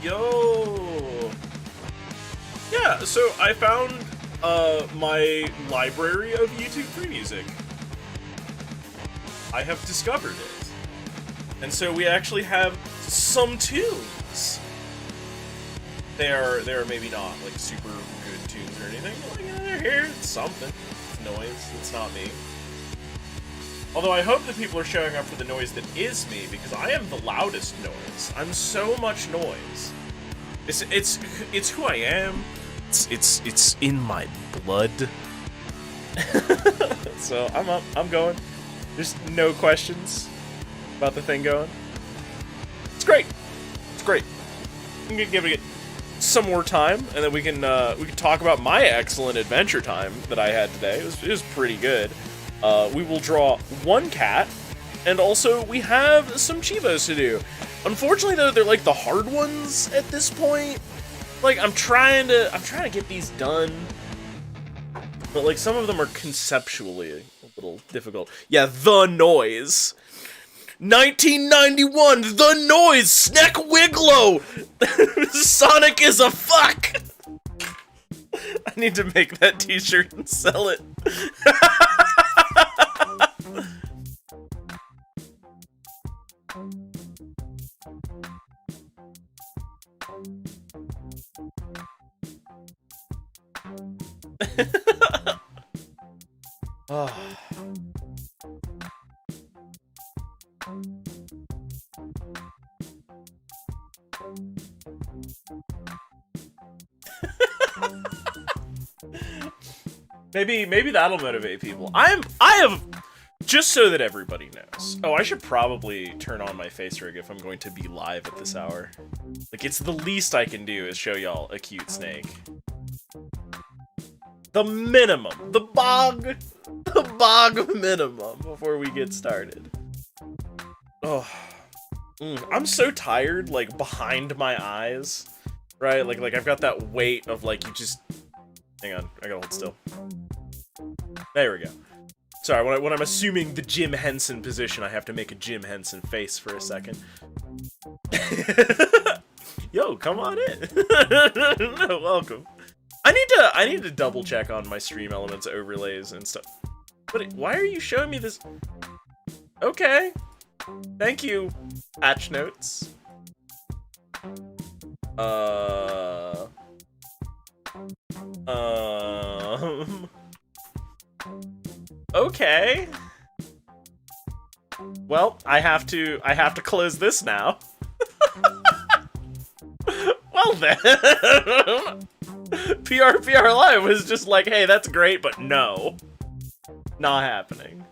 Yo! Yeah, so I found my library of YouTube free music. I have discovered it. And so we actually have some tunes. They're maybe not like super good tunes or anything, but like, they're here, it's something. It's noise, it's not me. Although I hope that people are showing up for the noise that is me, because I am the loudest noise. I'm so much noise. It's who I am. It's in my blood. So I'm up. I'm going. There's no questions about the thing going. It's great. It's great. I'm gonna give it some more time, and then we can talk about my excellent adventure time that I had today. It was pretty good. We will draw one cat, and also we have some Chivos to do. Unfortunately, though, they're like the hard ones at this point. Like I'm trying to get these done, but like some of them are conceptually a little difficult. Yeah, the noise. 1991, the noise, Snack Wiglow. Sonic is a fuck. I need to make that t-shirt and sell it. Oh. Maybe that'll motivate people. I have, just so that everybody knows. Oh, I should probably turn on my face rig if I'm going to be live at this hour. Like, it's the least I can do is show y'all a cute snake. The minimum. The bog minimum before we get started. Oh. I'm so tired, like, behind my eyes. Right? Like I've got that weight of, like, you just... Hang on, I gotta hold still. There we go. Sorry, when I'm assuming the Jim Henson position, I have to make a Jim Henson face for a second. Yo, come on in. No, welcome. I need to double check on my Stream Elements overlays and stuff. But why are you showing me this? Okay. Thank you, patch notes. Okay. Well, I have to close this now. Well then. PR Live was just like, hey, that's great, but no. Not happening.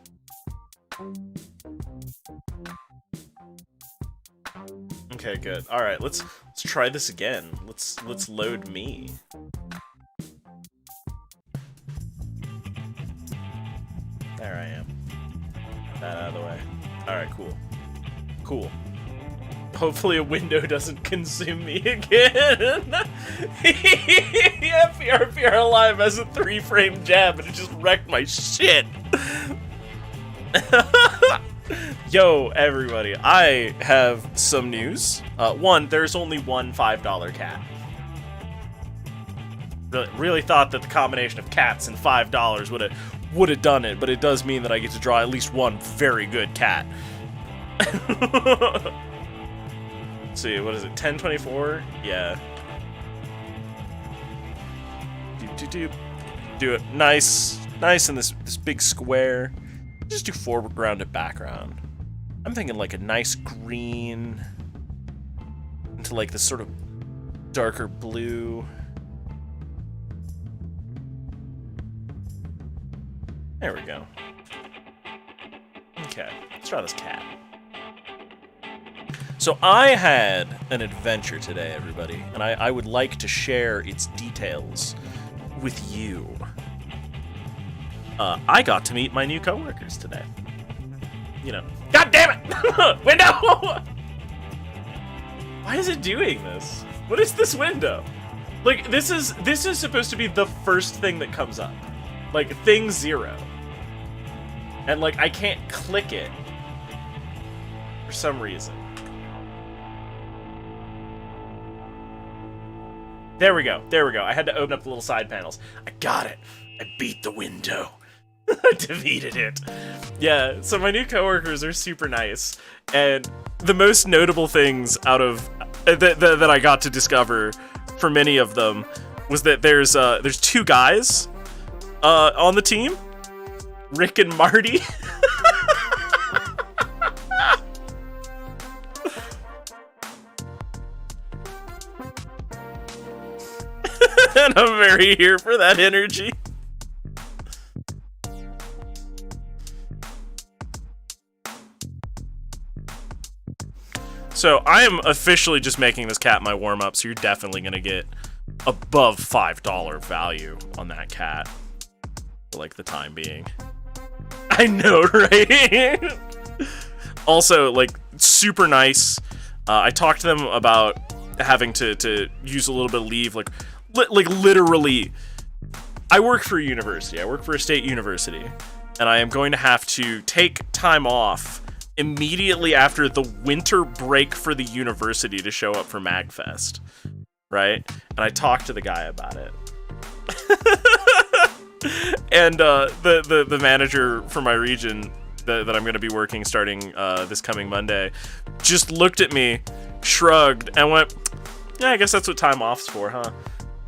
Okay, good. All right, let's try this again. Let's load me. There I am. That out of the way. All right, cool. Cool. Hopefully a window doesn't consume me again. Yeah, PR Live has a 3-frame jab and it just wrecked my shit. Yo, everybody, I have some news. One, there's only one $5 cat. Really thought that the combination of cats and $5 would have done it, but it does mean that I get to draw at least one very good cat. Let's see, what is it, 1024? Yeah. Do it nice in this big square. Just do foreground and background. I'm thinking like a nice green into like this sort of darker blue. There we go. Okay, let's try this cat. So I had an adventure today, everybody, and I would like to share its details with you. I got to meet my new coworkers today. You know. God damn it! Window! Why is it doing this? What is this window? Like, this is supposed to be the first thing that comes up. Like, thing 0. And, like, I can't click it. For some reason. There we go. There we go. I had to open up the little side panels. I got it. I beat the window. I defeated it. Yeah, so my new coworkers are super nice. And the most notable things out of that I got to discover for many of them was that there's 2 guys on the team, Rick and Marty. And I'm very here for that energy. So I am officially just making this cat my warm-up, so you're definitely going to get above $5 value on that cat for, like, the time being. I know, right? Also, like, super nice. I talked to them about having to use a little bit of leave, like literally. I work for a university. I work for a state university, and I am going to have to take time off immediately after the winter break for the university to show up for MAGfest, right? And I talked to the guy about it. And the manager for my region that I'm going to be working starting this coming Monday just looked at me, shrugged, and went, "Yeah, I guess that's what time off's for, huh?"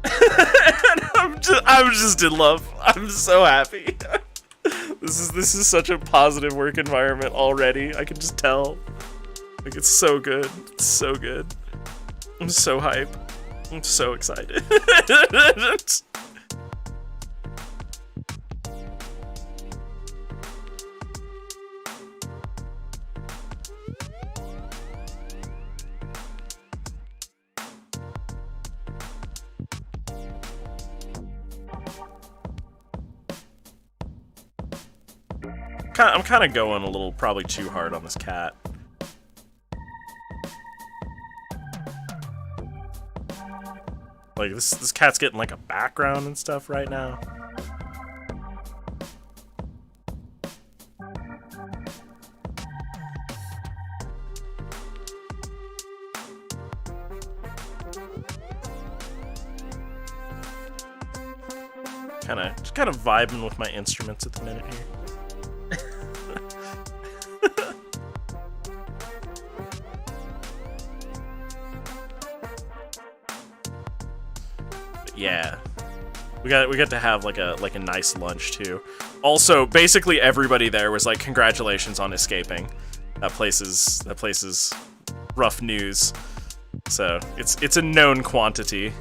And I'm just in love. I'm so happy. This is such a positive work environment already. I can just tell. Like, it's so good. It's so good. I'm so hype. I'm so excited. I'm kind of going a little, probably too hard on this cat. Like, this cat's getting, like, a background and stuff right now. Just kind of vibing with my instruments at the minute here. Yeah, we got to have like a nice lunch too. Also, basically everybody there was like, "Congratulations on escaping. That place is rough news." So it's a known quantity.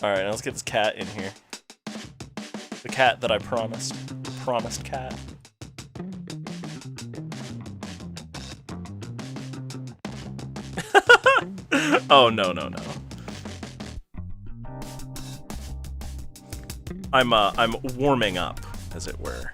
Alright, now let's get this cat in here. The cat that I promised. The promised cat. Oh, no. I'm warming up, as it were.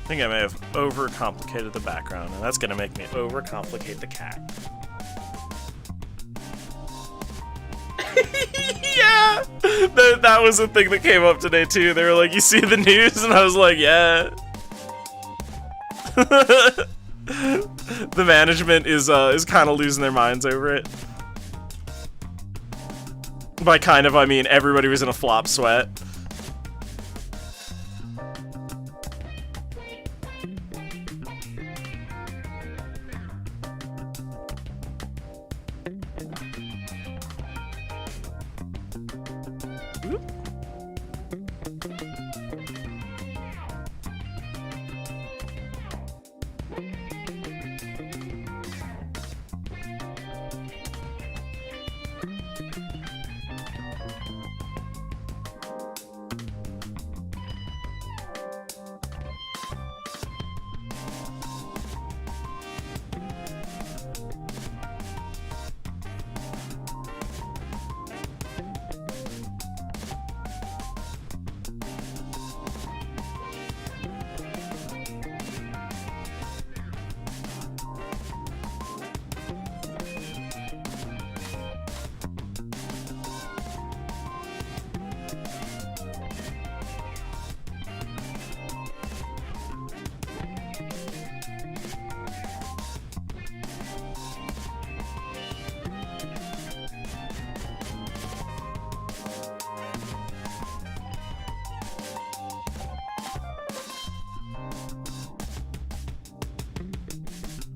I think I may have overcomplicated the background, and that's gonna make me overcomplicate the cat. Yeah! That was the thing that came up today, too. They were like, "You see the news?" And I was like, "Yeah." The management is kind of losing their minds over it. By kind of, I mean everybody was in a flop sweat.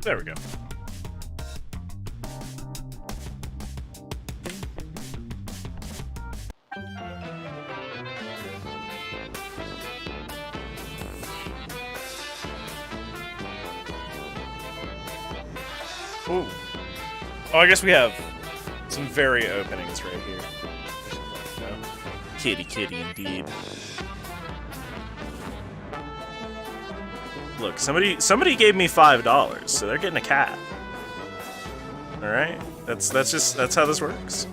There we go. Ooh. Oh, I guess we have some very openings right here. Kitty, kitty, indeed. Look, somebody gave me $5, so they're getting a cat. All right, that's how this works.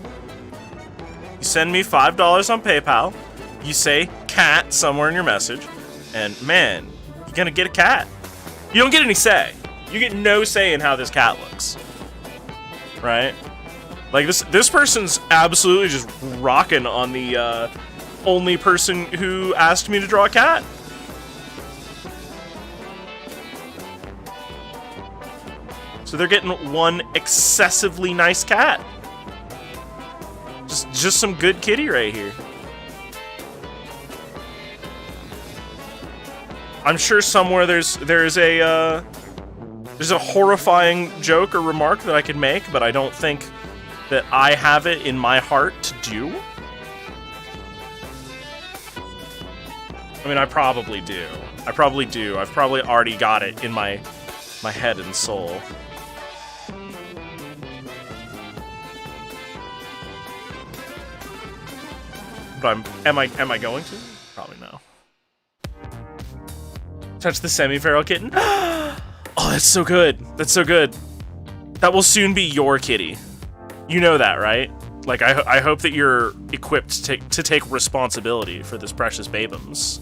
You send me $5 on PayPal. You say cat somewhere in your message, and man, you're gonna get a cat. You don't get any say. You get no say in how this cat looks. Right? Like this person's absolutely just rocking on the only person who asked me to draw a cat. So they're getting one excessively nice cat. Just some good kitty right here. I'm sure somewhere there's a horrifying joke or remark that I could make, but I don't think that I have it in my heart to do. I mean, I probably do. I've probably already got it in my head and soul. But am I going to? Probably no. Touch the semi-feral kitten. Oh, that's so good. That's so good. That will soon be your kitty. You know that, right? Like, I hope that you're equipped to take responsibility for this precious babums.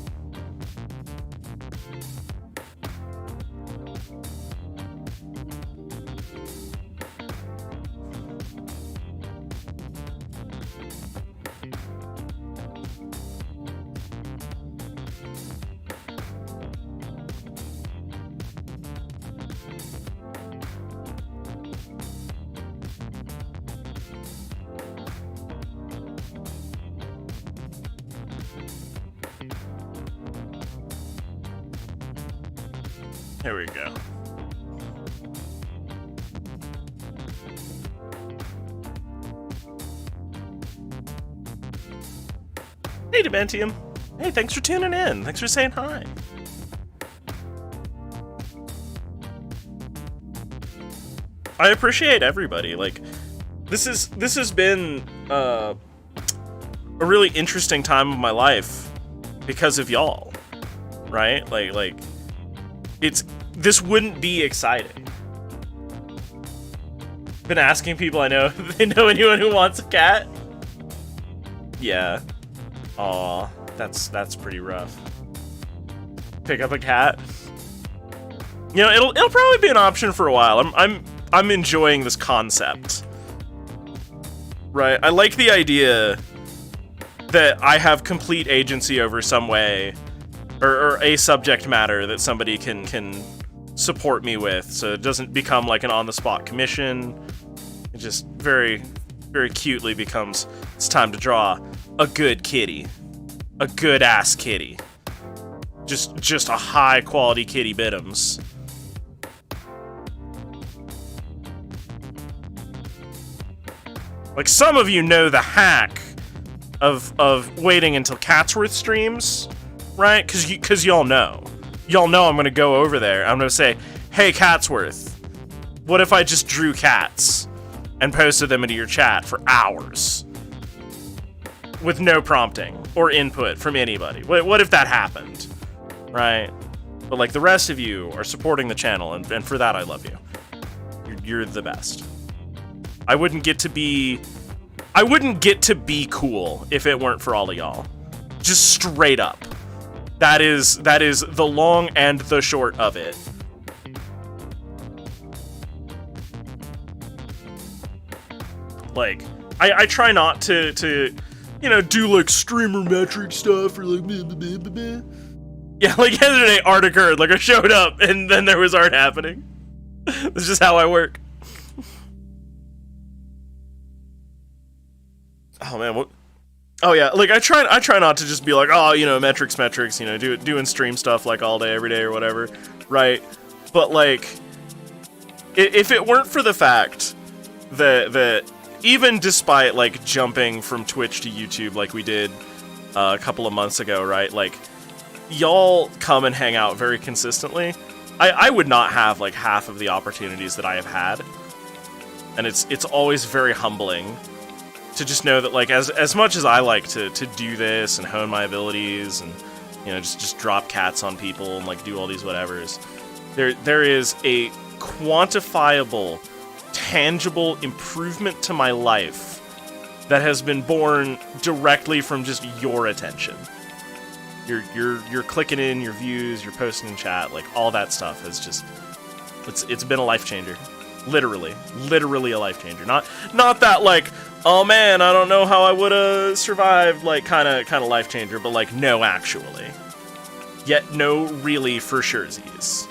Here we go. Hey, Dementium. Hey, thanks for tuning in. Thanks for saying hi. I appreciate everybody. Like, this has been a really interesting time of my life because of y'all, right? Like. This wouldn't be exciting. Been asking people I know if they know anyone who wants a cat. Yeah. Aw, that's pretty rough. Pick up a cat. You know, it'll probably be an option for a while. I'm enjoying this concept. Right? I like the idea that I have complete agency over some way. Or a subject matter that somebody can support me with, so it doesn't become like an on-the-spot commission. It's just very, very cutely becomes, it's time to draw a good kitty. A good ass kitty. Just a high quality kitty Bid'ems. Like, some of you know the hack of waiting until Catsworth streams, right? Because y'all know. Y'all know I'm going to go over there. I'm going to say, hey, Catsworth, what if I just drew cats and posted them into your chat for hours with no prompting or input from anybody? What if that happened, right? But, like, the rest of you are supporting the channel, and for that, I love you. You're the best. I wouldn't get to be cool if it weren't for all of y'all. Just straight up. That is the long and the short of it. Like, I try not to do like streamer metric stuff or like yeah, like yesterday art occurred, like I showed up and then there was art happening. That's just how I work. Oh man, what? Oh yeah, like I try not to just be like, oh, metrics, doing stream stuff like all day, every day or whatever, right? But like, if it weren't for the fact that even despite like jumping from Twitch to YouTube like we did a couple of months ago, right? Like, y'all come and hang out very consistently. I would not have like half of the opportunities that I have had, and it's always very humbling to just know that, like, as much as I like to do this and hone my abilities and, just drop cats on people and, like, do all these whatevers, there is a quantifiable, tangible improvement to my life that has been born directly from just your attention. You're clicking in your views, you're posting in chat, like, all that stuff is just, it's been a life changer. Literally a life changer. Not that, like, oh man, I don't know how I would have survived, like, kind of life changer, but like, no, actually. Yet no, really, for surezies.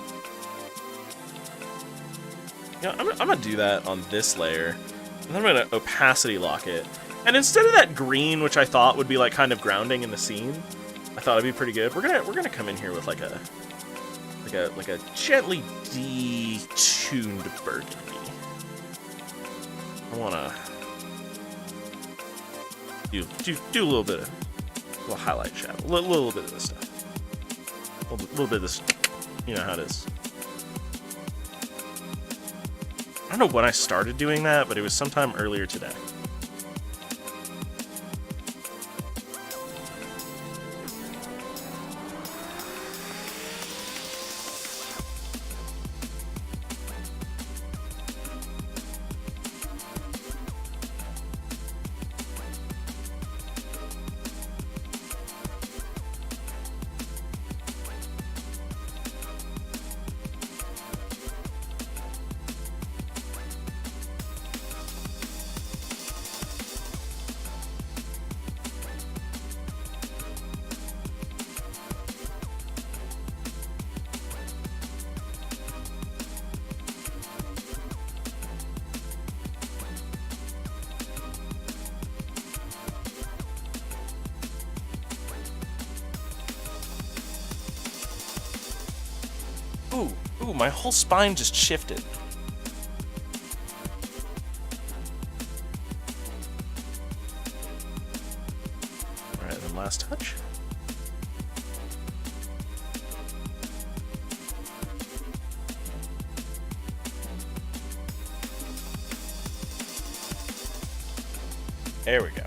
I'm gonna do that on this layer, and then I'm gonna opacity lock it. And instead of that green, which I thought would be like kind of grounding in the scene, I thought it'd be pretty good. We're gonna come in here with like a gently detuned burgundy. I wanna do a little bit of little highlight shadow, a little bit of this stuff, a little bit of this. You know how it is. I don't know when I started doing that, but it was sometime earlier today. Ooh, my whole spine just shifted. Alright, then last touch. There we go.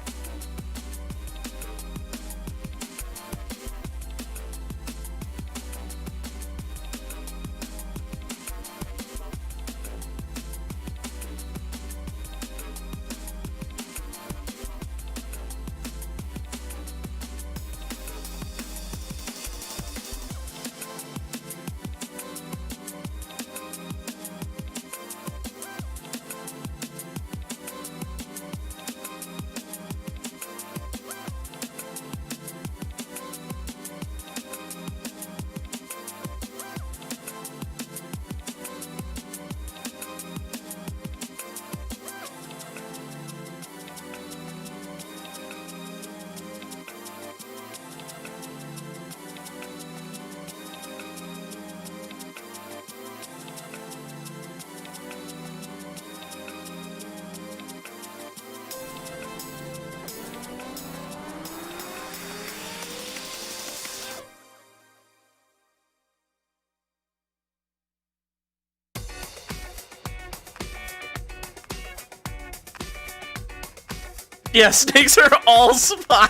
Yeah, snakes are all spy.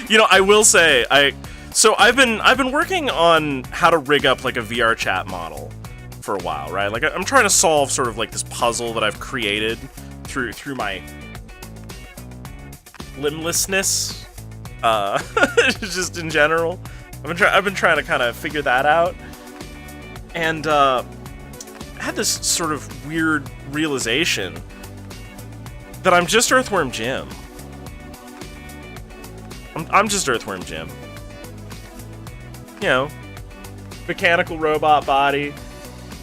You know, I will say, so I've been working on how to rig up like a VR chat model for a while, right? Like I'm trying to solve sort of like this puzzle that I've created through my limblessness, just in general. I've been trying to kind of figure that out, and I had this sort of weird realization that I'm just Earthworm Jim. I'm just Earthworm Jim. You know, mechanical robot body,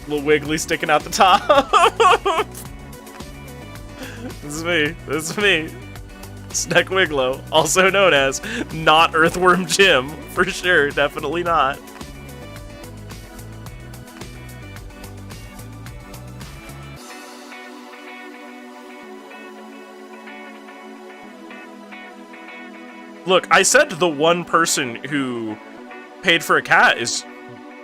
little wiggly sticking out the top. This is me. This is me. Sneck Wigglow, also known as not Earthworm Jim, for sure, definitely not. Look, I said the one person who paid for a cat is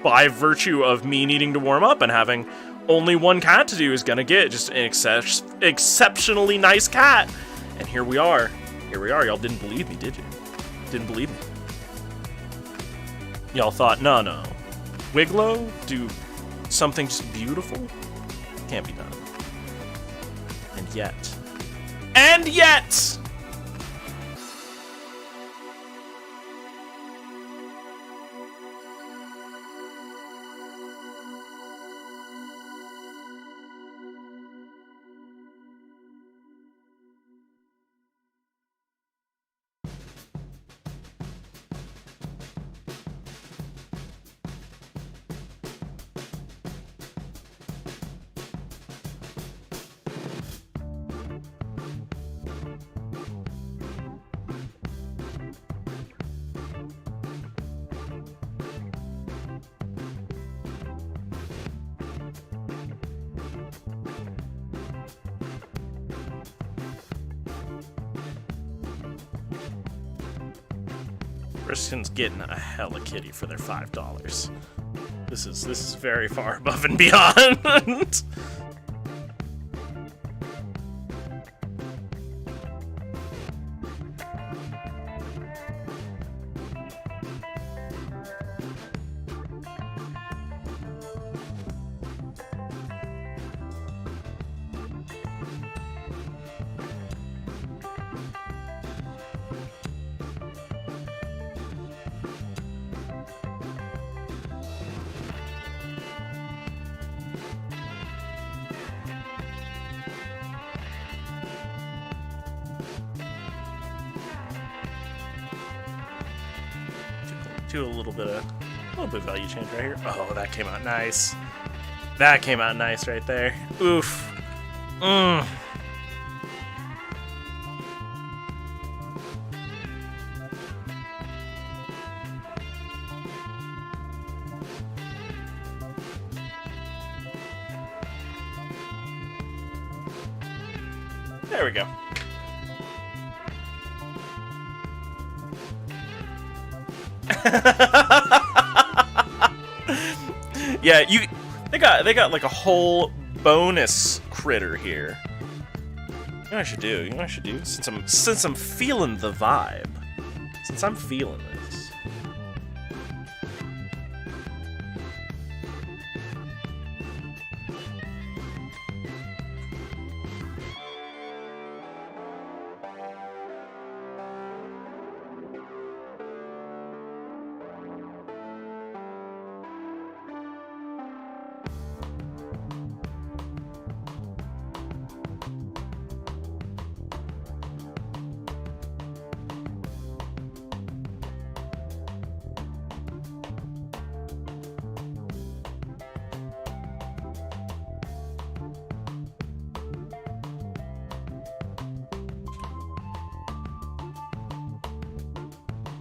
by virtue of me needing to warm up and having only one cat to do is gonna get just an exceptionally nice cat. And here we are. Here we are. Y'all didn't believe me, did you? Didn't believe me. Y'all thought, no. Wigglow do something just beautiful? Can't be done. And yet. And yet! Person's getting a hella kitty for their $5. This is very far above and beyond. Do a little bit of value change right here. Oh, that came out nice. That came out nice right there. Oof. There we go. Yeah, they got like a whole bonus critter here. You know what I should do? You know what I should do? Since I'm feeling the vibe. Since I'm feeling this.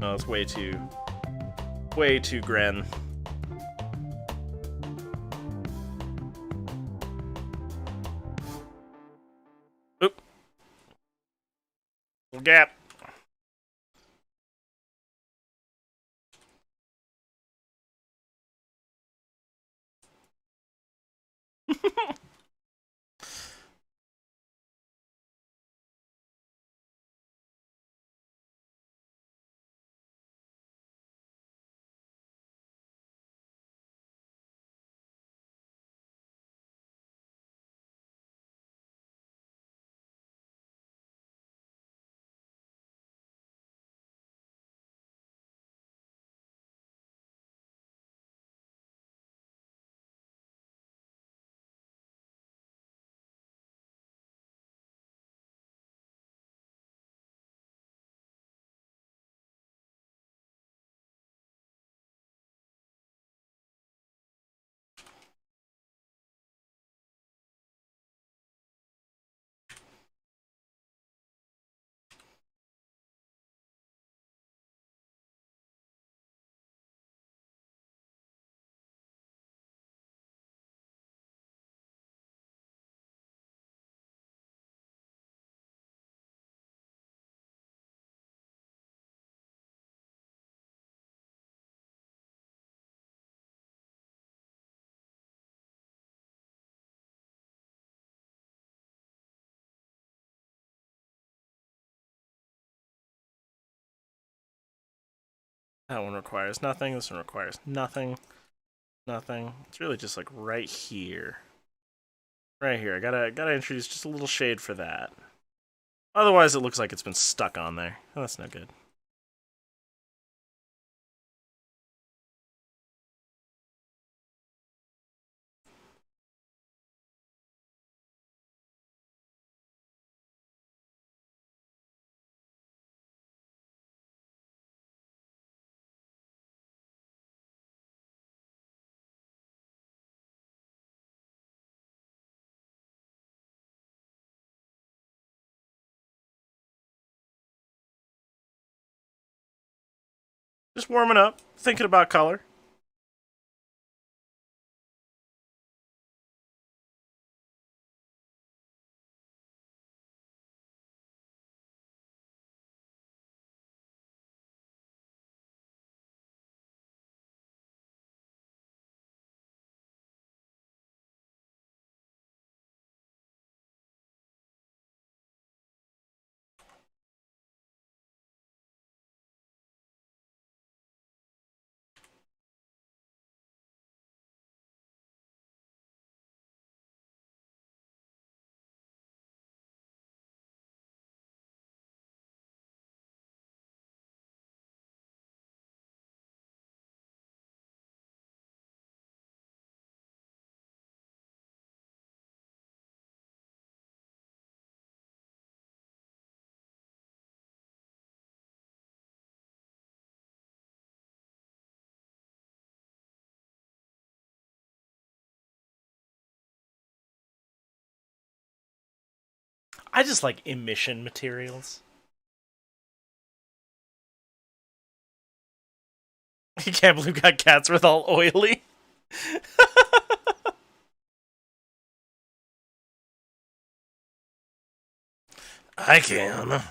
No, it's way too grand. Oop. Little gap. That one requires nothing. This one requires nothing. Nothing. It's really just like right here. Right here. I gotta introduce just a little shade for that. Otherwise, it looks like it's been stuck on there. Oh, that's no good. Just warming up, thinking about color. I just like emission materials. You can't believe got cats with all oily. I can.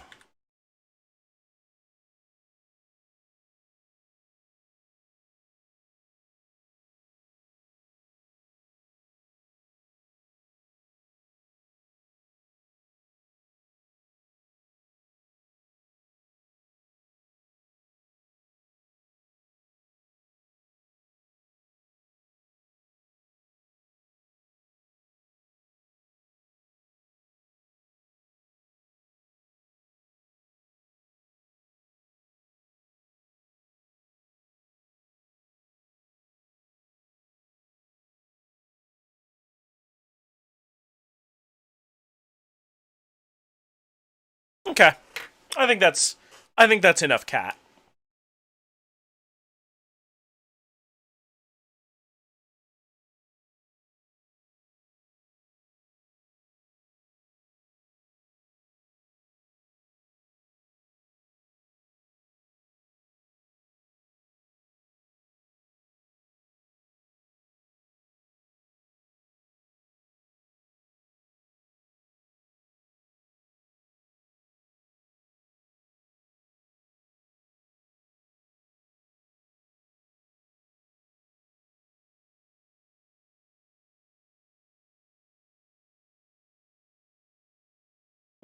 Okay. I think that's I think that's enough cat.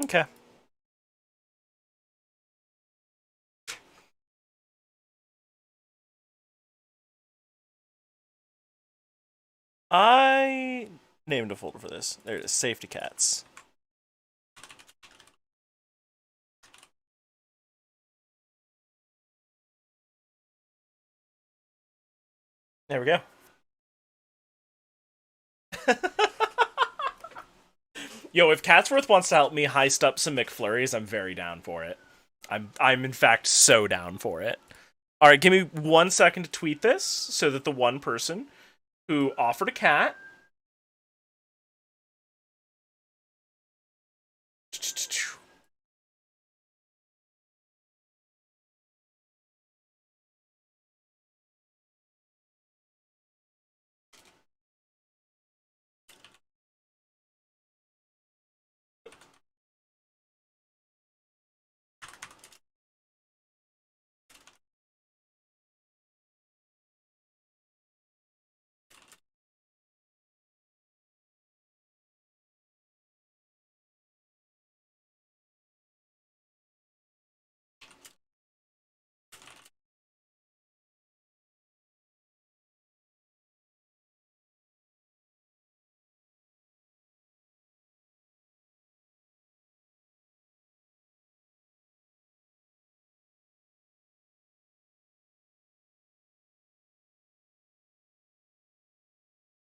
Okay. I named a folder for this. There it is. Safety cats. There we go. Yo, if Catsworth wants to help me heist up some McFlurries, I'm very down for it. I'm in fact so down for it. All right, give me 1 second to tweet this so that the one person who offered a cat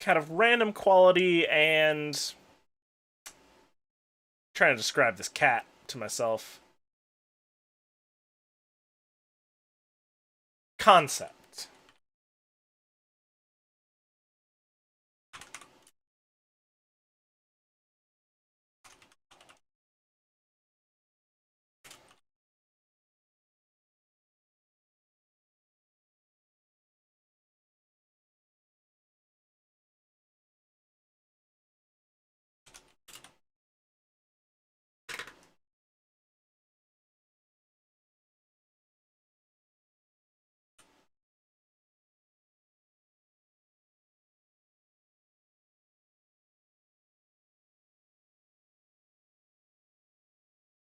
kind of random quality and trying to describe this cat to myself. Concept.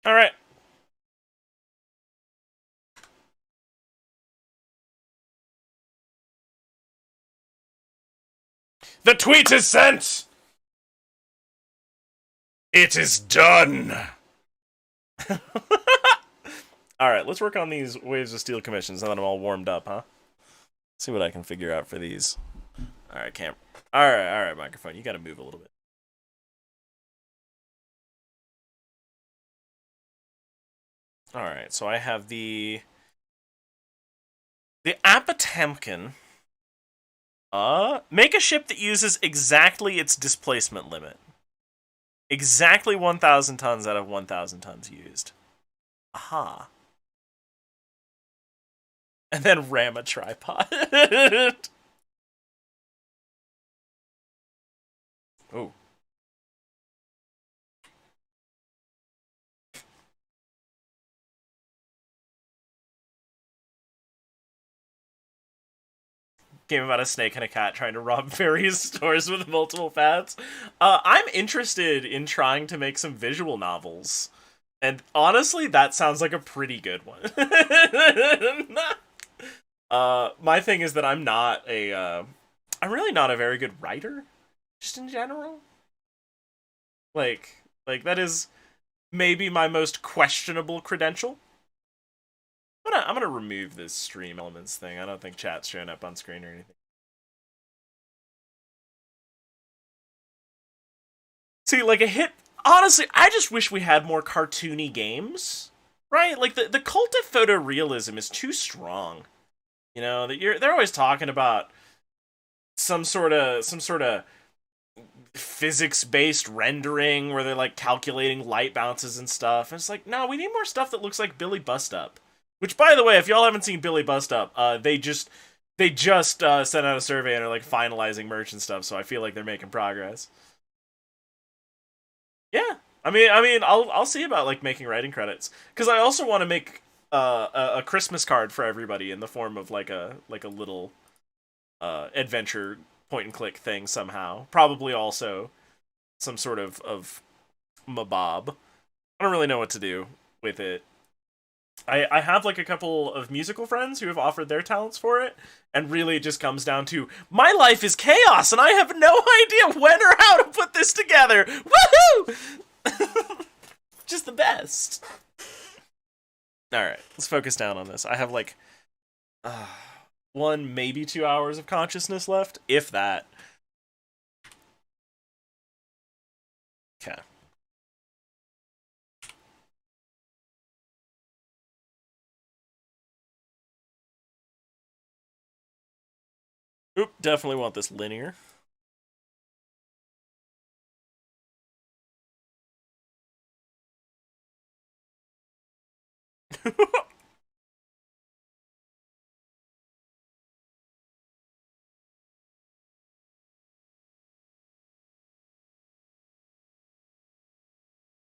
All right. The tweet is sent. It is done. All right, let's work on these Waves of Steel commissions now that I'm all warmed up, huh? See what I can figure out for these. All right, camera. All right, microphone. You got to move a little bit. All right, so I have the Apotemkin. Make a ship that uses exactly its displacement limit. Exactly 1,000 tons out of 1,000 tons used. Aha. And then ram a tripod. Oh. Game about a snake and a cat trying to rob various stores with multiple paths. I'm interested in trying to make some visual novels. And honestly, that sounds like a pretty good one. My thing is that I'm really not a very good writer, just in general. Like that is maybe my most questionable credential. I'm gonna remove this stream elements thing. I don't think chat's showing up on screen or anything. See, like a hit. Honestly, I just wish we had more cartoony games, right? Like the cult of photorealism is too strong. You know that they're always talking about some sort of physics-based rendering where they're like calculating light bounces and stuff. And it's like, no, we need more stuff that looks like Billy Bust Up. Which, by the way, if y'all haven't seen Billy Bust Up, they just sent out a survey and are like finalizing merch and stuff. So I feel like they're making progress. Yeah, I'll see about like making writing credits because I also want to make a Christmas card for everybody in the form of like a little adventure point and click thing somehow. Probably also some sort of mabob. I don't really know what to do with it. I have like a couple of musical friends who have offered their talents for it, and really it just comes down to my life is chaos and I have no idea when or how to put this together. Woohoo! Just the best. All right, let's focus down on this. I have like 1, maybe 2 hours of consciousness left, if that. Okay. Oop, definitely want this linear.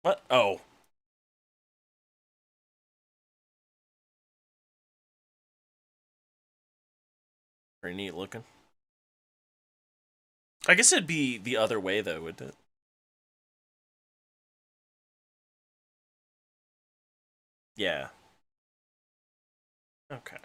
What? Oh. Very neat looking. I guess it'd be the other way, though, wouldn't it? Yeah. Okay.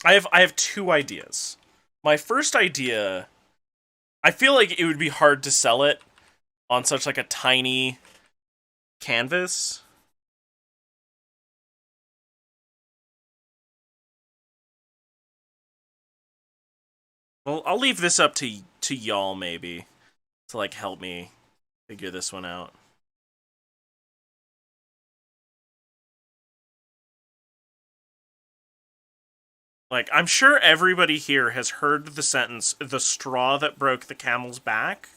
I have 2 ideas. My first idea I feel like it would be hard to sell it on such like a tiny canvas. Well, I'll leave this up to y'all maybe to like help me figure this one out. Like, I'm sure everybody here has heard the sentence, the straw that broke the camel's back.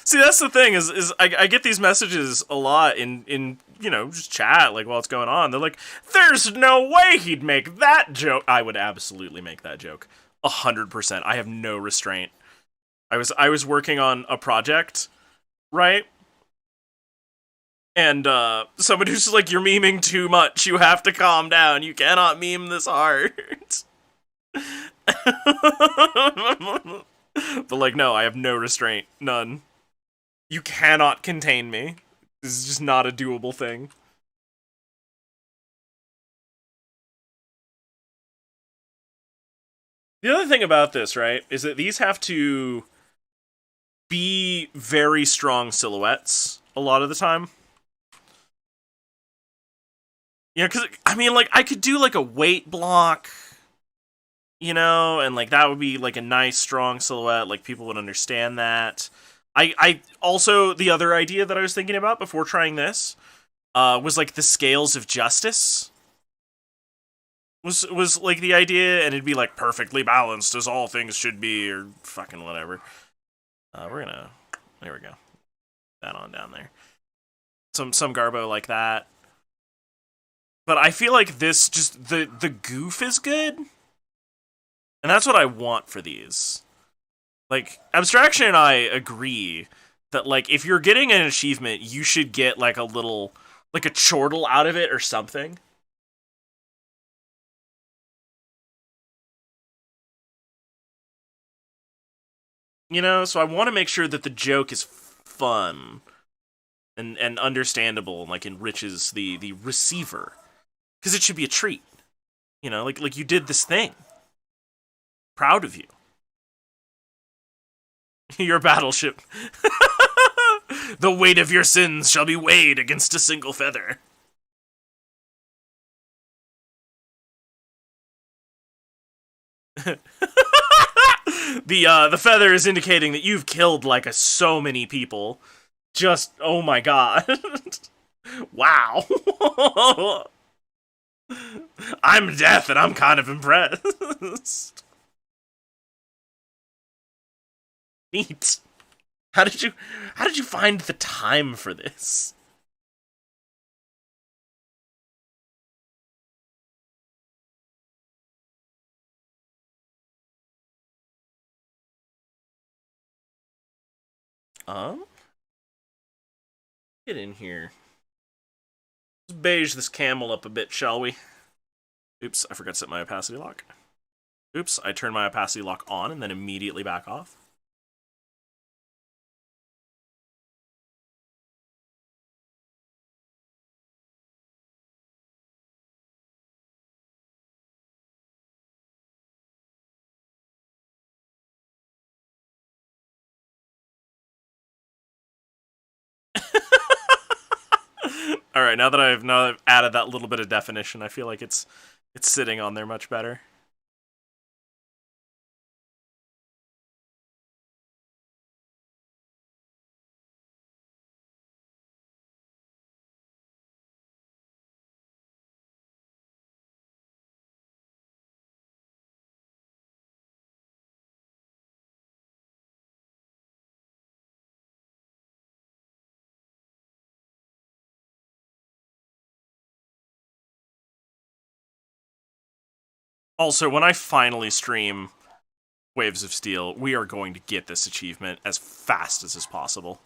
See, that's the thing is I get these messages a lot in just chat like while it's going on. They're like, "There's no way he'd make that joke." I would absolutely make that joke, 100%. I have no restraint. I was working on a project, right? And somebody who's just like, "You're memeing too much. You have to calm down. You cannot meme this hard." But like, no, I have no restraint, none. You cannot contain me. This is just not a doable thing. The other thing about this, right, is that these have to be very strong silhouettes a lot of the time. Because, I mean, like, I could do, like, a weight block, and, like, that would be, like, a nice, strong silhouette. Like, people would understand that. I also, the other idea that I was thinking about before trying this was, like, the scales of justice. Was like the idea, and it'd be like perfectly balanced as all things should be, or fucking whatever. There we go, that on down there. Some garbo like that. But I feel like this just the goof is good, and that's what I want for these. Like, Abstraction and I agree that like if you're getting an achievement, you should get like a little like a chortle out of it or something. So I want to make sure that the joke is fun and understandable and like enriches the receiver, because it should be a treat. Like you did this thing. Proud of you. Your battleship. The weight of your sins shall be weighed against a single feather. The feather is indicating that you've killed like so many people. Just, oh my god. Wow. I'm deaf and I'm kind of impressed. Neat. How did you find the time for this? Get in here. Let's beige this camel up a bit, shall we? Oops, I forgot to set my opacity lock. Oops, I turned my opacity lock on and then immediately back off. All right, now that I've added that little bit of definition, I feel like it's sitting on there much better. Also, when I finally stream Waves of Steel, we are going to get this achievement as fast as is possible.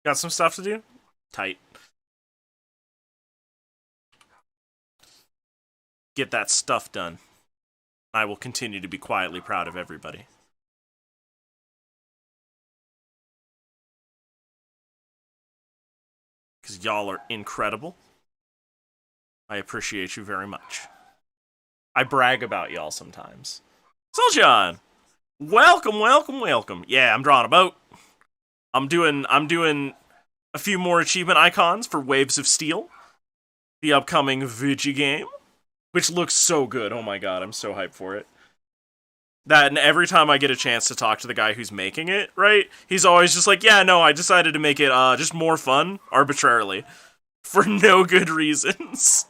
Got some stuff to do? Tight. Get that stuff done. I will continue to be quietly proud of everybody. Because y'all are incredible. I appreciate you very much. I brag about y'all sometimes. Soljan! Welcome, welcome, welcome. Yeah, I'm drawing a boat. I'm doing a few more achievement icons for Waves of Steel, the upcoming Vigi game, which looks so good. Oh my god, I'm so hyped for it. That, and every time I get a chance to talk to the guy who's making it, right, he's always just like, yeah, no, I decided to make it just more fun, arbitrarily, for no good reasons.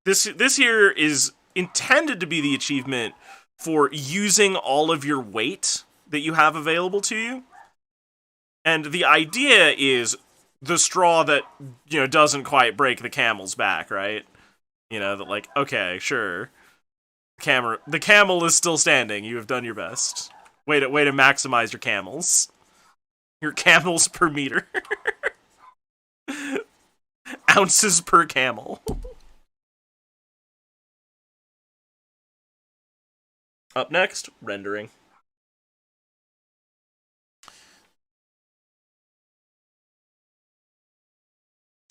This here is intended to be the achievement for using all of your weight that you have available to you. And the idea is the straw that, doesn't quite break the camel's back, right? That like, okay, sure. The camel is still standing. You have done your best. Way to maximize your camels. Your camels per meter. Ounces per camel. Up next, rendering.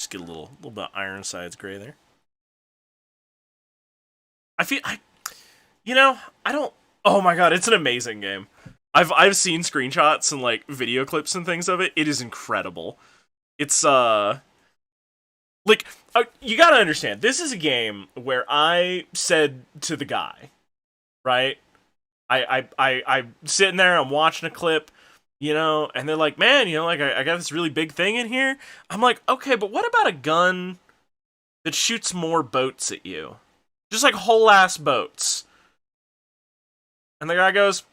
Just get a little bit of Ironsides gray there. I don't. Oh my god, it's an amazing game. I've seen screenshots and like video clips and things of it. It is incredible. It's you gotta understand. This is a game where I said to the guy, right? I'm sitting there. I'm watching a clip, and they're like, "Man, like I got this really big thing in here." I'm like, "Okay, but what about a gun that shoots more boats at you?" Just like whole ass boats. And the guy goes,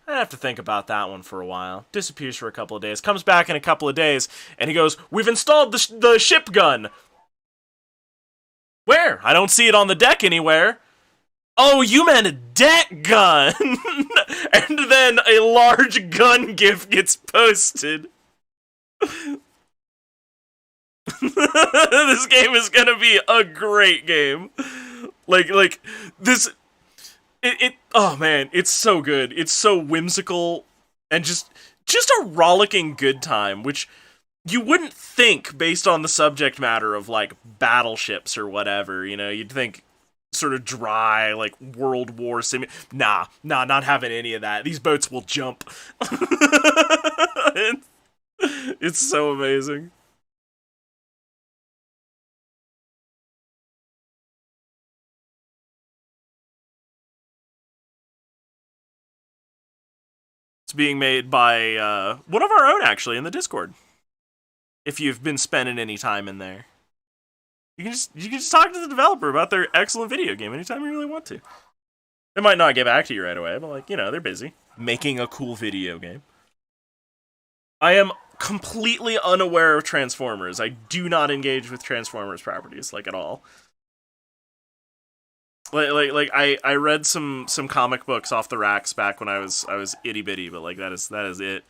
I have to think about that one for a while. Disappears for a couple of days. Comes back in a couple of days, and he goes, we've installed the ship gun. Where? I don't see it on the deck anywhere. Oh, you meant a deck gun! And then a large gun gif gets posted. This game is gonna be a great game. Like this, oh man, it's so good. It's so whimsical and just a rollicking good time, which you wouldn't think based on the subject matter of like battleships or whatever. You'd think sort of dry, like World War Nah, not having any of that. These boats will jump. It's so amazing. It's being made by one of our own, actually, in the Discord. If you've been spending any time in there, you can just talk to the developer about their excellent video game anytime you really want to. They might not get back to you right away, but like, they're busy making a cool video game. I am completely unaware of Transformers. I do not engage with Transformers properties, like, at all. Like I read some comic books off the racks back when I was itty bitty, but like that is it.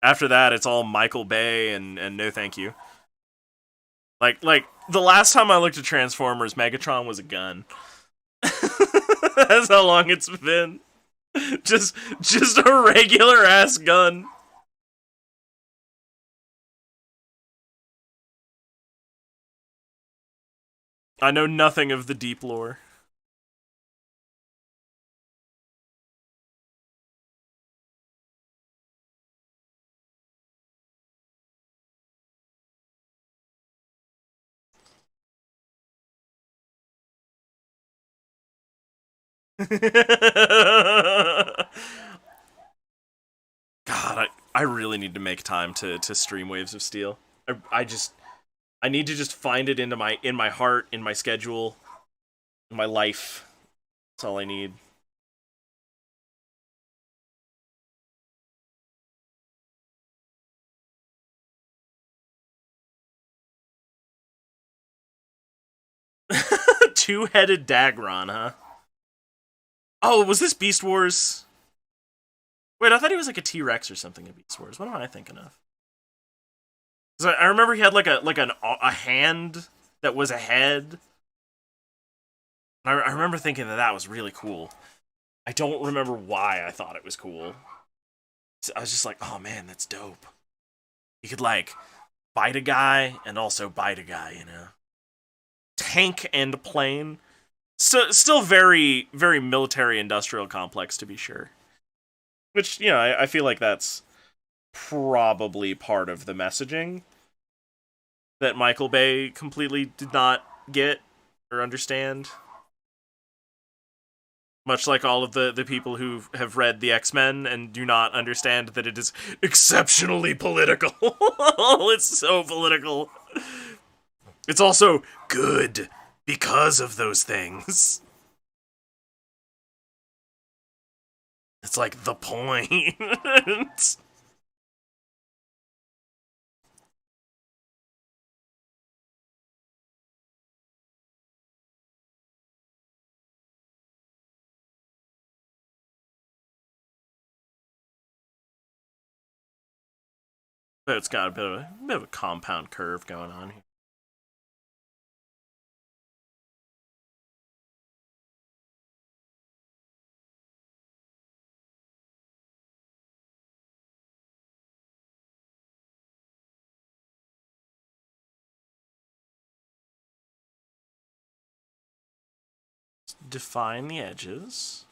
After that, it's all Michael Bay and no thank you. Like the last time I looked at Transformers, Megatron was a gun. That's how long it's been. Just a regular ass gun. I know nothing of the deep lore. God, I really need to make time to stream Waves of Steel. I need to just find it in my heart, in my schedule, in my life. That's all I need. Two-headed Dagron, huh? Oh, was this Beast Wars? Wait, I thought he was like a T-Rex or something in Beast Wars. What am I thinking of? I remember he had a hand that was a head. I remember thinking that was really cool. I don't remember why I thought it was cool. I was just like, oh man, that's dope. You could like bite a guy and also bite a guy, you know. Tank and plane. So, still very, very military industrial complex to be sure. Which, you know, I feel like that's probably part of the messaging that Michael Bay completely did not get or understand. Much like all of the people who have read the X-Men and do not understand that it is exceptionally political. It's so political. It's also good because of those things. It's like the point. But it's got a bit of a compound curve going on here. Define the edges.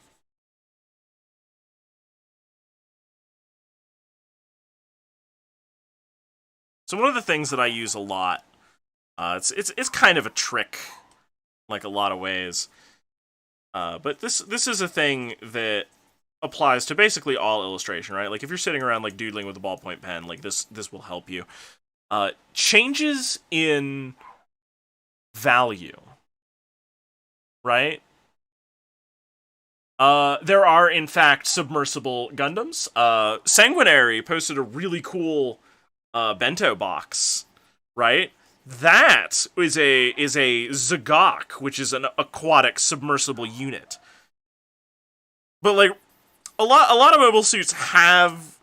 So one of the things that I use a lot, it's kind of a trick, like a lot of ways. But this is a thing that applies to basically all illustration, right? Like if you're sitting around like doodling with a ballpoint pen, like this will help you. Changes in value, right? There are in fact submersible Gundams. Sanguinary posted a really cool bento box, right? That is a Zagok, which is an aquatic submersible unit. But like a lot of mobile suits have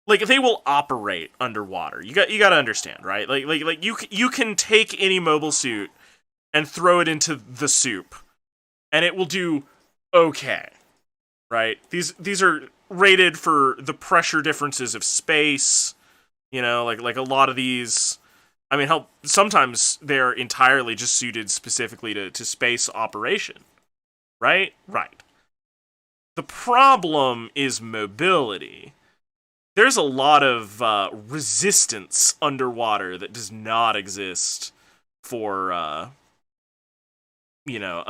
like they will operate underwater. You got to understand, right? Like you can take any mobile suit and throw it into the soup and it will do okay. Right? These are rated for the pressure differences of space. You know, like a lot of these. I mean, hell, sometimes they're entirely just suited specifically to space operation. Right? Right. The problem is mobility. There's a lot of resistance underwater that does not exist for a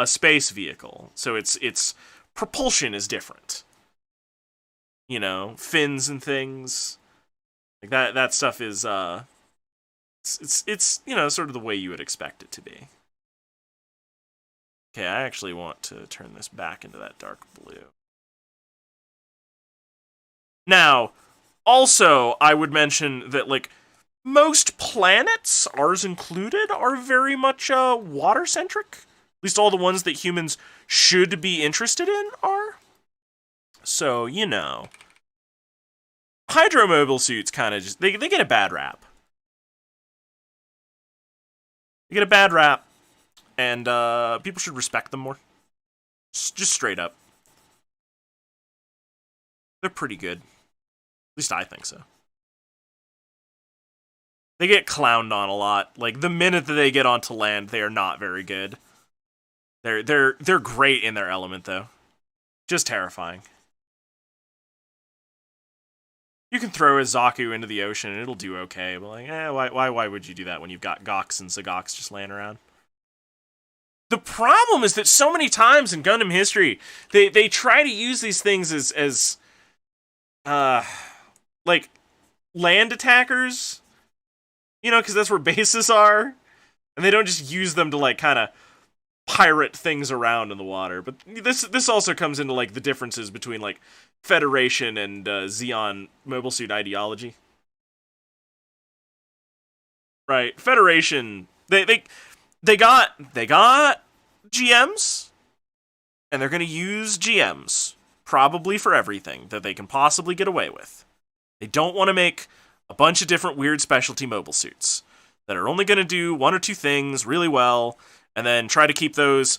space vehicle. So it's propulsion is different. You know, fins and things like that stuff is it's sort of the way you would expect it to be. Okay, I actually want to turn this back into that dark blue. Now, also, I would mention that like most planets, ours included, are very much water centric. At least all the ones that humans should be interested in are. So, you know, hydromobile suits kind of just they get a bad rap. They get a bad rap, and people should respect them more. Just straight up. They're pretty good. At least I think so. They get clowned on a lot. Like the minute that they get onto land, they are not very good. They're great in their element though. Just terrifying. You can throw a Zaku into the ocean and it'll do okay, but like, why would you do that when you've got Goks and Zagoks just laying around? The problem is that so many times in Gundam history, they try to use these things as uh like land attackers, you know, because that's where bases are, and they don't just use them to like kind of pirate things around in the water. But this also comes into like the differences between like Federation and Zeon mobile suit ideology. Right, Federation, they got GMs, and they're gonna use GMs probably for everything that they can possibly get away with. They don't want to make a bunch of different weird specialty mobile suits that are only gonna do one or two things really well, and then try to keep those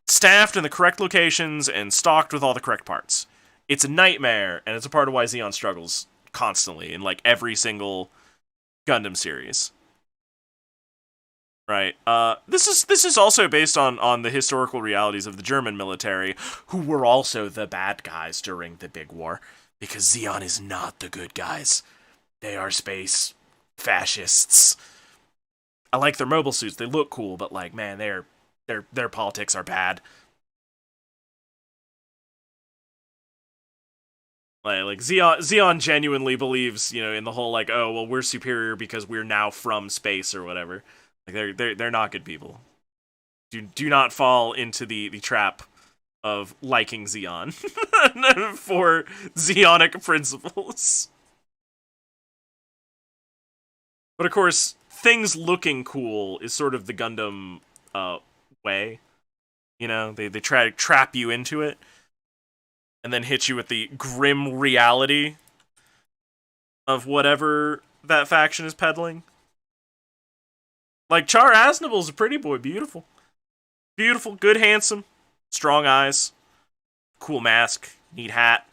staffed in the correct locations and stocked with all the correct parts. It's a nightmare, and it's a part of why Zeon struggles constantly in like every single Gundam series. Right. This is also based on the historical realities of the German military, who were also the bad guys during the Big War, because Zeon is not the good guys. They are space fascists. I like their mobile suits; they look cool, but like, man, their politics are bad. Like Zeon genuinely believes, you know, in the whole like, oh well, we're superior because we're now from space or whatever. Like they're not good people. Do not fall into the trap of liking Zeon for Zeonic principles. But of course, things looking cool is sort of the Gundam way. You know, they try to trap you into it and then hit you with the grim reality of whatever that faction is peddling. Like, Char Aznable's a pretty boy, beautiful. Beautiful, good, handsome, strong eyes, cool mask, neat hat,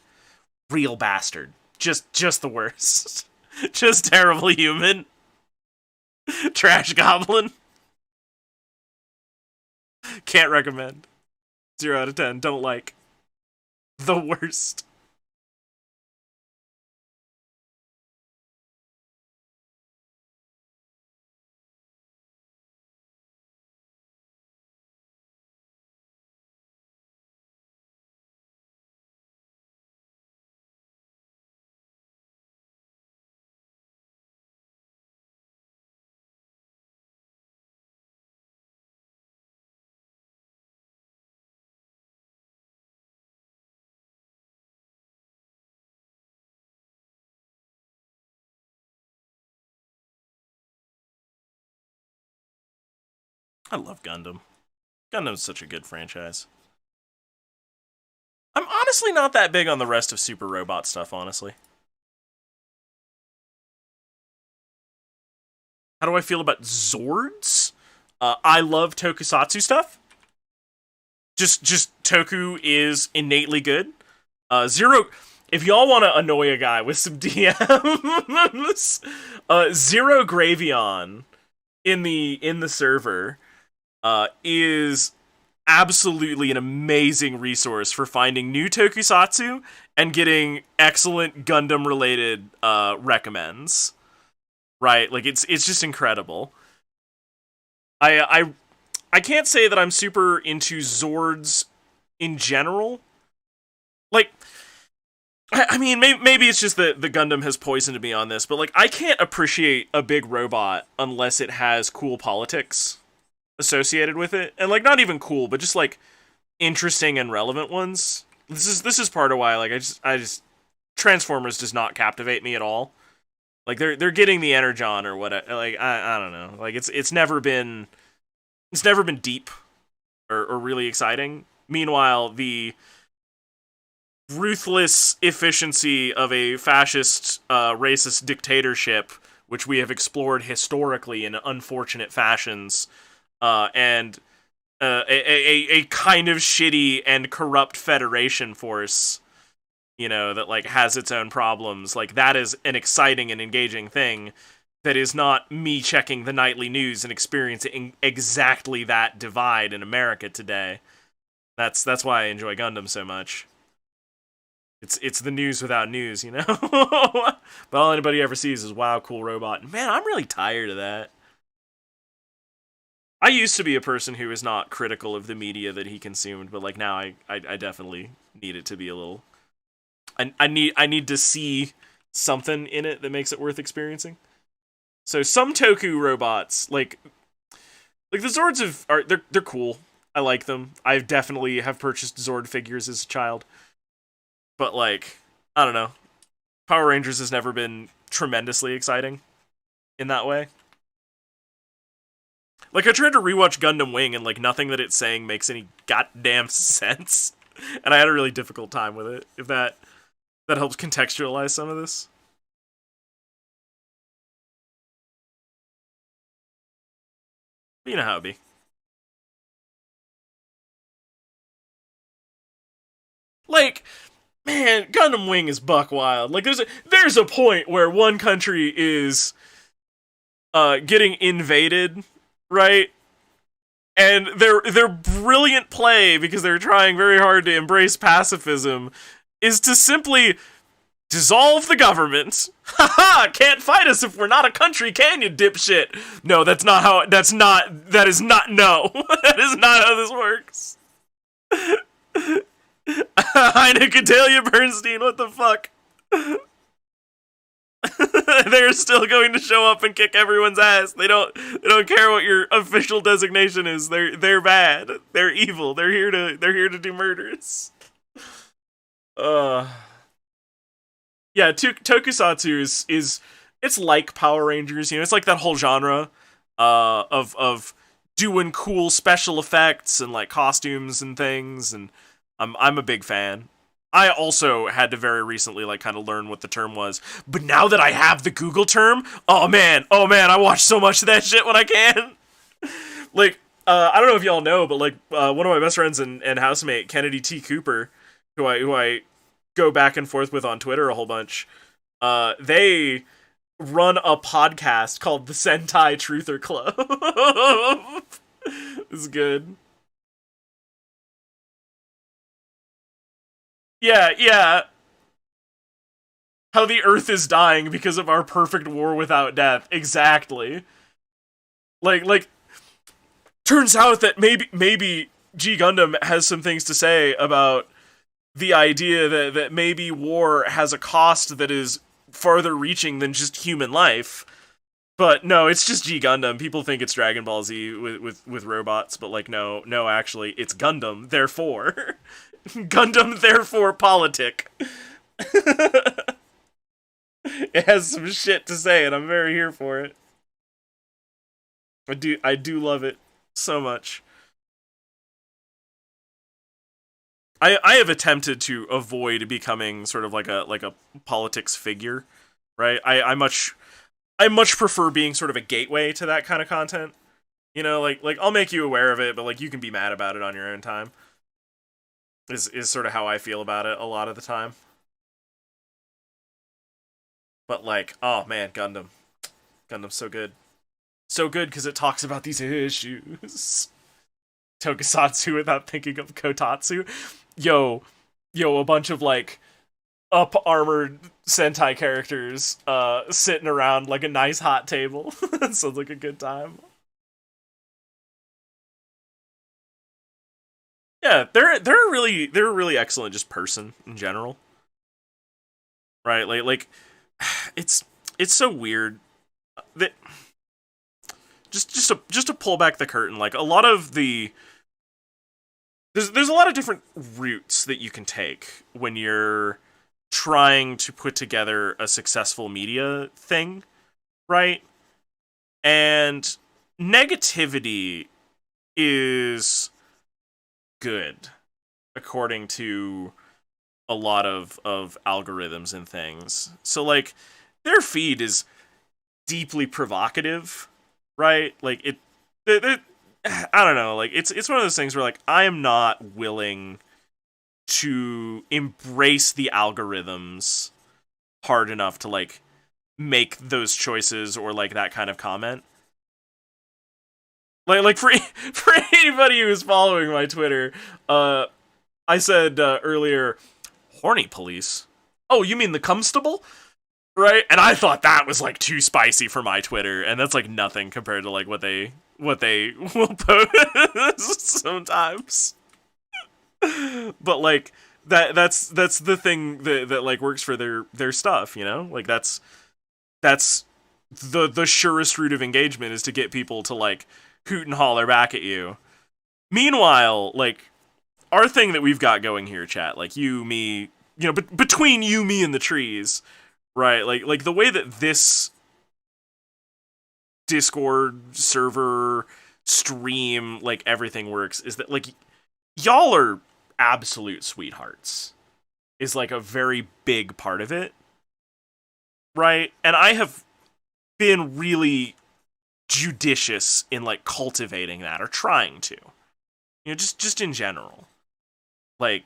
real bastard. Just the worst. Just terribly human. Trash goblin. Can't recommend. 0 out of 10, don't like. The worst. I love Gundam. Gundam's such a good franchise. I'm honestly not that big on the rest of Super Robot stuff, honestly. How do I feel about Zords? I love tokusatsu stuff. Just Toku is innately good. Zero. If y'all want to annoy a guy with some DMs, Zero Gravion in the server is absolutely an amazing resource for finding new tokusatsu and getting excellent Gundam related recommends. Right, like it's just incredible. I can't say that I'm super into Zords in general. Like, I mean, maybe it's just that the Gundam has poisoned me on this, but like, I can't appreciate a big robot unless it has cool politics associated with it, and like, not even cool, but just like interesting and relevant ones. This is part of why like I just Transformers does not captivate me at all. Like they're getting the energon or what? Like I don't know. Like it's never been deep or really exciting. Meanwhile, the ruthless efficiency of a fascist, racist dictatorship, which we have explored historically in unfortunate fashions, and a kind of shitty and corrupt Federation force, you know, that like has its own problems. Like that is an exciting and engaging thing. That is not me checking the nightly news and experiencing exactly that divide in America today. That's why I enjoy Gundam so much. It's the news without news, you know? But all anybody ever sees is, wow, cool robot. Man, I'm really tired of that. I used to be a person who was not critical of the media that he consumed, but like now I definitely need it to be a little. I need to see something in it that makes it worth experiencing. So some Toku robots, like the Zords are they're cool. I like them. I definitely have purchased Zord figures as a child, but like I don't know, Power Rangers has never been tremendously exciting in that way. Like I tried to rewatch Gundam Wing and like nothing that it's saying makes any goddamn sense, and I had a really difficult time with it. If that helps contextualize some of this. But you know how it be. Like, man, Gundam Wing is buck wild. Like, there's a point where one country is getting invaded, right? And their brilliant play, because they're trying very hard to embrace pacifism, is to simply dissolve the government. Haha! Can't fight us if we're not a country, can you, dipshit? No, that's not how. That is not. No, that is not how this works. Heine Cordelia Bernstein, what the fuck? They're still going to show up and kick everyone's ass. They don't care what your official designation is. They're bad. They're evil. They're here to do murders. Uh yeah, Tokusatsu is it's like Power Rangers, you know, it's like that whole genre of doing cool special effects and like costumes and things, and I'm a big fan. I also had to very recently like kind of learn what the term was, but now that I have the Google term, I watch so much of that shit when I can. Like, I don't know if y'all know, but like one of my best friends and housemate Kennedy T. Cooper, who I go back and forth with on Twitter a whole bunch, they run a podcast called the Sentai Truther Club. It's good. Yeah, yeah. How the Earth is dying because of our perfect war without death. Exactly. Like turns out that maybe G Gundam has some things to say about the idea that maybe war has a cost that is farther reaching than just human life. But no, it's just G Gundam. People think it's Dragon Ball Z with robots, but like no, actually, it's Gundam. Therefore, Gundam. Therefore, politic. It has some shit to say, and I'm very here for it. I do love it so much. I have attempted to avoid becoming sort of like a politics figure, right? I much prefer being sort of a gateway to that kind of content. You know, like I'll make you aware of it, but like you can be mad about it on your own time. Is sort of how I feel about it a lot of the time. But like, oh man, Gundam's so good, so good because it talks about these issues. Tokusatsu without thinking of Kotatsu. Yo, a bunch of like up armored Sentai characters sitting around like a nice hot table. Sounds like a good time. Yeah, they're a really excellent just person in general, right? Like it's so weird that just to pull back the curtain, like a lot of the there's a lot of different routes that you can take when you're trying to put together a successful media thing, right? And negativity is good according to a lot of algorithms and things. So like their feed is deeply provocative, right? Like it I don't know, like it's one of those things where like I am not willing to embrace the algorithms hard enough to like make those choices or like that kind of comment. Like for for anybody who's following my Twitter, I said earlier, horny police. Oh, you mean the Cumstable? Right? And I thought that was like too spicy for my Twitter, and that's like nothing compared to like what they what they will post sometimes. But like that's the thing that like works for their stuff, you know? Like that's the surest route of engagement is to get people to like hoot and holler back at you. Meanwhile, like our thing that we've got going here, chat, like you, me, you know, between you, me, and the trees, right? Like the way that this Discord server stream, like everything works, is that like y'all are absolute sweethearts. Is like a very big part of it, right? And I have been really judicious in like cultivating that or trying to, you know, just in general. Like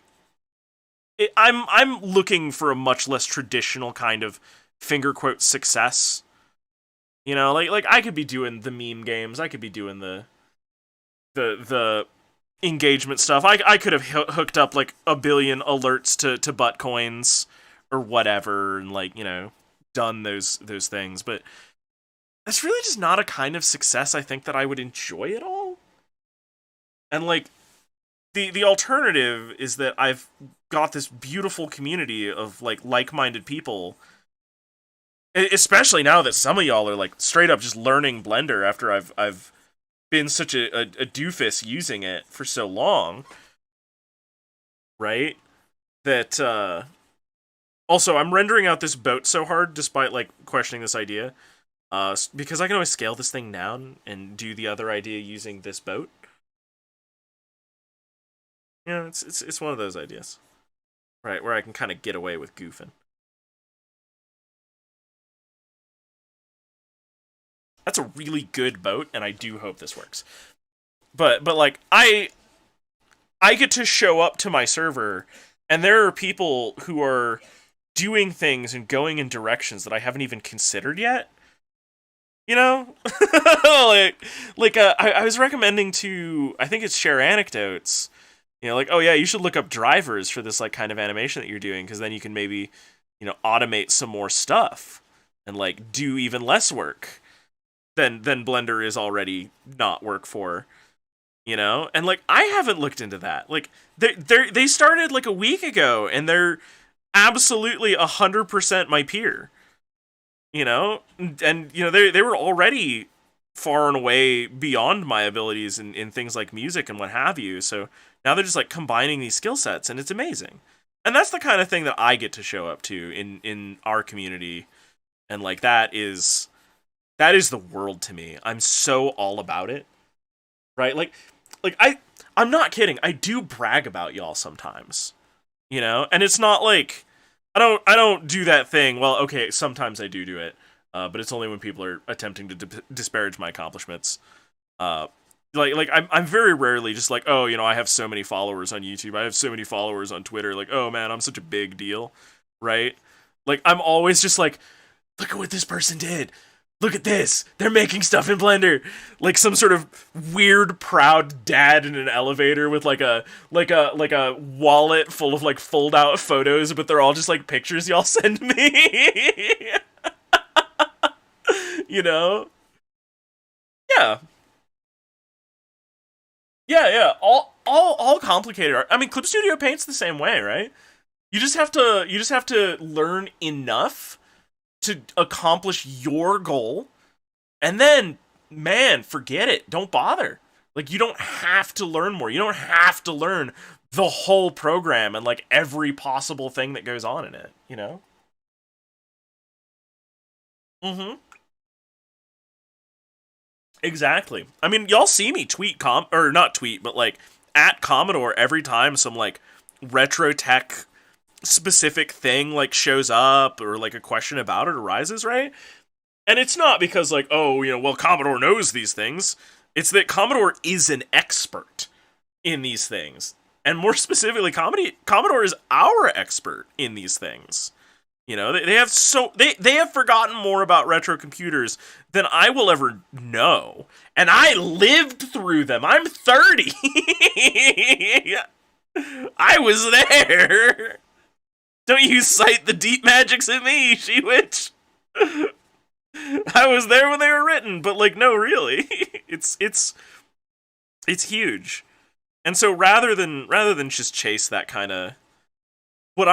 I'm looking for a much less traditional kind of finger quote success. You know, like I could be doing the meme games, I could be doing the engagement stuff. I could have hooked up like a billion alerts to butt coins or whatever, and like, you know, done those things, but that's really just not a kind of success I think that I would enjoy at all. And like the alternative is that I've got this beautiful community of like-minded people, especially now that some of y'all are like straight up just learning Blender after I've been such a doofus using it for so long, right? That also I'm rendering out this boat so hard despite like questioning this idea, because I can always scale this thing down and do the other idea using this boat. You know, it's one of those ideas, right, where I can kind of get away with goofing. That's a really good boat, and I do hope this works. But like I get to show up to my server, and there are people who are doing things and going in directions that I haven't even considered yet. You know, I was recommending to, I think it's Share Anecdotes. You know, like, oh yeah, you should look up drivers for this like kind of animation that you're doing, because then you can maybe, you know, automate some more stuff and like do even less work than Blender is already not work for, you know? And like I haven't looked into that. Like they started like a week ago, and they're absolutely 100% my peer, you know? And you know, they were already far and away beyond my abilities in things like music and what have you. So now they're just like combining these skill sets, and it's amazing. And that's the kind of thing that I get to show up to in our community. And like that is the world to me. I'm so all about it. Right? Like I'm not kidding. I do brag about y'all sometimes. You know? And it's not like I don't do that thing. Well, okay, sometimes I do it. But it's only when people are attempting to disparage my accomplishments. I'm very rarely just like, oh, you know, I have so many followers on YouTube, I have so many followers on Twitter, like, oh man, I'm such a big deal, right? Like, I'm always just like, look at what this person did. Look at this. They're making stuff in Blender. Like some sort of weird, proud dad in an elevator with like a wallet full of like fold out photos, but they're all just like pictures y'all send me. You know? Yeah. Yeah. All complicated art. I mean, Clip Studio Paint's the same way, right? You just have to learn enough to accomplish your goal, and then, man, forget it. Don't bother. Like, you don't have to learn more. You don't have to learn the whole program and like every possible thing that goes on in it, you know? Mm-hmm. Exactly. I mean, y'all see me tweet or not tweet, but like at Commodore every time some like retro tech specific thing like shows up or like a question about it arises, right? And it's not because like, oh, you know, well, Commodore knows these things. It's that Commodore is an expert in these things. And more specifically, Commodore is our expert in these things. You know, they have forgotten more about retro computers than I will ever know. And I lived through them. I'm 30. I was there. Don't you cite the deep magics at me, she witch. I was there when they were written, but like, no, really. It's huge. And so rather than just chase that kind of what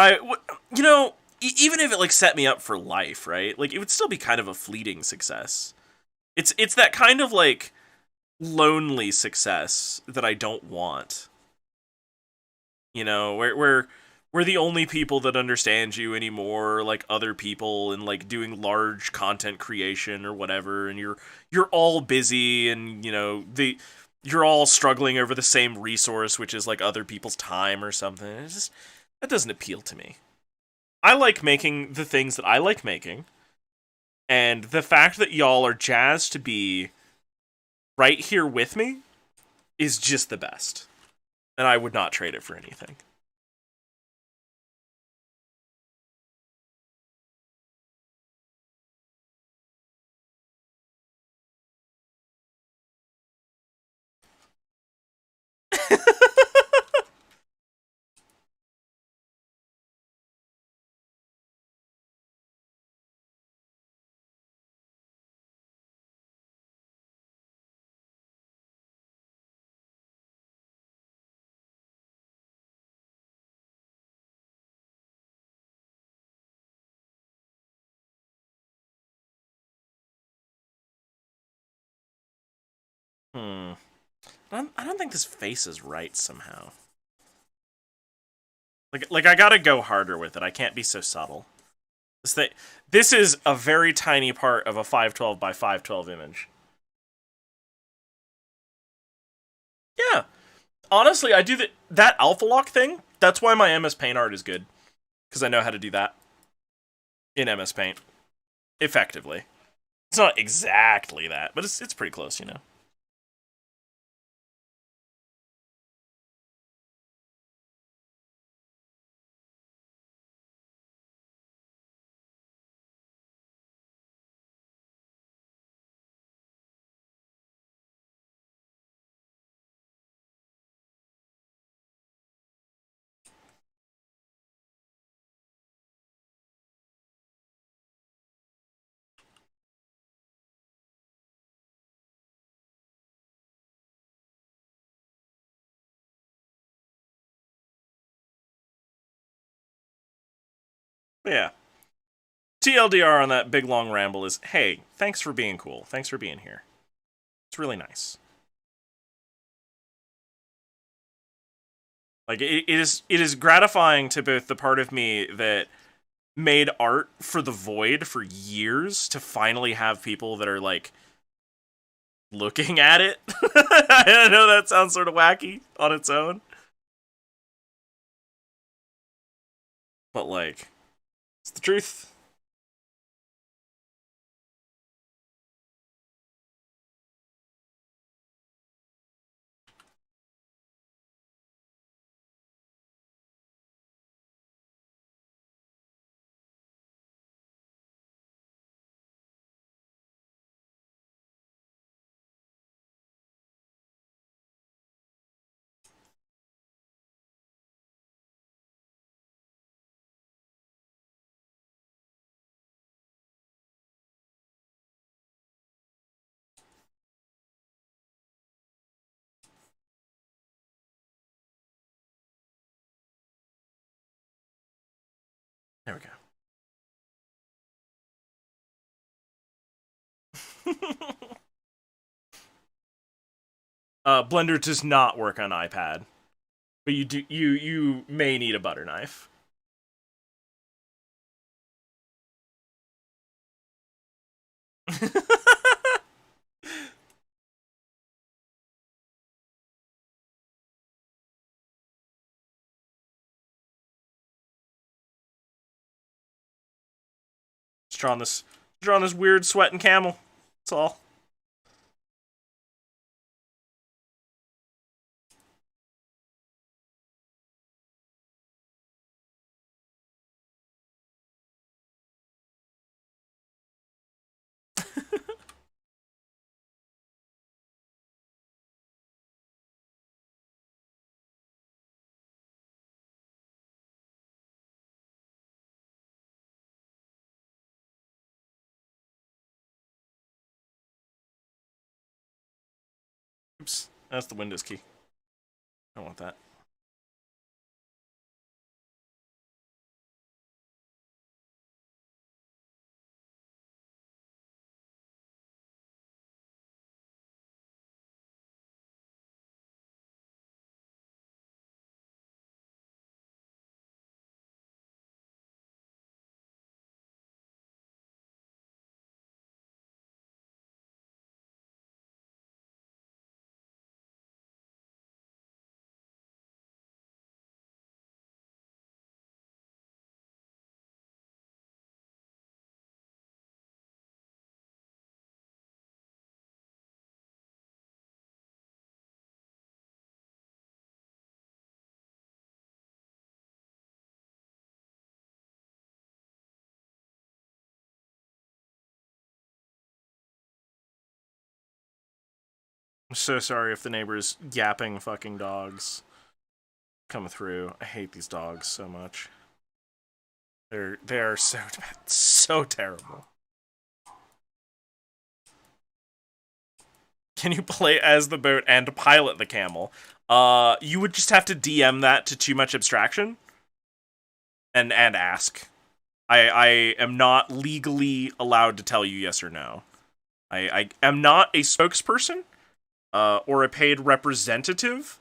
you know, even if it like set me up for life, right? Like it would still be kind of a fleeting success. It's that kind of like lonely success that I don't want. You know, where we're the only people that understand you anymore, like other people and like doing large content creation or whatever, and you're all busy and you know you're all struggling over the same resource, which is like other people's time or something. It's just that doesn't appeal to me. I like making the things that I like making, and the fact that y'all are jazzed to be right here with me is just the best. And I would not trade it for anything. Hmm. I don't think this face is right somehow. Like I gotta go harder with it. I can't be so subtle. This thing, this is a very tiny part of a 512 by 512 image. Yeah, honestly, I do that alpha lock thing. That's why my MS Paint art is good because I know how to do that in MS Paint effectively. It's not exactly that, but it's pretty close, you know. But yeah, TLDR on that big long ramble is, hey, thanks for being cool. Thanks for being here. It's really nice. Like it is gratifying to both the part of me that made art for the void for years to finally have people that are like looking at it. I know that sounds sort of wacky on its own, but like it's the truth. There we go. Blender does not work on iPad, but you may need a butter knife. Just drawing this weird sweating camel. That's all. That's the Windows key. I don't want that. I'm so sorry if the neighbor's yapping fucking dogs come through. I hate these dogs so much. They're so terrible. Can you play as the boat and pilot the camel? You would just have to DM that to Too Much Abstraction and ask. I am not legally allowed to tell you yes or no. I am not a spokesperson or a paid representative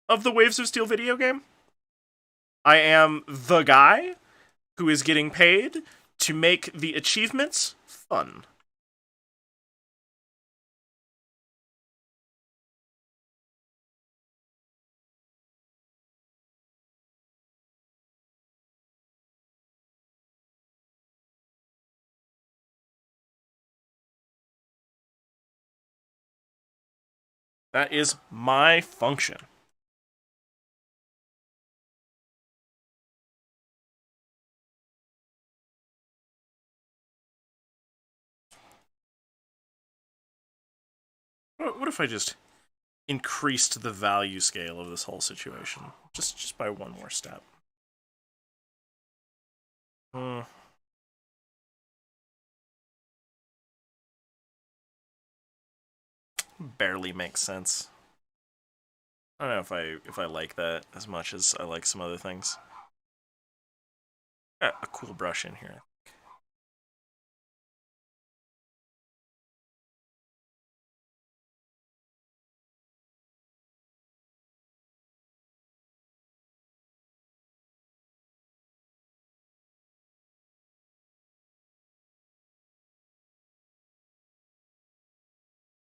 of the Waves of Steel video game. I am the guy who is getting paid to make the achievements fun. That is my function. What if I just increased the value scale of this whole situation? Just by one more step. Barely makes sense. I don't know if I like that as much as I like some other things. Got a cool brush in here.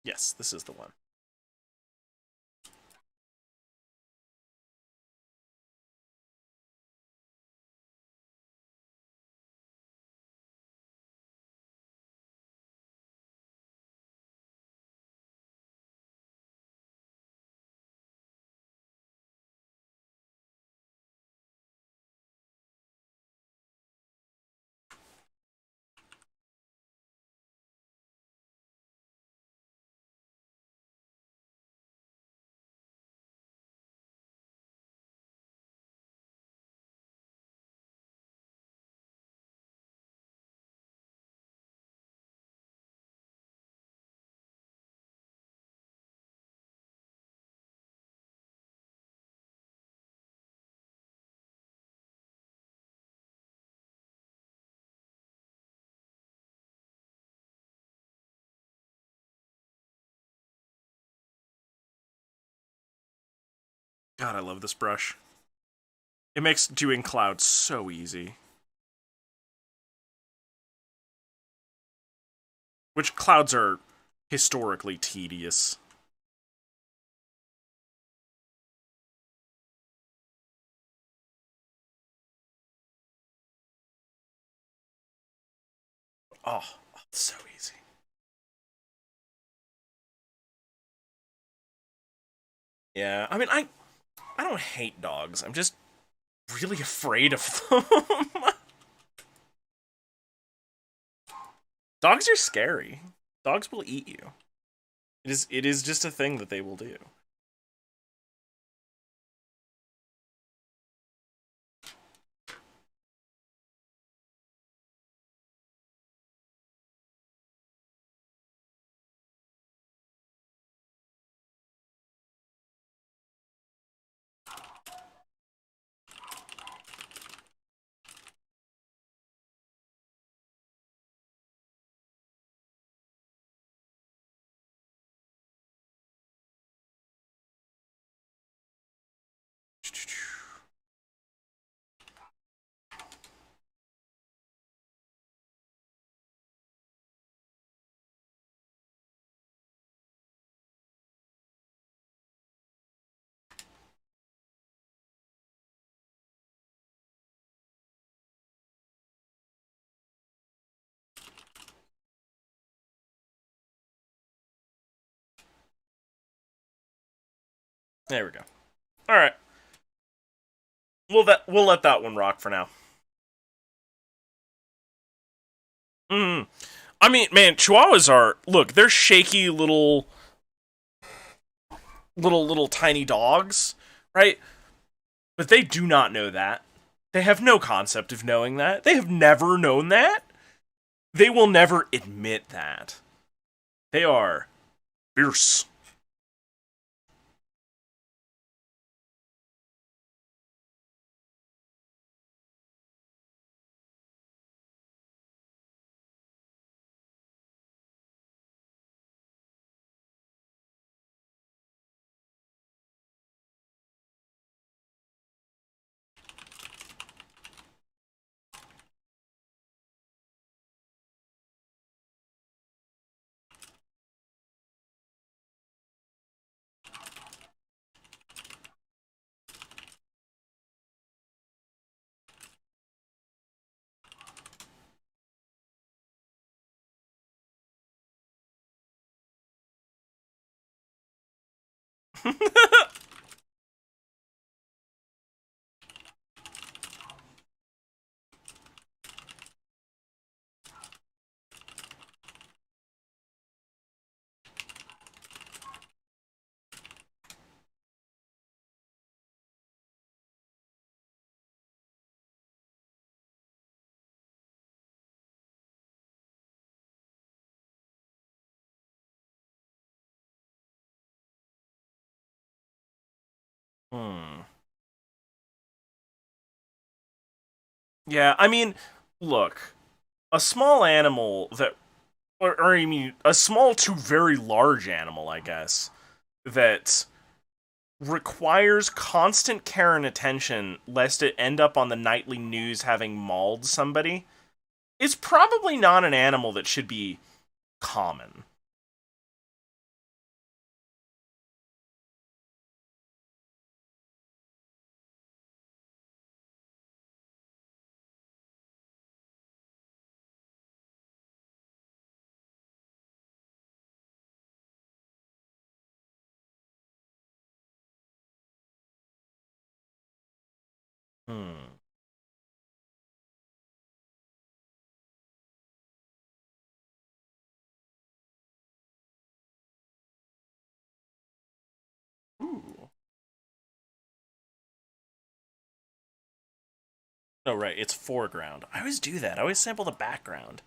Yes, this is the one. God, I love this brush. It makes doing clouds so easy. Which clouds are historically tedious. Oh, so easy. Yeah, I mean, I don't hate dogs. I'm just really afraid of them. Dogs are scary. Dogs will eat you. It is just a thing that they will do. There we go. All right. We'll let that one rock for now. Mm. I mean, man, Chihuahuas are look. They're shaky little tiny dogs, right? But they do not know that. They have no concept of knowing that. They have never known that. They will never admit that. They are fierce. Hmm. Yeah, I mean, look, a small animal that, or I mean, a small to very large animal, I guess, that requires constant care and attention lest it end up on the nightly news having mauled somebody is probably not an animal that should be common. Hmm. Ooh. No, right, it's foreground. I always do that. I always sample the background.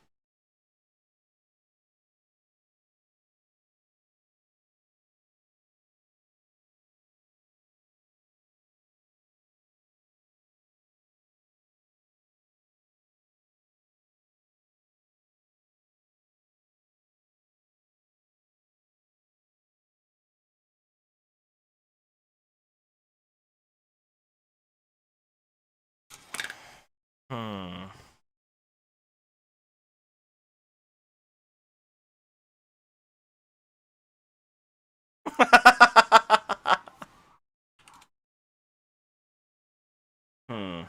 Hmm. Hmm.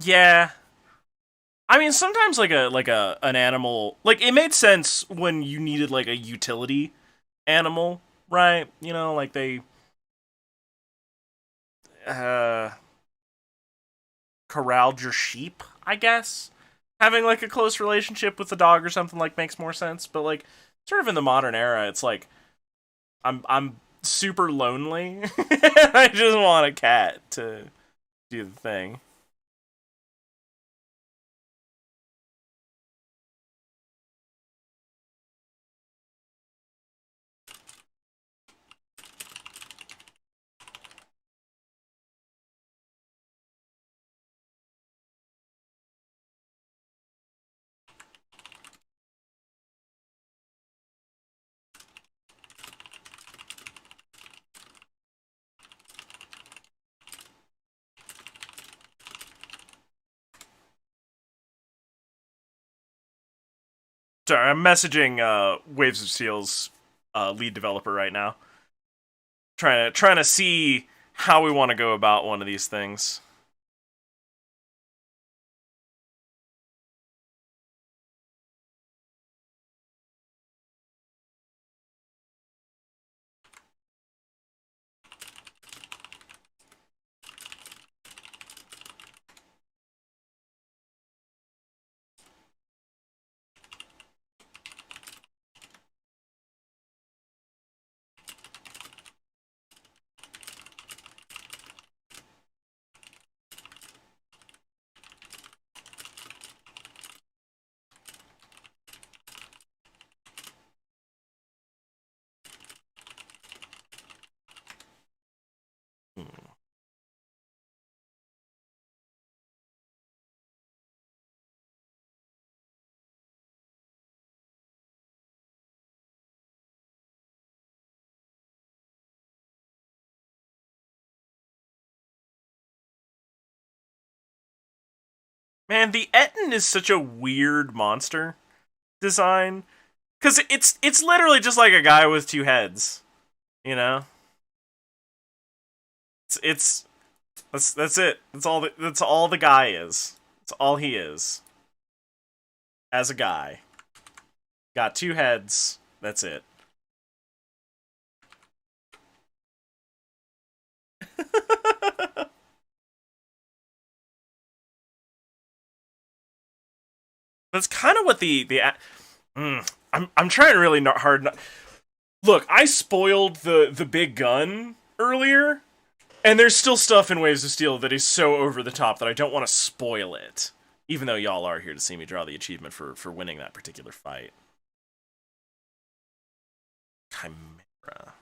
Yeah. I mean, sometimes like a an animal like it made sense when you needed like a utility animal, right? You know, like they uh corralled your sheep, I guess. Having like a close relationship with the dog or something like makes more sense, but like sort of in the modern era, it's like I'm super lonely. I just want a cat to do the thing. Sorry, I'm messaging Waves of Steel's lead developer right now, trying to see how we want to go about one of these things. Man, the Etten is such a weird monster design because it's literally just like a guy with two heads. You know, it's that's it. That's all the guy is. That's all he is as a guy. Got two heads. That's it. That's kind of what I'm trying really not hard. Look, I spoiled the big gun earlier, and there's still stuff in Waves of Steel that is so over the top that I don't want to spoil it. Even though y'all are here to see me draw the achievement for winning that particular fight. Chimera.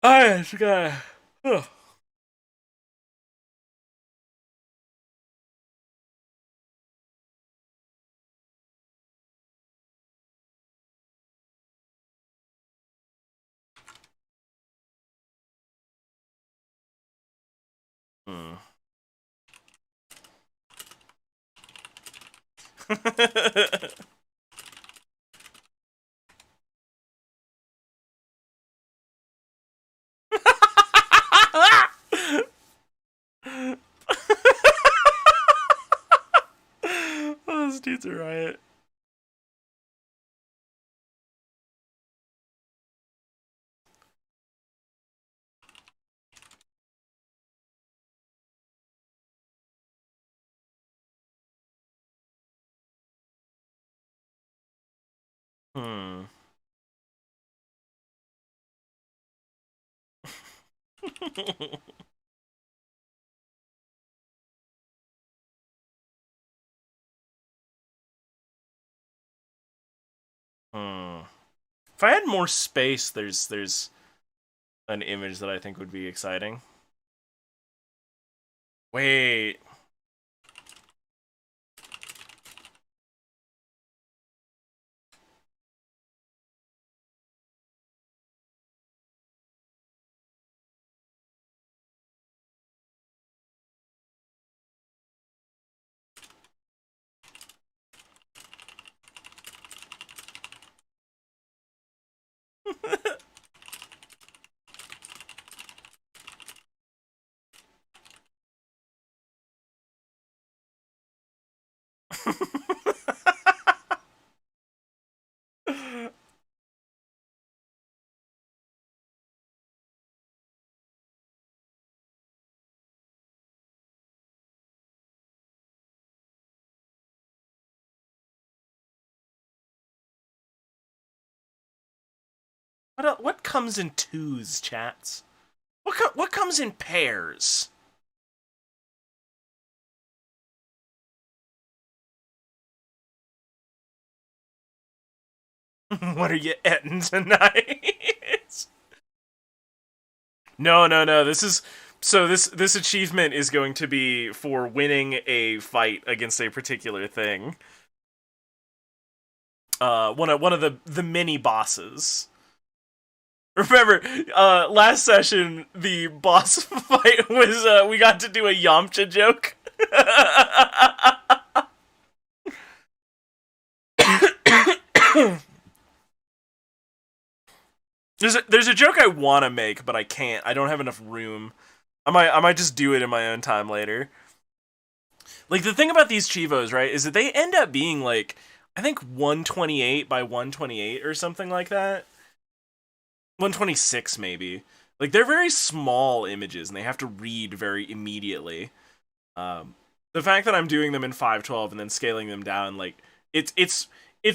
I forgot. Ugh. Hmm. Those dudes are riot. Hmm. Hmm. If I had more space, there's an image that I think would be exciting. Wait. What comes in twos, chats? What comes in pairs? What are you eating tonight? No. This achievement is going to be for winning a fight against a particular thing. One of the mini bosses. Remember, last session the boss fight was we got to do a Yamcha joke. There's a joke I want to make, but I can't. I don't have enough room. I might just do it in my own time later. Like the thing about these Chivos, right, is that they end up being like I think 128 by 128 or something like that. 126 maybe. Like they're very small images and they have to read very immediately. The fact that I'm doing them in 512 and then scaling them down, like it's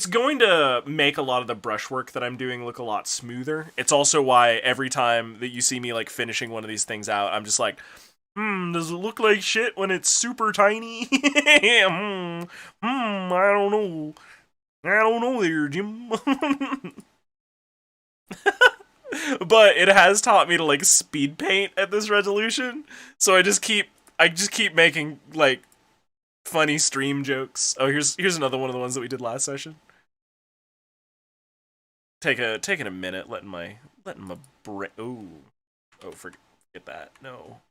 going to make a lot of the brushwork that I'm doing look a lot smoother. It's also why every time that you see me like finishing one of these things out, I'm just like, does it look like shit when it's super tiny? I don't know. I don't know there, Jim. But it has taught me to like speed paint at this resolution, so I just keep making like funny stream jokes. Oh, here's another one of the ones that we did last session. Taking a minute, letting my brain. Oh, forget that. No,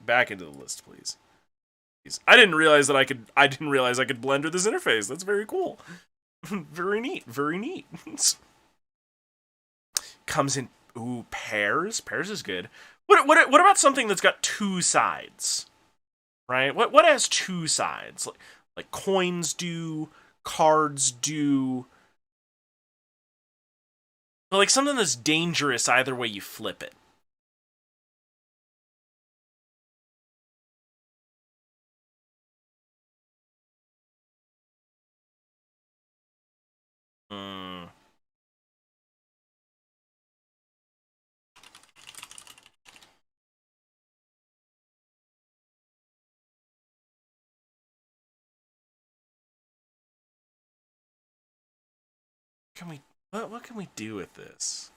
back into the list, please. I didn't realize that I didn't realize I could blend with this interface. That's very cool. Very neat. Very neat. Comes in. Ooh, pairs. Pairs is good. What about something that's got two sides? Right? What has two sides? Like coins do, cards do. But like something that's dangerous either way you flip it. Hmm. Can we? What can we do with this?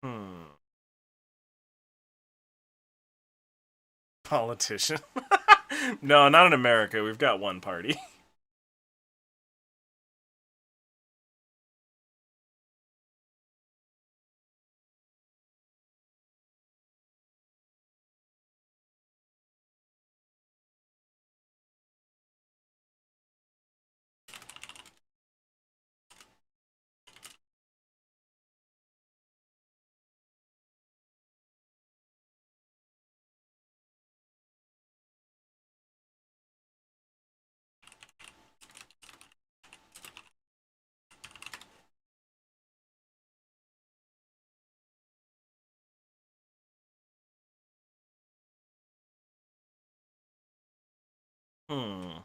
Hmm. Politician? No, not in America. We've got one party. Hmm.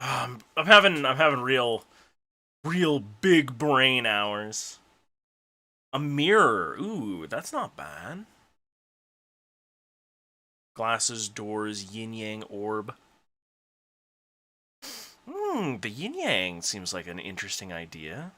I'm having real big brain hours. A mirror. Ooh, that's not bad. Glasses, doors, yin yang orb. The yin yang seems like an interesting idea.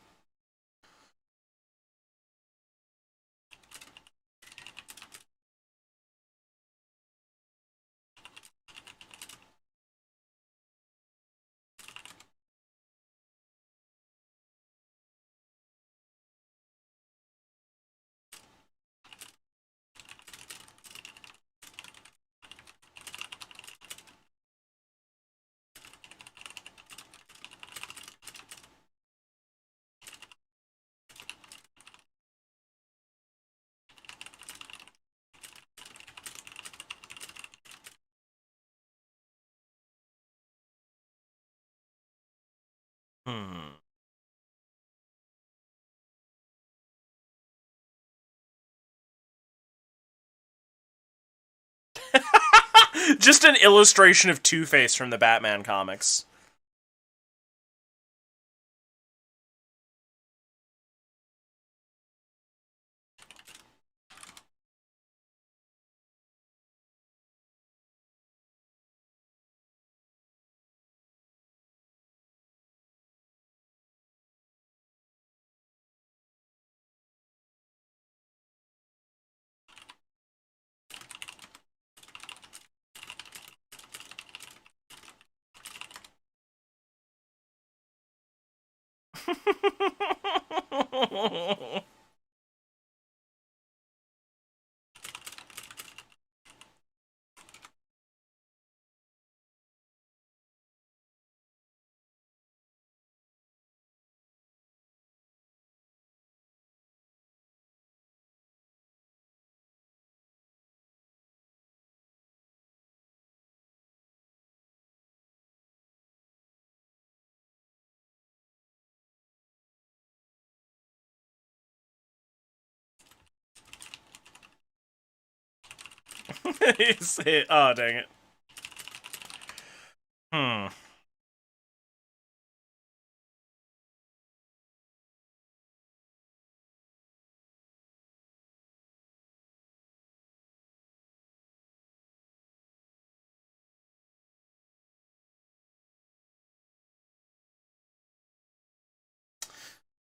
Just an illustration of Two-Face from the Batman comics. Oh, dang it. Hmm.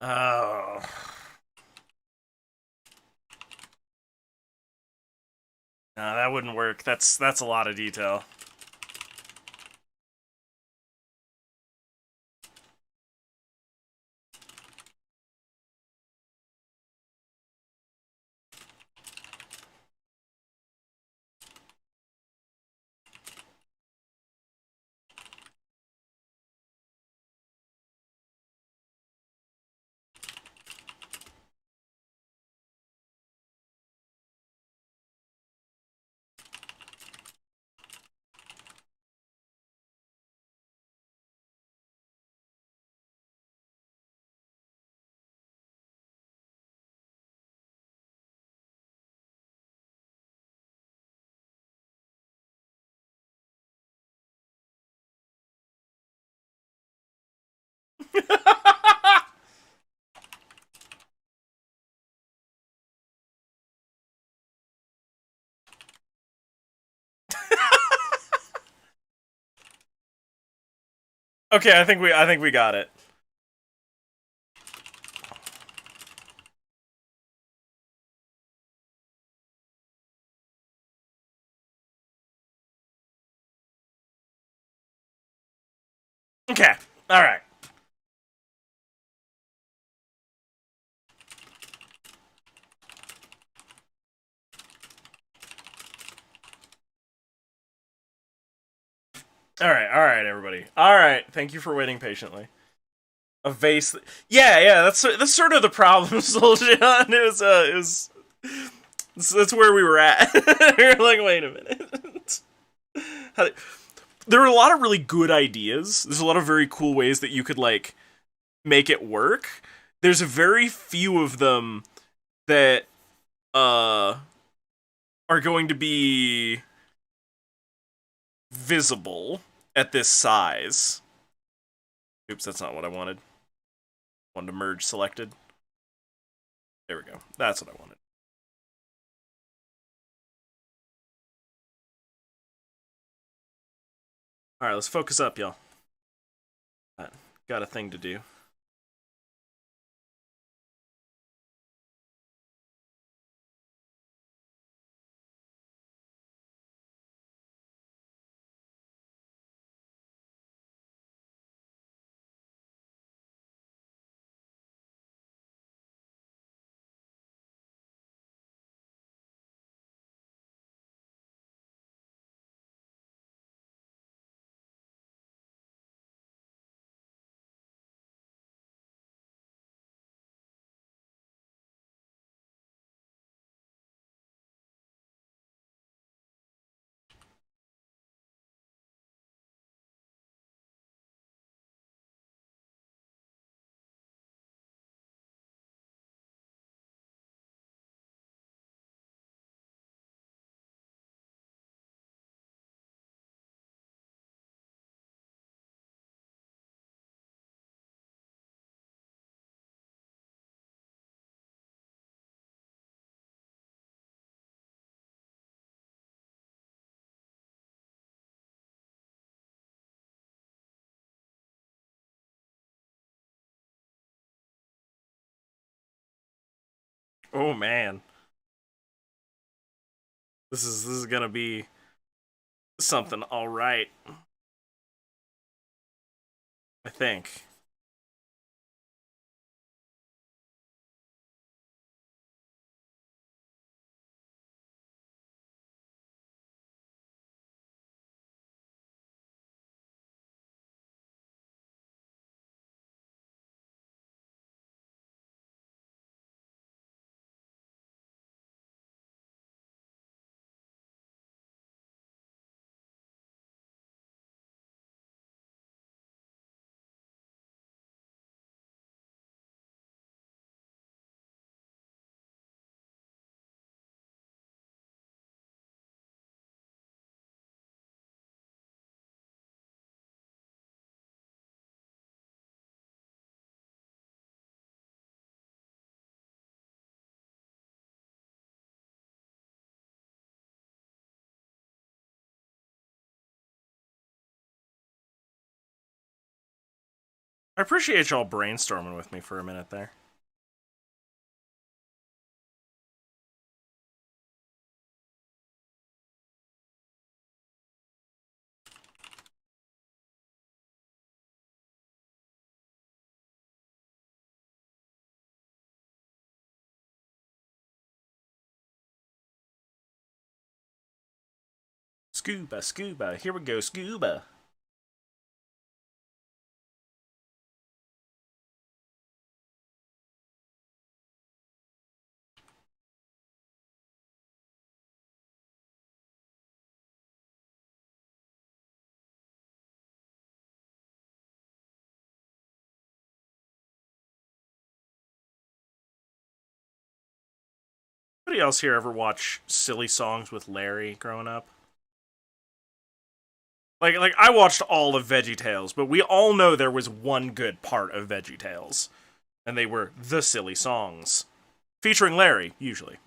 Oh. No, that wouldn't work. That's a lot of detail. Okay, I think we got it. Okay. All right. All right, everybody. All right, thank you for waiting patiently. A vase. Yeah. That's sort of the problem, Soldier. It was that's where we were at. We were like, wait a minute. How, there are a lot of really good ideas. There's a lot of very cool ways that you could like make it work. There's very few of them that uh are going to be visible at this size. Oops, that's not what I wanted. Wanted to merge selected. There we go. That's what I wanted. All right, let's focus up, y'all. Got a thing to do. Oh man, this is gonna be something. All right, I think. I appreciate y'all brainstorming with me for a minute there. Scuba, scuba. Here we go, scuba. Anybody else here ever watch Silly Songs with Larry growing up? Like I watched all of VeggieTales, but we all know there was one good part of VeggieTales, and they were the silly songs, featuring Larry usually.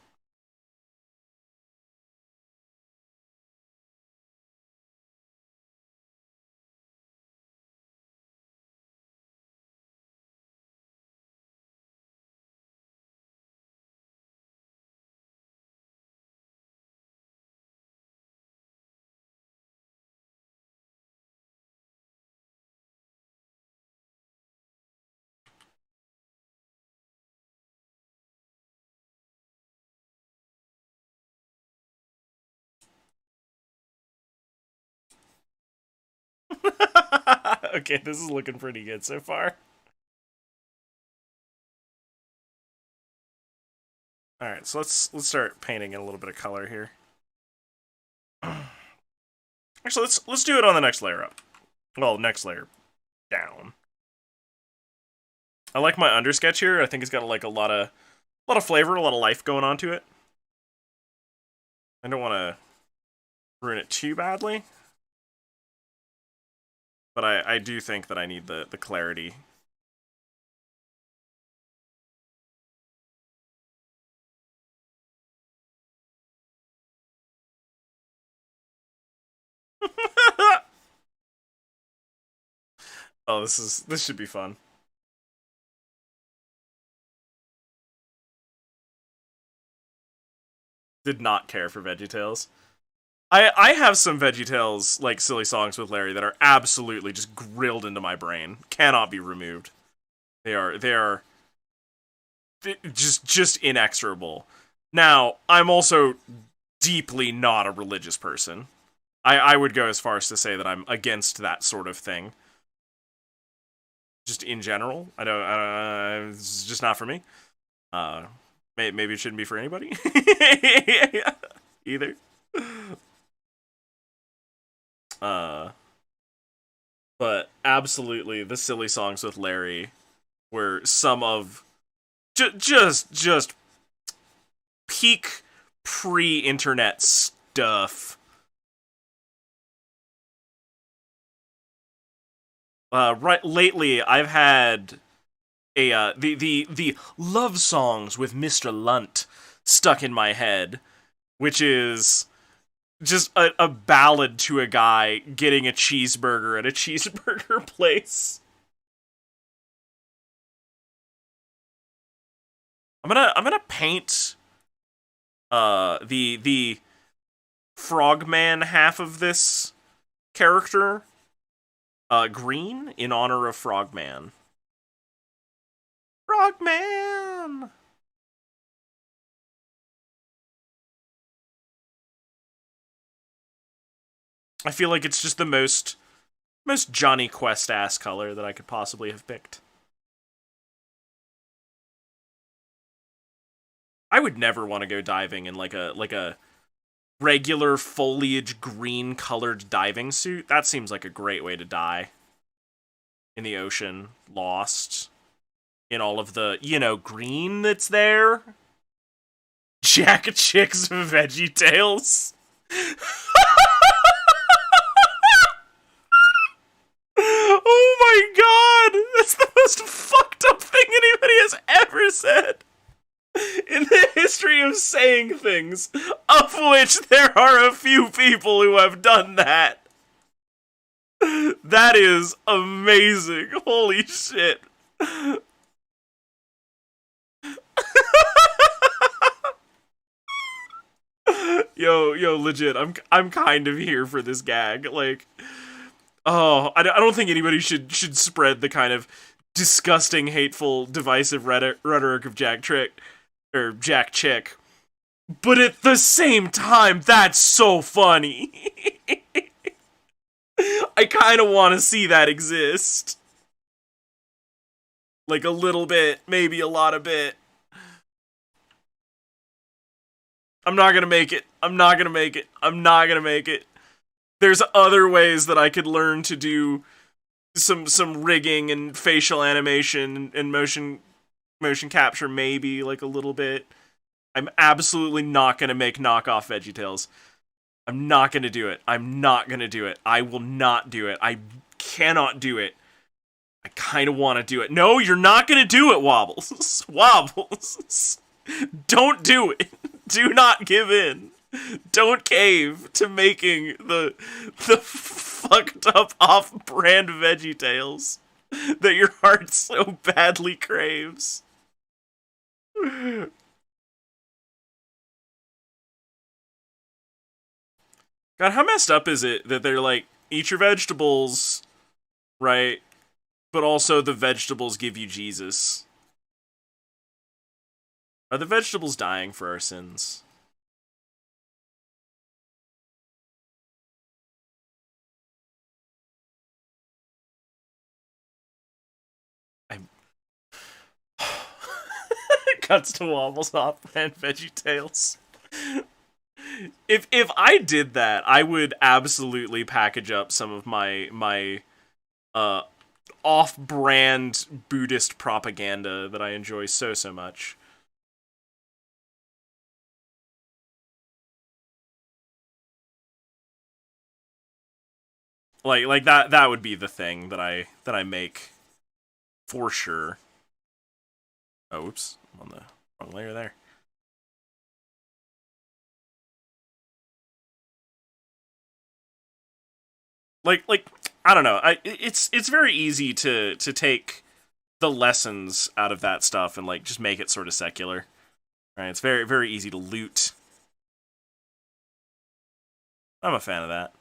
Okay, this is looking pretty good so far. All right, so let's start painting in a little bit of color here. Actually, let's do it on the next layer up. Well, next layer down. I like my undersketch here. I think it's got like a lot of flavor, a lot of life going on to it. I don't want to ruin it too badly, but I do think that I need the clarity. Oh, this should be fun. Did not care for VeggieTales. I have some VeggieTales like silly songs with Larry that are absolutely just grilled into my brain. Cannot be removed. They are just inexorable. Now, I'm also deeply not a religious person. I would go as far as to say that I'm against that sort of thing. Just in general, it's just not for me. Uh, maybe it shouldn't be for anybody either. Uh, but absolutely, the silly songs with Larry were some of just peak pre-internet stuff. Right lately, I've had the love songs with Mr. Lunt stuck in my head, which is just a ballad to a guy getting a cheeseburger at a cheeseburger place. I'm gonna paint the frogman half of this character green in honor of Frogman. Frogman. I feel like it's just the most Johnny Quest ass color that I could possibly have picked. I would never want to go diving in like a regular foliage green colored diving suit. That seems like a great way to die. In the ocean, lost in all of the, green that's there. Jack Chick's Veggie Tales. Oh my god! That's the most fucked up thing anybody has ever said in the history of saying things, of which there are a few people who have done that. That is amazing. Holy shit. Yo, legit. I'm kind of here for this gag. Like, oh, I don't think anybody should spread the kind of disgusting, hateful, divisive rhetoric of Jack Trick or Jack Chick. But at the same time, that's so funny. I kind of want to see that exist. Like a little bit, maybe a lot of bit. I'm not gonna make it. I'm not gonna make it. I'm not gonna make it. There's other ways that I could learn to do some rigging and facial animation and motion capture, maybe like a little bit. I'm absolutely not gonna make knockoff VeggieTales. I'm not gonna do it. I'm not gonna do it. I will not do it. I cannot do it. I kind of want to do it. No, you're not gonna do it, Wobbles. Wobbles. Don't do it. Do not give in. Don't cave to making the fucked up off-brand VeggieTales that your heart so badly craves. God, how messed up is it that they're like, eat your vegetables, right? But also the vegetables give you Jesus. Are the vegetables dying for our sins? I'm cuts to Wobbles off and VeggieTales. If I did that, I would absolutely package up some of my uh off-brand Buddhist propaganda that I enjoy so much. Like that would be the thing that I make for sure. Oh, oops, I'm on the wrong layer there. Like I don't know. It's very easy to take the lessons out of that stuff and like just make it sort of secular. Right? It's very easy to loot. I'm a fan of that.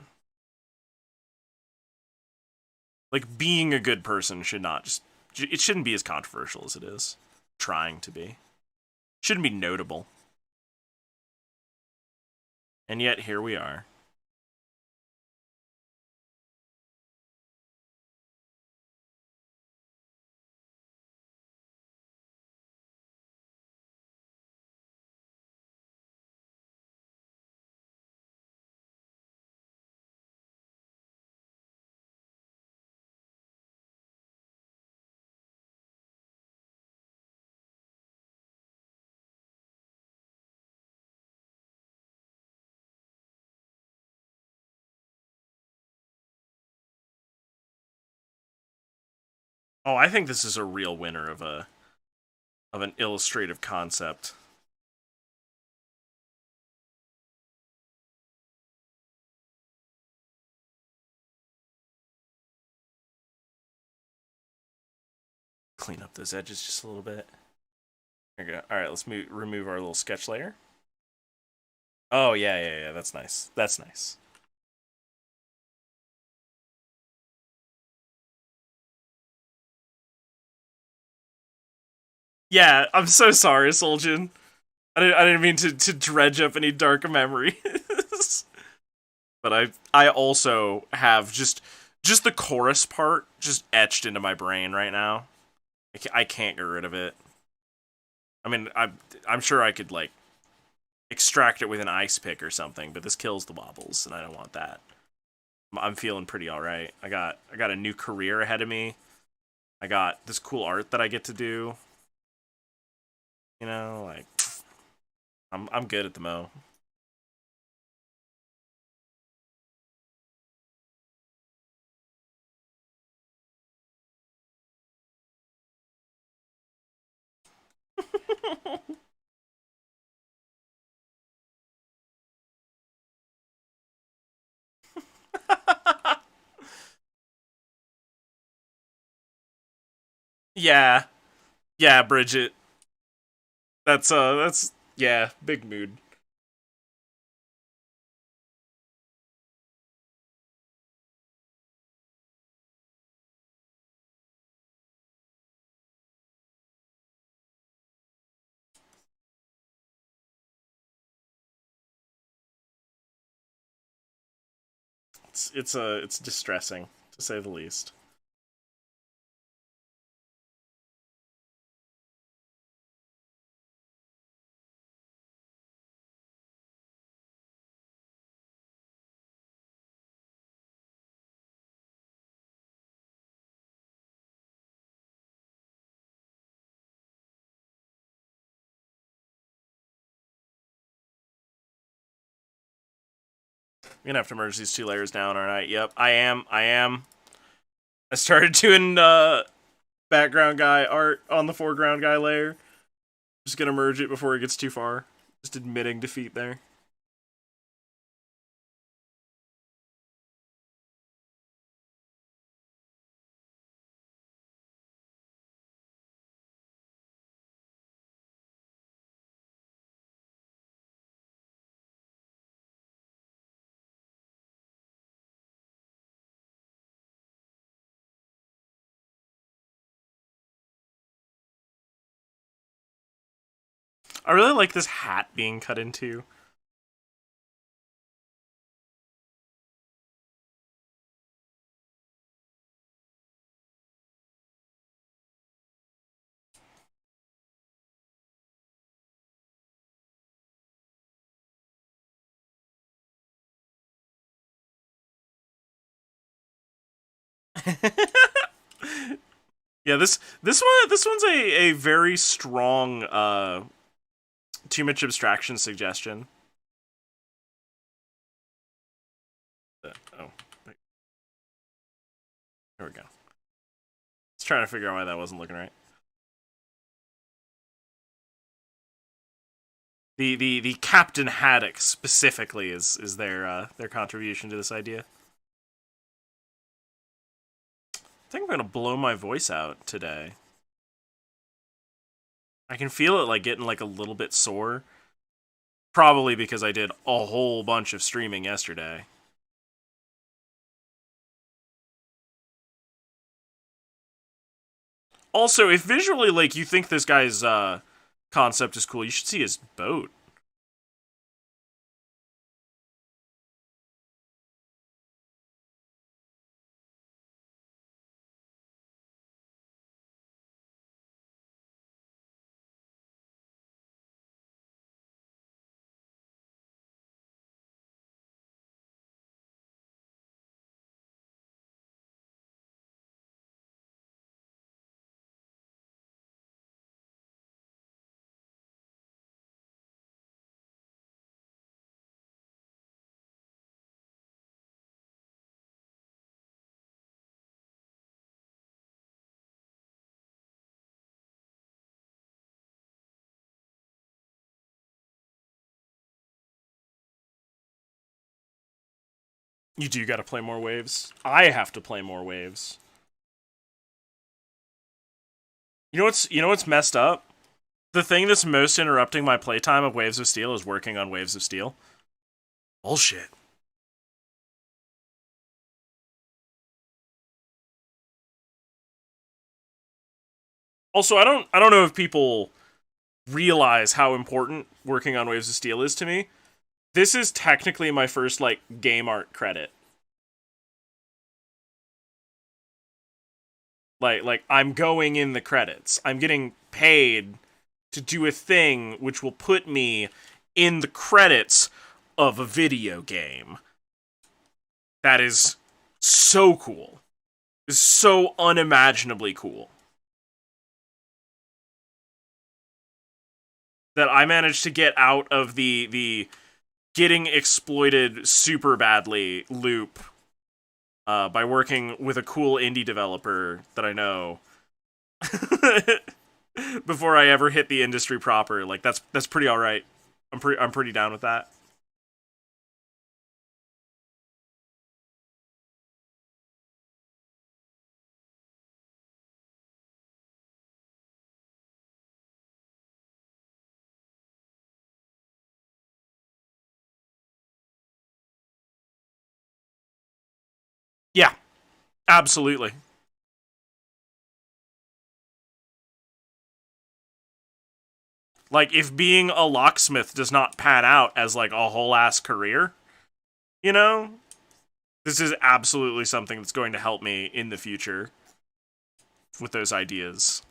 Like being a good person should not just it shouldn't be as controversial as it is trying to be. Shouldn't be notable. And yet here we are. Oh, I think this is a real winner of an illustrative concept. Clean up those edges just a little bit. There you go. All right, let's remove our little sketch layer. Oh yeah, yeah, yeah. That's nice. That's nice. Yeah, I'm so sorry, Soljan. I didn't mean to dredge up any dark memories. But I also have just the chorus part just etched into my brain right now. I can't get rid of it. I mean, I'm sure I could like extract it with an ice pick or something, but this kills the wobbles, and I don't want that. I'm feeling pretty all right. I got a new career ahead of me. I got this cool art that I get to do. You know, like I'm good at the mo. Yeah, yeah, Bridget. That's yeah, big mood. It's distressing to say the least. I'm gonna have to merge these two layers down, alright? Yep, I am. I am. I started doing background guy art on the foreground guy layer. Just gonna merge it before it gets too far. Just admitting defeat there. I really like this hat being cut into. Yeah, this one's a very strong too much abstraction suggestion. Oh, wait, there we go. Just trying to figure out why that wasn't looking right. The Captain Haddock specifically is their contribution to this idea. I think I'm gonna blow my voice out today. I can feel it like getting like a little bit sore. Probably because I did a whole bunch of streaming yesterday. Also, if visually like you think this guy's concept is cool, you should see his boat. You do got to play more waves. I have to play more waves. You know what's messed up? The thing that's most interrupting my playtime of Waves of Steel is working on Waves of Steel. Bullshit. Also, I don't know if people realize how important working on Waves of Steel is to me. This is technically my first like game art credit. Like I'm going in the credits. I'm getting paid to do a thing which will put me in the credits of a video game. That is so cool. It's so unimaginably cool. That I managed to get out of the getting exploited super badly loop by working with a cool indie developer that I know before I ever hit the industry proper. Like that's pretty all right. I'm pretty down with that. Yeah, absolutely. Like if being a locksmith does not pan out as like a whole ass career, you know, this is absolutely something that's going to help me in the future with those ideas.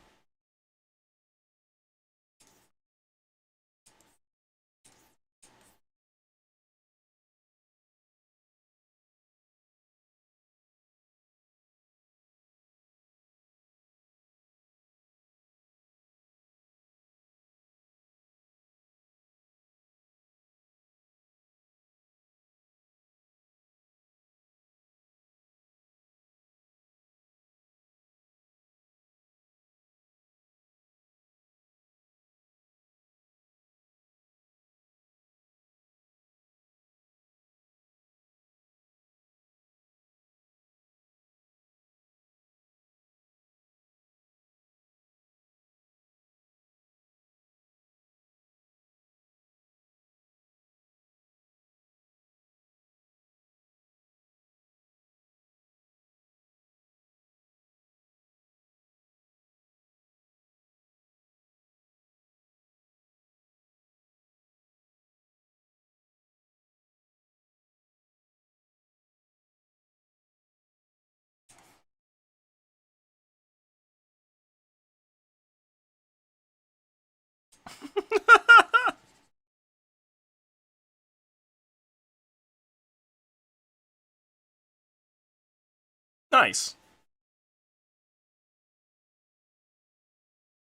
Nice.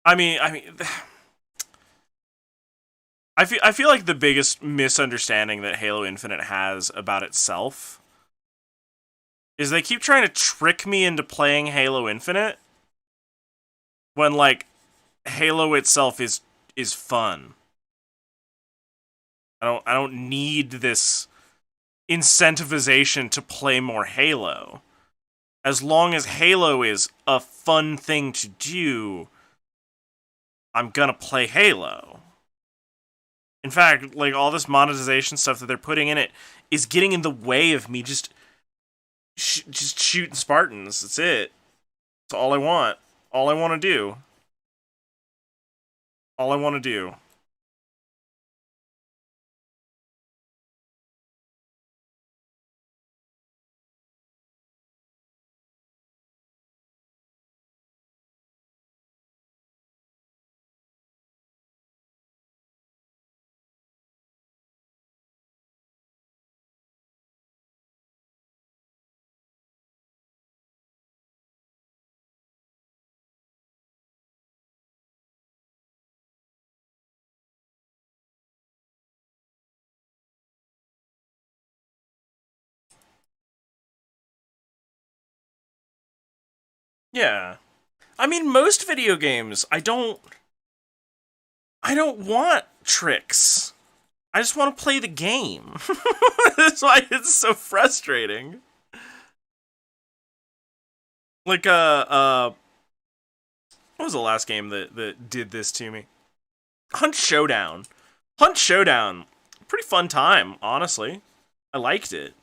I mean, I feel like the biggest misunderstanding that Halo Infinite has about itself is they keep trying to trick me into playing Halo Infinite when like Halo itself is fun. I don't need this incentivization to play more Halo. As long as Halo is a fun thing to do, I'm gonna play Halo. In fact, like all this monetization stuff that they're putting in it is getting in the way of me just shooting Spartans. That's it. That's all I want. All I want to do. All I want to do. Yeah. I mean, most video games, I don't want tricks. I just want to play the game. That's why it's so frustrating. Like what was the last game that did this to me? Hunt Showdown. Hunt Showdown. Pretty fun time, honestly. I liked it.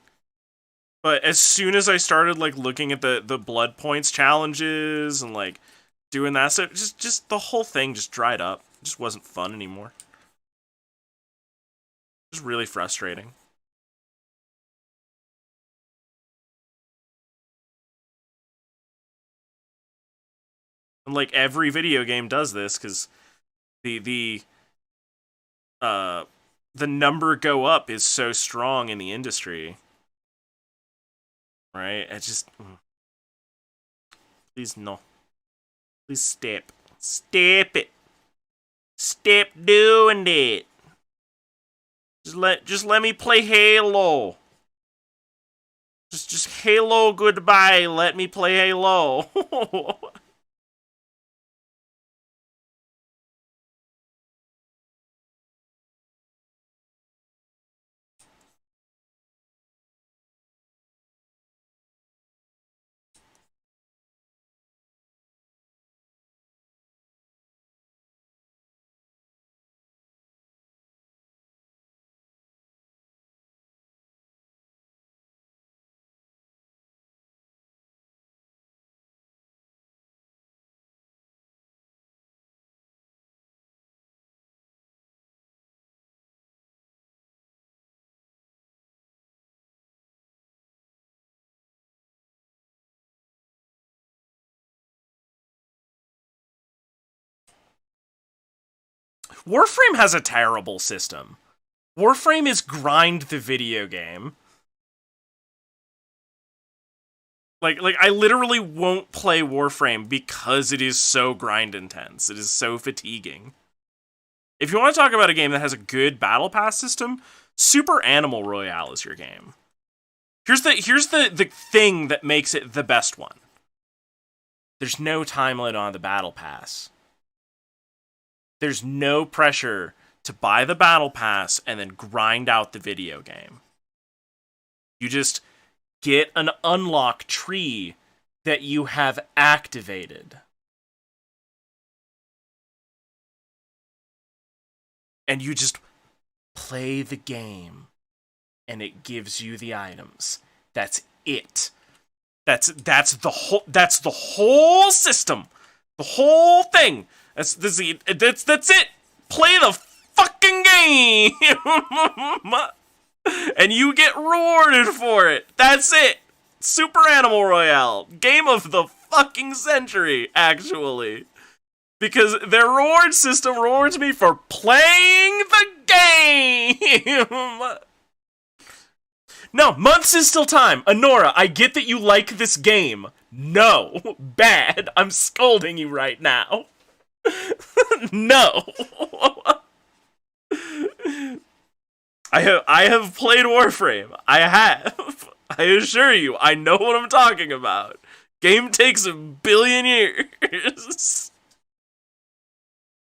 But as soon as I started like looking at the blood points challenges and like doing that stuff, just the whole thing just dried up. It just wasn't fun anymore. It was really frustrating. And like every video game does this because the uh the number go up is so strong in the industry, right? It just please no, please stop it, stop doing it. Just let me play Halo. Just Halo goodbye. Let me play Halo. Warframe has a terrible system. Warframe is grind the video game. Like I literally won't play Warframe because it is so grind intense. It is so fatiguing. If you want to talk about a game that has a good battle pass system, Super Animal Royale is your game. Here's the thing that makes it the best one. There's no time limit on the battle pass. There's no pressure to buy the battle pass and then grind out the video game. You just get an unlock tree that you have activated. And you just play the game and it gives you the items. That's it. That's the whole system. The whole thing. That's it. Play the fucking game. And you get rewarded for it. That's it. Super Animal Royale. Game of the fucking century, actually. Because their reward system rewards me for playing the game. No, months is still time. Honora, I get that you like this game. No. Bad. I'm scolding you right now. No. I have played Warframe. I have. I assure you, I know what I'm talking about. Game takes 1 billion years.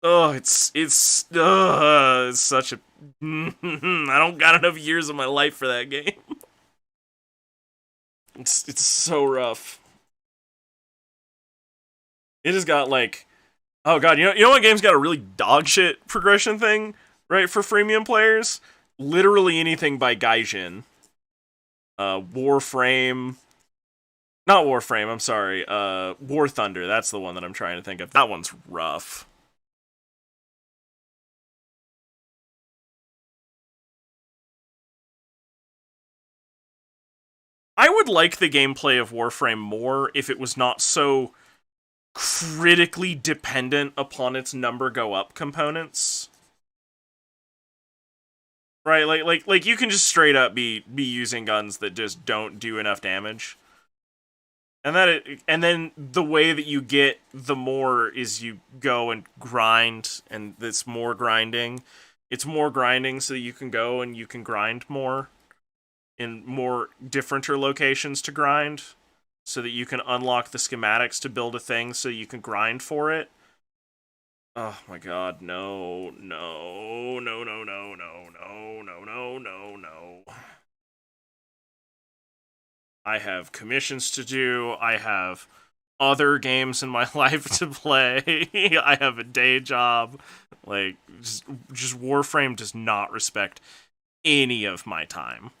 Oh, it's such a I don't got enough years of my life for that game. It's so rough. It has got like, oh god, you know what game's got a really dog shit progression thing, right, for freemium players? Literally anything by Gaijin. Warframe. Not Warframe, I'm sorry. War Thunder, that's the one that I'm trying to think of. That one's rough. I would like the gameplay of Warframe more if it was not so critically dependent upon its number go up components. Right, like you can just straight up be using guns that just don't do enough damage. And then the way that you get the more is you go and grind, and it's more grinding. It's more grinding so that you can go and you can grind more in more differenter locations to grind, so that you can unlock the schematics to build a thing so you can grind for it. Oh my god, no, no, no, no, no, no, no, no, no, no, no. I have commissions to do, I have other games in my life to play. I have a day job. Like, just Warframe does not respect any of my time.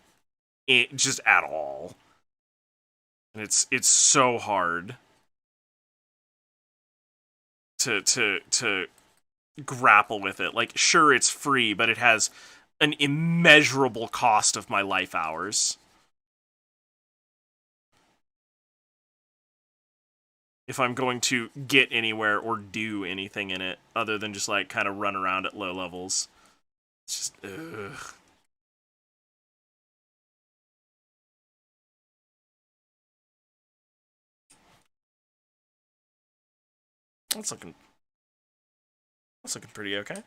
Just at all. And it's so hard to grapple with it. Like, sure, it's free, but it has an immeasurable cost of my life hours. If I'm going to get anywhere or do anything in it other than just like kind of run around at low levels. It's just ugh. That's looking pretty okay.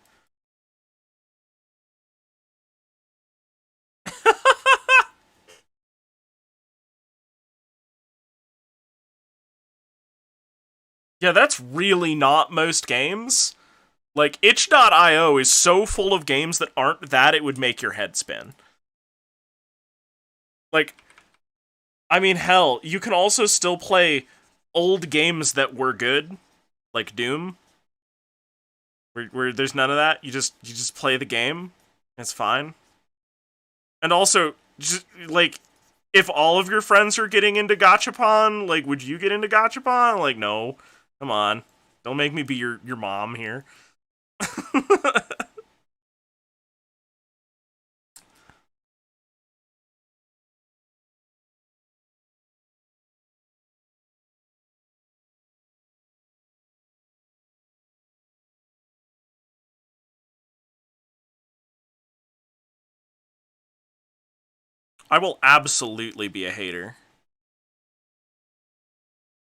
Yeah, that's really not most games. Like, itch.io is so full of games that aren't that it would make your head spin. Like, I mean, hell, you can also still play old games that were good, like Doom, where there's none of that. You just play the game. It's fine. And also, just like, if all of your friends are getting into gachapon, like, would you get into gachapon? Like, no. Come on. Don't make me be your mom here. I will absolutely be a hater.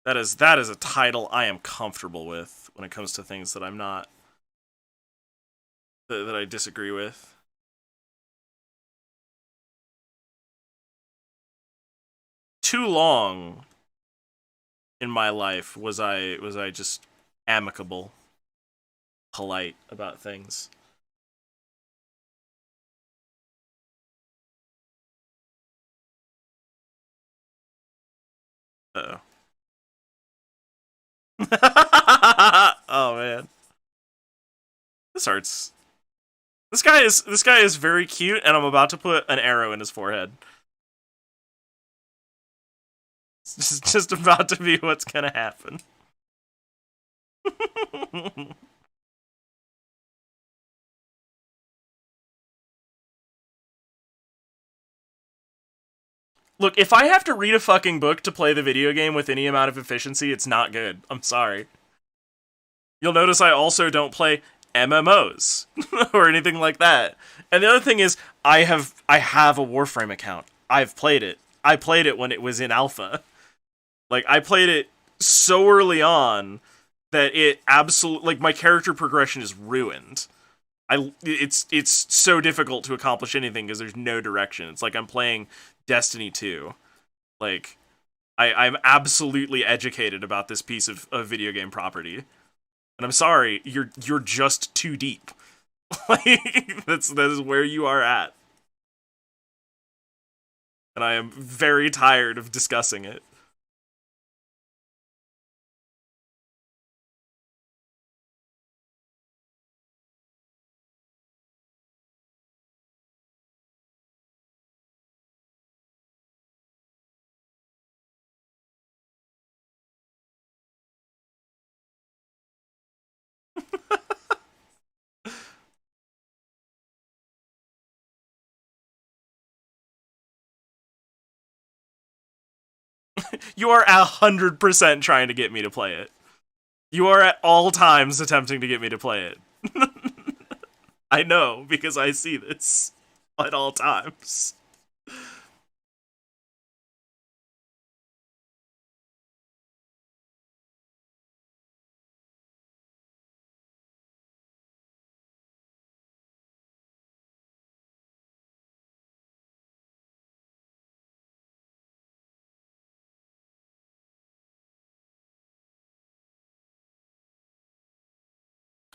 That is a title I am comfortable with when it comes to things that I'm not that I disagree with. Too long in my life was I just amicable, polite about things. Uh-oh. Oh man. This hurts. This guy is very cute, and I'm about to put an arrow in his forehead. It's just about to be what's gonna happen. Look, if I have to read a fucking book to play the video game with any amount of efficiency, it's not good. I'm sorry. You'll notice I also don't play MMOs or anything like that. And the other thing is, I have a Warframe account. I've played it. I played it when it was in alpha. Like, I played it so early on that it absolutely, like, my character progression is ruined. It's so difficult to accomplish anything because there's no direction. It's like I'm playing Destiny 2. Like, I'm absolutely educated about this piece of video game property. And I'm sorry, you're just too deep. Like, that is where you are at. And I am very tired of discussing it. You are 100% trying to get me to play it. You are at all times attempting to get me to play it. I know, because I see this at all times.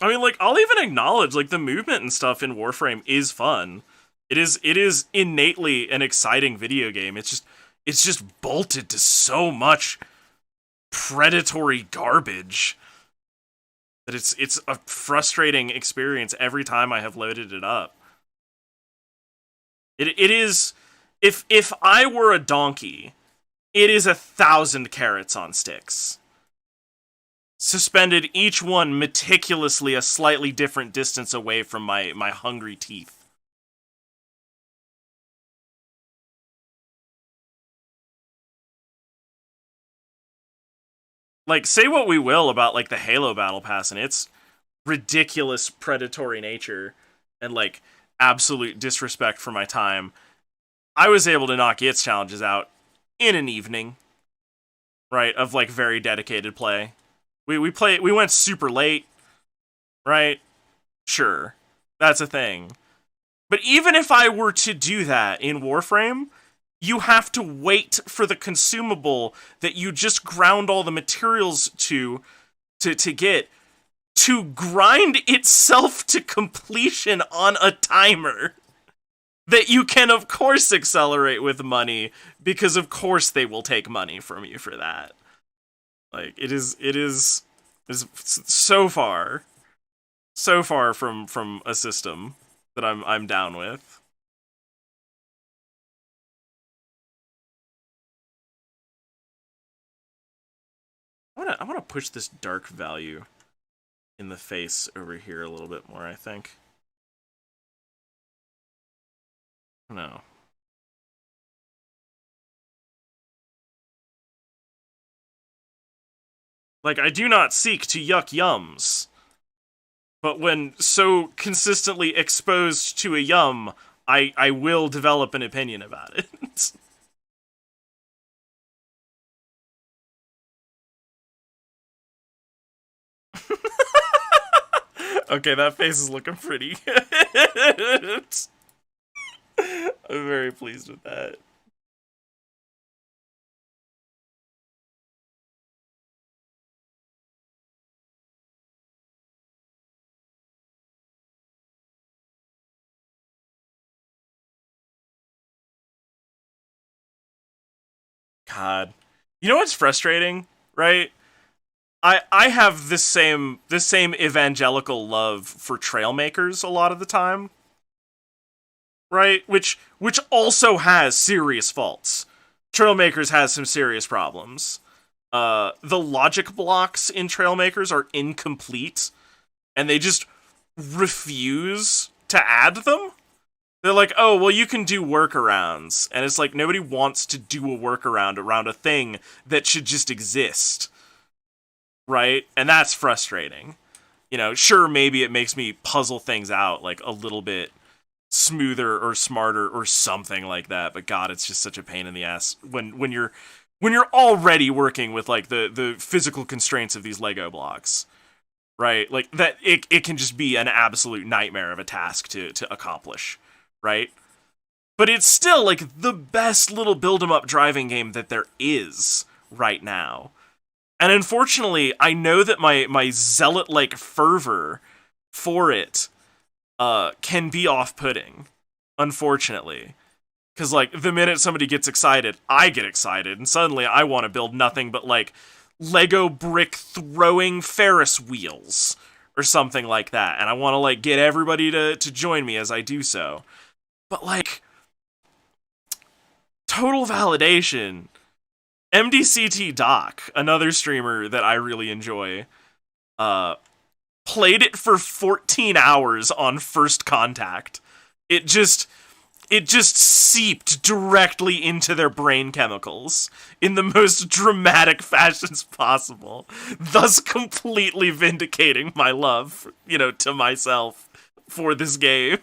I mean, like, I'll even acknowledge, like, the movement and stuff in Warframe is fun. It is innately an exciting video game. It's just bolted to so much predatory garbage that it's a frustrating experience every time I have loaded it up. It is, if I were a donkey, it is 1,000 carrots on sticks, suspended, each one meticulously a slightly different distance away from my hungry teeth. Like, say what we will about, like, the Halo Battle Pass and its ridiculous predatory nature and, like, absolute disrespect for my time, I was able to knock its challenges out in an evening, right, of, like, very dedicated play. We went super late, right? Sure, that's a thing. But even if I were to do that in Warframe, you have to wait for the consumable that you just ground all the materials to get to grind itself to completion on a timer that you can of course accelerate with money, because of course they will take money from you for that. Like, it is so far from a system that I'm down with. I wanna push this dark value in the face over here a little bit more, I think. No. Like, I do not seek to yuck yums, but when so consistently exposed to a yum, I will develop an opinion about it. Okay, that face is looking pretty good. I'm very pleased with that. God. You know what's frustrating, right? I have this same evangelical love for trailmakers a lot of the time, right? Which also has serious faults. Trailmakers has some serious problems. The logic blocks in Trailmakers are incomplete, and they just refuse to add them. They're like, oh, well, you can do workarounds. And it's like, nobody wants to do a workaround around a thing that should just exist. Right? And that's frustrating. You know, sure, maybe it makes me puzzle things out, like, a little bit smoother or smarter or something like that. But God, it's just such a pain in the ass when you're already working with, like, the physical constraints of these Lego blocks. Right? Like, that it can just be an absolute nightmare of a task to accomplish. Right? But it's still, like, the best little build-em-up driving game that there is right now. And unfortunately, I know that my zealot-like fervor for it can be off-putting, unfortunately. Because, like, the minute somebody gets excited, I get excited, and suddenly I want to build nothing but, like, Lego brick throwing Ferris wheels, or something like that. And I want to, like, get everybody to join me as I do so. But, like, total validation. MDCT Doc, another streamer that I really enjoy, played it for 14 hours on First Contact. It just seeped directly into their brain chemicals in the most dramatic fashions possible, thus completely vindicating my love, you know, to myself for this game.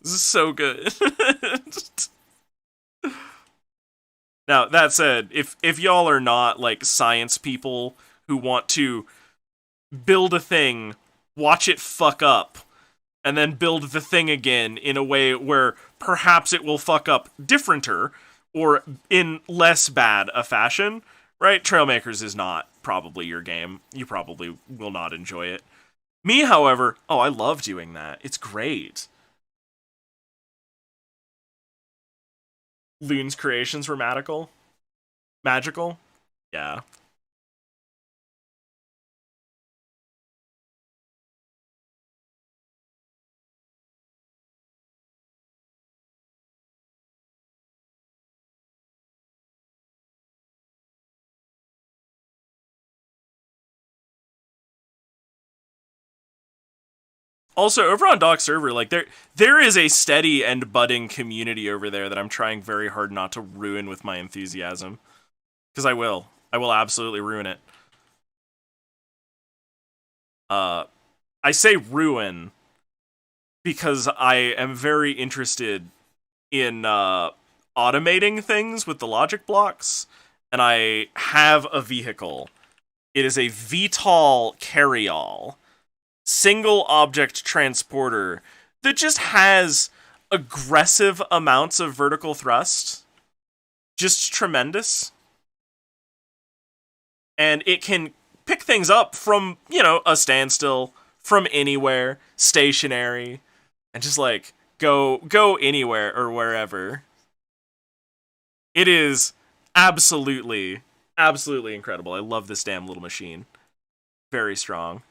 This is so good. Now, that said, if y'all are not, like, science people who want to build a thing, watch it fuck up, and then build the thing again in a way where perhaps it will fuck up differenter, or in less bad a fashion, right? Trailmakers is not probably your game. You probably will not enjoy it. Me, however, oh, I love doing that. It's great. Loon's creations were magical. Yeah. Also, over on Doc server, like there is a steady and budding community over there that I'm trying very hard not to ruin with my enthusiasm, because I will. I will absolutely ruin it. Uh, I say ruin because I am very interested in automating things with the logic blocks, and I have a vehicle. It is a VTOL carryall, single object transporter that just has aggressive amounts of vertical thrust. Just tremendous. And it can pick things up from, a standstill, from anywhere, stationary, and just like go anywhere or wherever. It is absolutely incredible. I love this damn little machine. Very strong.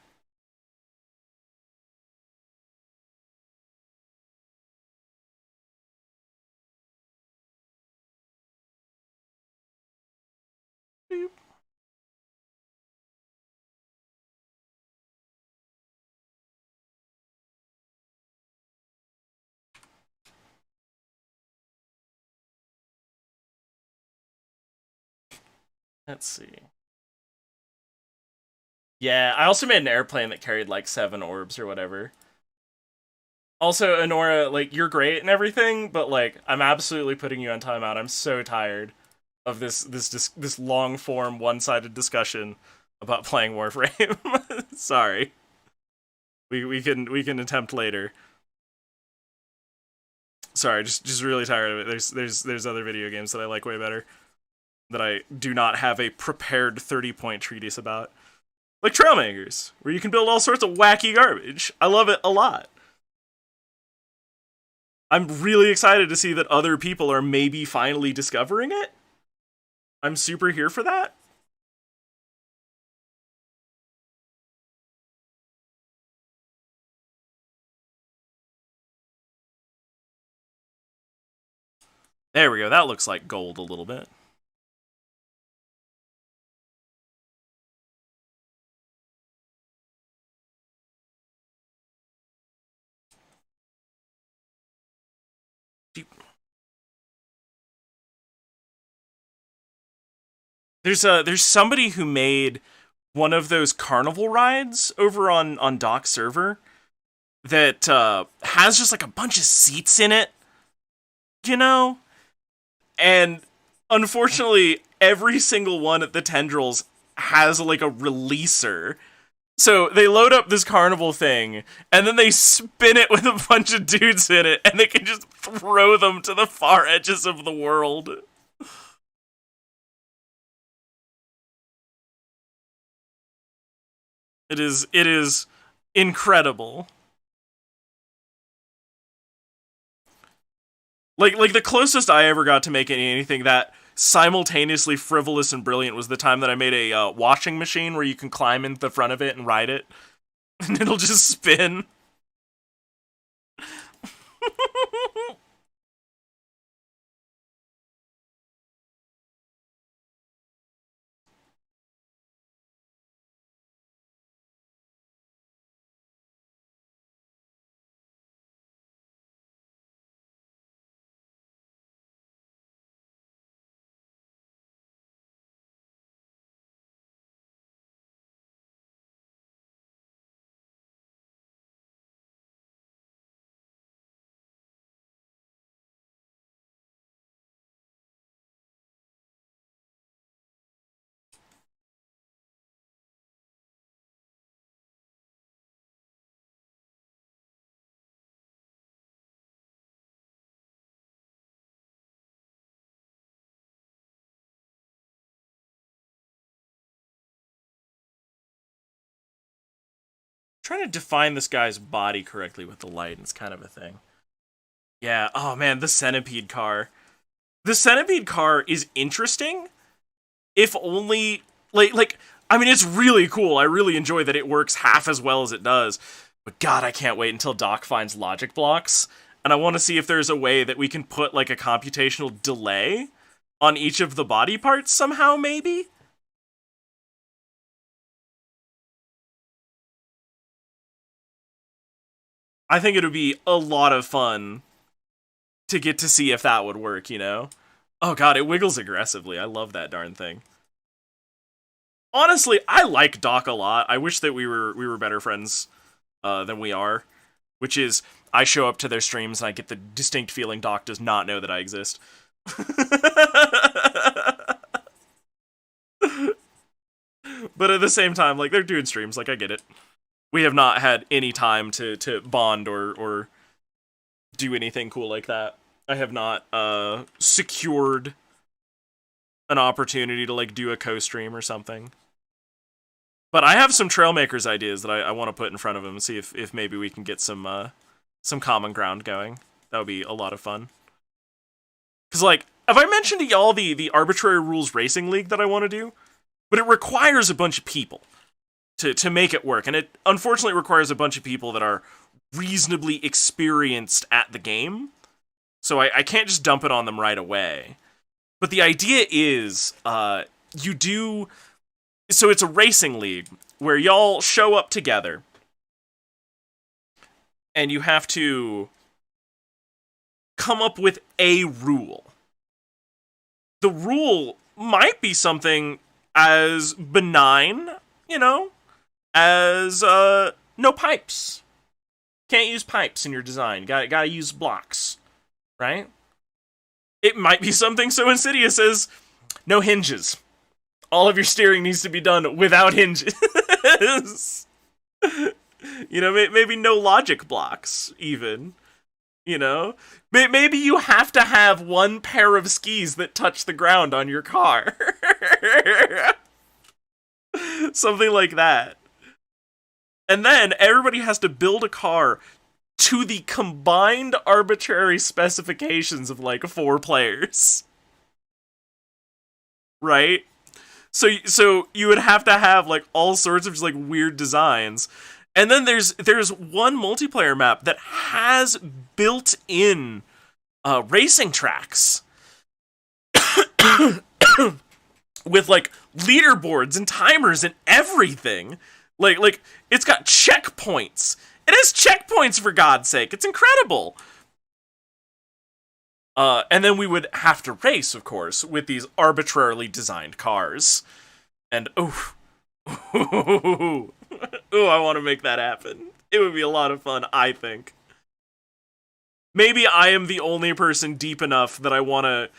Let's see. Yeah, I also made an airplane that carried like 7 orbs or whatever. Also, Honora, like, you're great and everything, but like, I'm absolutely putting you on timeout. I'm so tired of this long form one sided discussion about playing Warframe. Sorry. We can attempt later. Sorry, just really tired of it. There's other video games that I like way better that I do not have a prepared 30-point treatise about. Like Trailmakers, where you can build all sorts of wacky garbage. I love it a lot. I'm really excited to see that other people are maybe finally discovering it. I'm super here for that. There we go. That looks like gold a little bit. There's somebody who made one of those carnival rides over on Doc server that has just like a bunch of seats in it, you know? And unfortunately, every single one at the Tendrils has like a releaser. So they load up this carnival thing, and then they spin it with a bunch of dudes in it, and they can just throw them to the far edges of the world. It is incredible. Like the closest I ever got to making anything that simultaneously frivolous and brilliant was the time that I made a washing machine where you can climb in the front of it and ride it, and it'll just spin. Trying to define this guy's body correctly with the light, and it's kind of a thing. Yeah, oh man, the centipede car. The Centipede car is interesting, if only I mean, it's really cool. I really enjoy that it works half as well as it does. But God, I can't wait until Doc finds logic blocks, and I want to see if there's a way that we can put like a computational delay on each of the body parts somehow, maybe. I think it would be a lot of fun to get to see if that would work, you know? Oh God, it wiggles aggressively. I love that darn thing. Honestly, I like Doc a lot. I wish that we were better friends than we are. Which is, I show up to their streams and I get the distinct feeling Doc does not know that I exist. But at the same time, like, they're doing streams, like, I get it. We have not had any time to bond or do anything cool like that. I have not secured an opportunity to, like, do a co-stream or something. But I have some Trailmakers ideas that I want to put in front of him and see if maybe we can get some common ground going. That would be a lot of fun. Because, like, have I mentioned to y'all the Arbitrary Rules Racing League that I want to do? But it requires a bunch of people to make it work. And it unfortunately requires a bunch of people that are reasonably experienced at the game. So I can't just dump it on them right away. But the idea is, you do... So it's a racing league where y'all show up together and you have to come up with a rule. The rule might be something as benign, you know, as no pipes. Can't use pipes in your design. Gotta use blocks, right? It might be something so insidious as no hinges. All of your steering needs to be done without hinges. You know, maybe no logic blocks, even. You know? Maybe you have to have one pair of skis that touch the ground on your car. Something like that. And then everybody has to build a car to the combined arbitrary specifications of, like, 4 players. Right? So you would have to have, like, all sorts of just, like, weird designs. And then there's one multiplayer map that has built-in racing tracks. With, like, leaderboards and timers and everything. Like it's got checkpoints. It has checkpoints, for God's sake. It's incredible. And then we would have to race, of course, with these arbitrarily designed cars. And, ooh, I want to make that happen. It would be a lot of fun, I think. Maybe I am the only person deep enough that I want to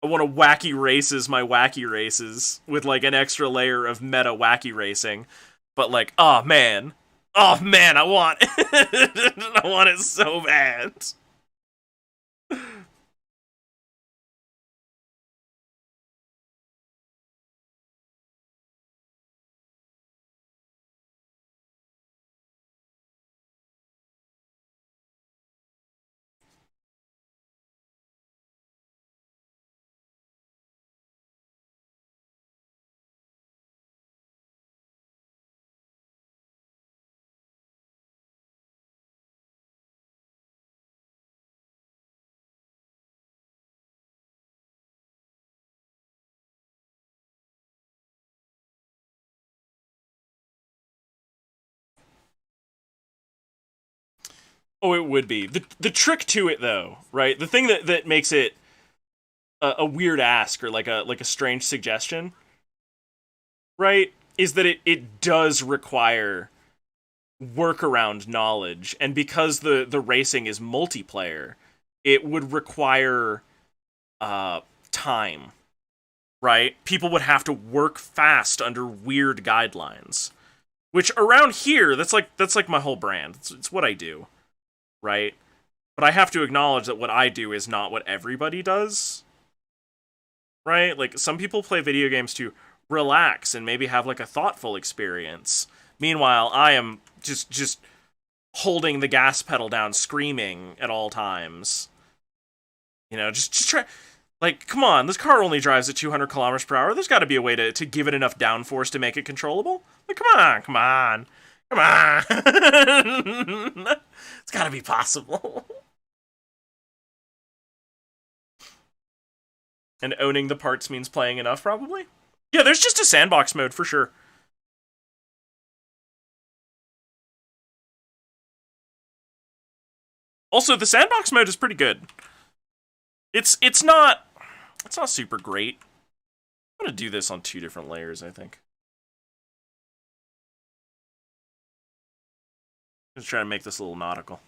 wacky races my wacky races with, like, an extra layer of meta wacky racing. But, like, oh man, I want it. I want it so bad. Oh, it would be. The trick to it, though, right? The thing that makes it a weird ask or like a strange suggestion, right, is that it does require workaround knowledge, and because the racing is multiplayer, it would require time, right? People would have to work fast under weird guidelines, which around here, that's like my whole brand. It's what I do. Right? But I have to acknowledge that what I do is not what everybody does. Right? Like, some people play video games to relax and maybe have, like, a thoughtful experience. Meanwhile, I am just holding the gas pedal down, screaming at all times. You know, just try... Like, come on, this car only drives at 200 kilometers per hour. There's got to be a way to give it enough downforce to make it controllable. Like, come on, come on, come on. It's got to be possible. And owning the parts means playing enough, probably. Yeah, there's just a sandbox mode for sure. Also, the sandbox mode is pretty good. It's not super great. I'm gonna do this on 2 different layers, I think. Just try to make this a little nautical.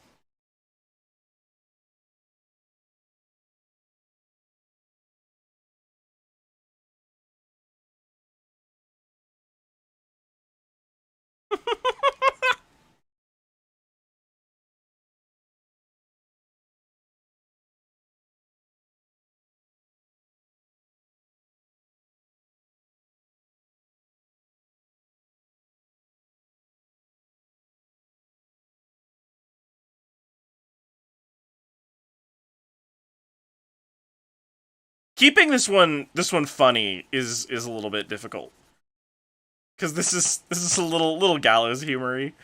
Keeping this one funny is a little bit difficult. Because this is a little gallows humory.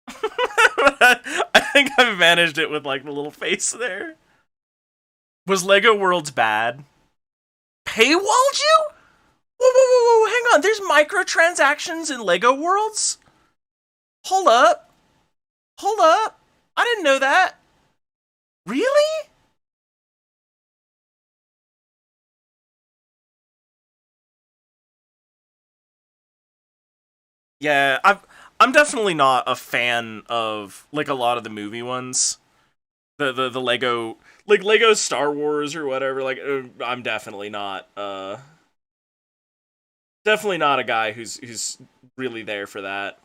I think I've managed it with like the little face there. Was Lego Worlds bad? Paywalled you? Whoa, hang on. There's microtransactions in Lego Worlds? Hold up. Hold up. I didn't know that. Really? Yeah, I'm definitely not a fan of like a lot of the movie ones. The Lego, like Lego Star Wars or whatever. Like I'm definitely not a guy who's really there for that.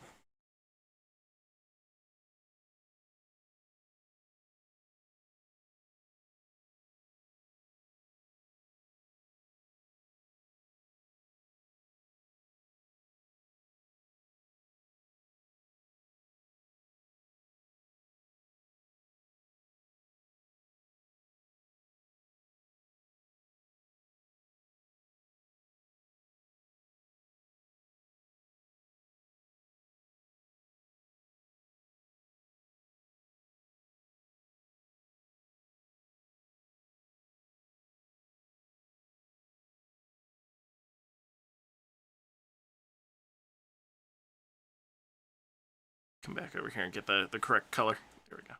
Come back over here and get the correct color. There we go.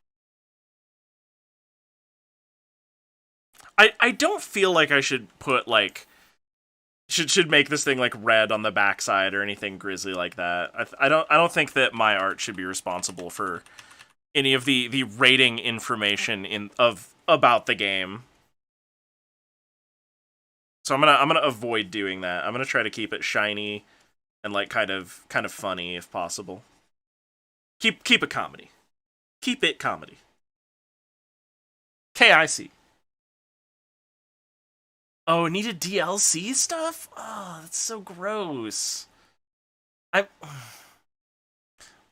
I don't feel like I should put like should make this thing like red on the backside or anything grisly like that. I don't think that my art should be responsible for any of the rating information in of about the game. So I'm gonna avoid doing that. I'm gonna try to keep it shiny and like kind of funny if possible. Keep it comedy. Keep it comedy. KIC. Oh, it needed DLC stuff? Oh, that's so gross. I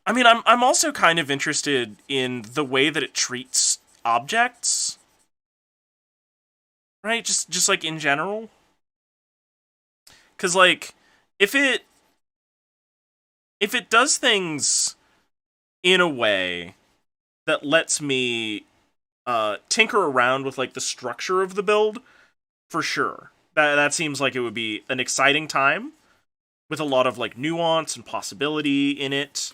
I mean, I'm also kind of interested in the way that it treats objects, right? Just like in general. Cuz like if it if it does things in a way that lets me tinker around with like the structure of the build, for sure. That seems like it would be an exciting time with a lot of like nuance and possibility in it.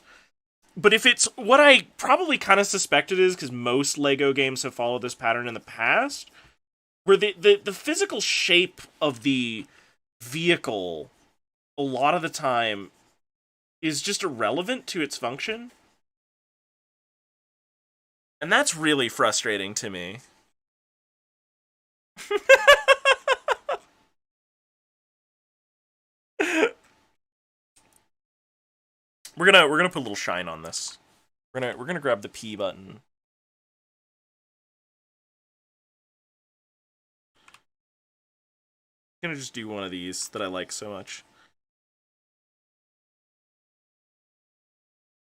But if it's what I probably kind of suspected is because most Lego games have followed this pattern in the past, where the physical shape of the vehicle a lot of the time is just irrelevant to its function. And that's really frustrating to me. We're gonna put a little shine on this. We're gonna grab the P button. I'm gonna just do one of these that I like so much.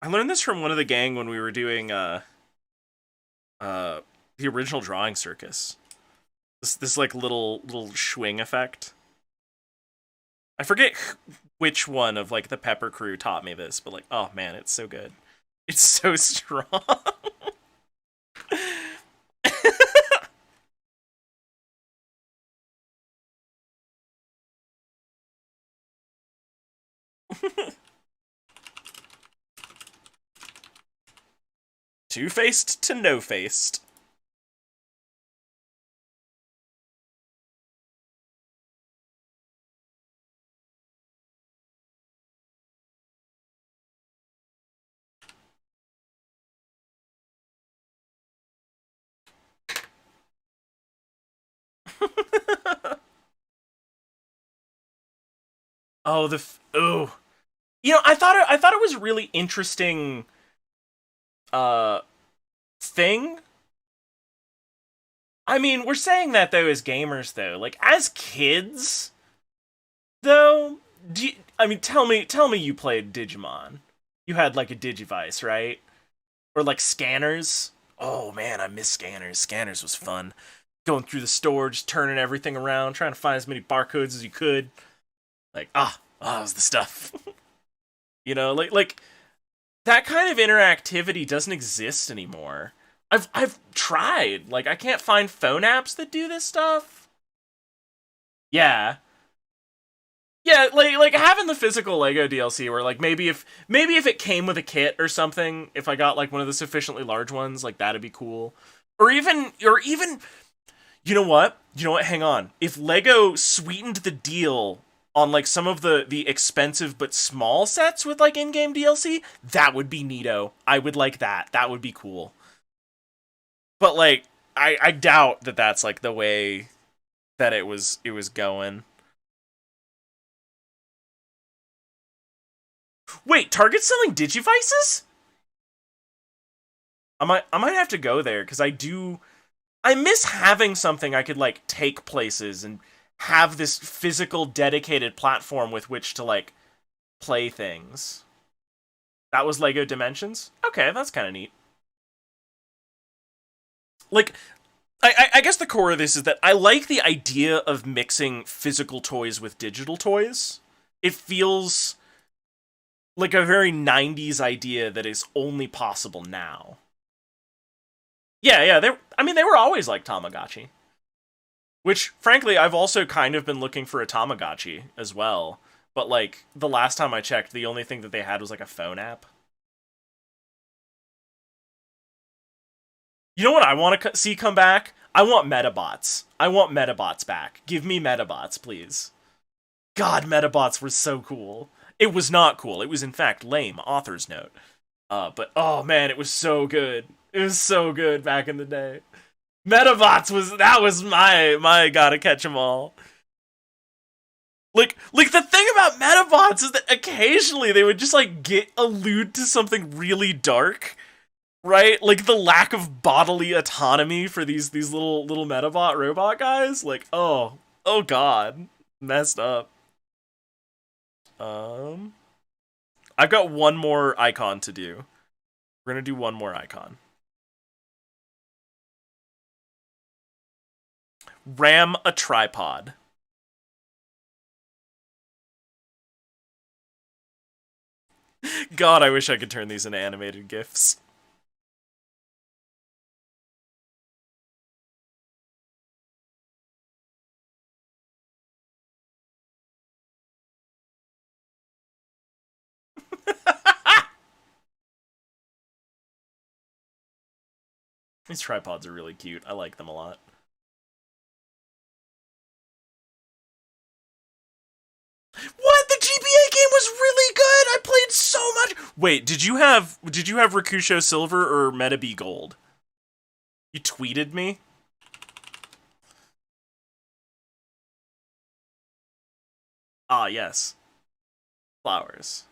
I learned this from one of the gang when we were doing Uh, the original Drawing Circus. This like little swing effect. I forget which one of like the Pepper Crew taught me this, but like, oh man, it's so good. It's so strong. Two-faced to no-faced. Oh, oh. You know, I thought it was really interesting uh thing. I mean, we're saying that though as gamers though. Like as kids though, I mean tell me you played Digimon. You had like a Digivice, right? Or like scanners. Oh man, I miss scanners. Scanners was fun. Going through the store, just turning everything around, trying to find as many barcodes as you could. Like, that was the stuff. You know, like that kind of interactivity doesn't exist anymore. I've tried. Like I can't find phone apps that do this stuff. Yeah. Yeah, like having the physical Lego DLC where like maybe if it came with a kit or something, if I got like one of the sufficiently large ones, like that'd be cool. Or even you know what? You know what? Hang on. If Lego sweetened the deal on like some of the expensive but small sets with like in-game DLC, that would be neato. I would like that. That would be cool. But like I doubt that that's like the way that it was going. Wait, Target's selling Digivices? I might have to go there cuz I miss having something I could like take places and have this physical dedicated platform with which to like play things. That was Lego Dimensions? Okay, that's kind of neat. Like I guess the core of this is that I like the idea of mixing physical toys with digital toys. It feels like a very 90s idea that is only possible now. Yeah, yeah, I mean they were always like Tamagotchi. Which frankly I've also kind of been looking for a Tamagotchi as well. But like the last time I checked, the only thing that they had was like a phone app. You know what I want to see come back? I want Metabots. I want Metabots back. Give me Metabots, please. God, Metabots were so cool. It was not cool. It was in fact lame. Author's note. But oh man, it was so good. It was so good back in the day. Metabots was my gotta catch 'em all. Like the thing about Metabots is that occasionally they would just like get allude to something really dark, right? Like the lack of bodily autonomy for these little Metabot robot guys. Like oh god, messed up. Um, I've got one more icon to do. We're gonna do one more icon. Ram a tripod. God, I wish I could turn these into animated GIFs. These tripods are really cute. I like them a lot. What? The GBA game was really good. I played so much. Wait, did you have Rakusho Silver or Metabee Gold? You tweeted me? Ah, yes. Flowers.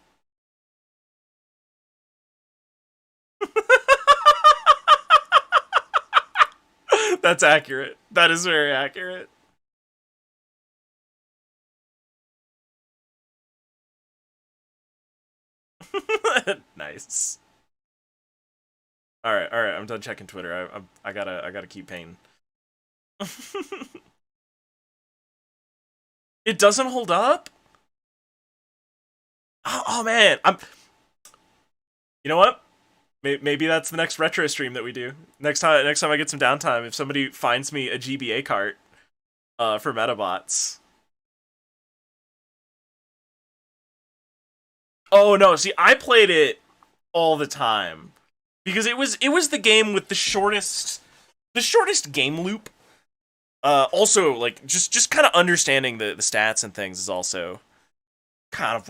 That's accurate. That is very accurate. Nice. all right. I'm done checking Twitter. I gotta keep painting. It doesn't hold up. Oh man, I'm. You know what? Maybe that's the next retro stream that we do. Next time I get some downtime, if somebody finds me a GBA cart, for Metabots. Oh no, see, I played it all the time because it was the game with the shortest game loop. Also, like just kind of understanding the stats and things is also kind of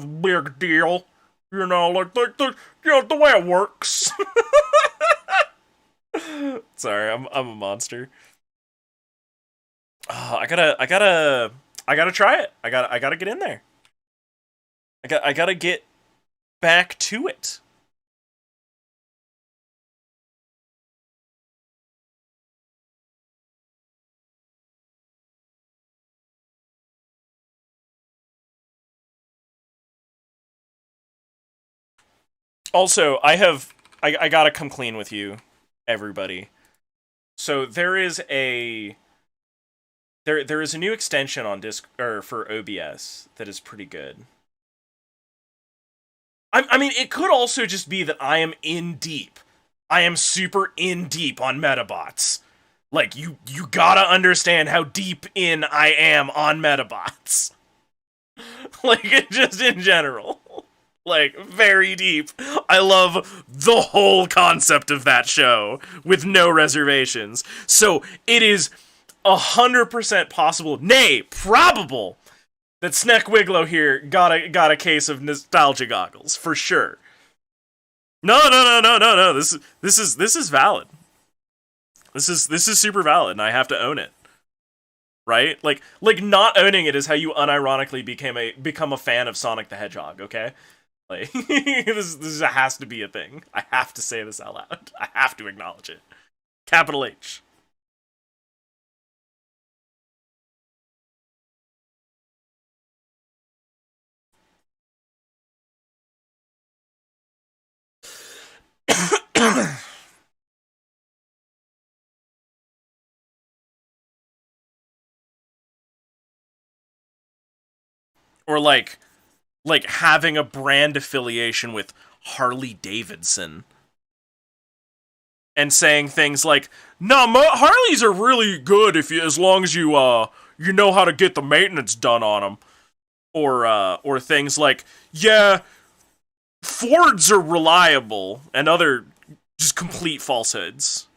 a big deal. You know, like the you know the way it works. Sorry, I'm a monster. Oh, I gotta try it. I gotta get in there. I gotta get back to it. Also, I gotta come clean with you, everybody. So there is a new extension on disc or for OBS that is pretty good. I mean, it could also just be that I am in deep. I am super in deep on Metabots. Like you gotta understand how deep in I am on Metabots. Like just in general. Like very deep. I love the whole concept of that show with no reservations. So it is 100% possible, nay, probable, that Sneck Wiglow here got a case of nostalgia goggles for sure. No. This is valid. This is super valid, and I have to own it. Right? Like not owning it is how you unironically become a fan of Sonic the Hedgehog. Okay, like this has to be a thing. I have to say this out loud. I have to acknowledge it. Capital H. Or like having a brand affiliation with Harley Davidson and saying things like, "No, Harleys are really good if you as long as you know how to get the maintenance done on them," or things like, "Yeah, Fords are reliable," and other just complete falsehoods.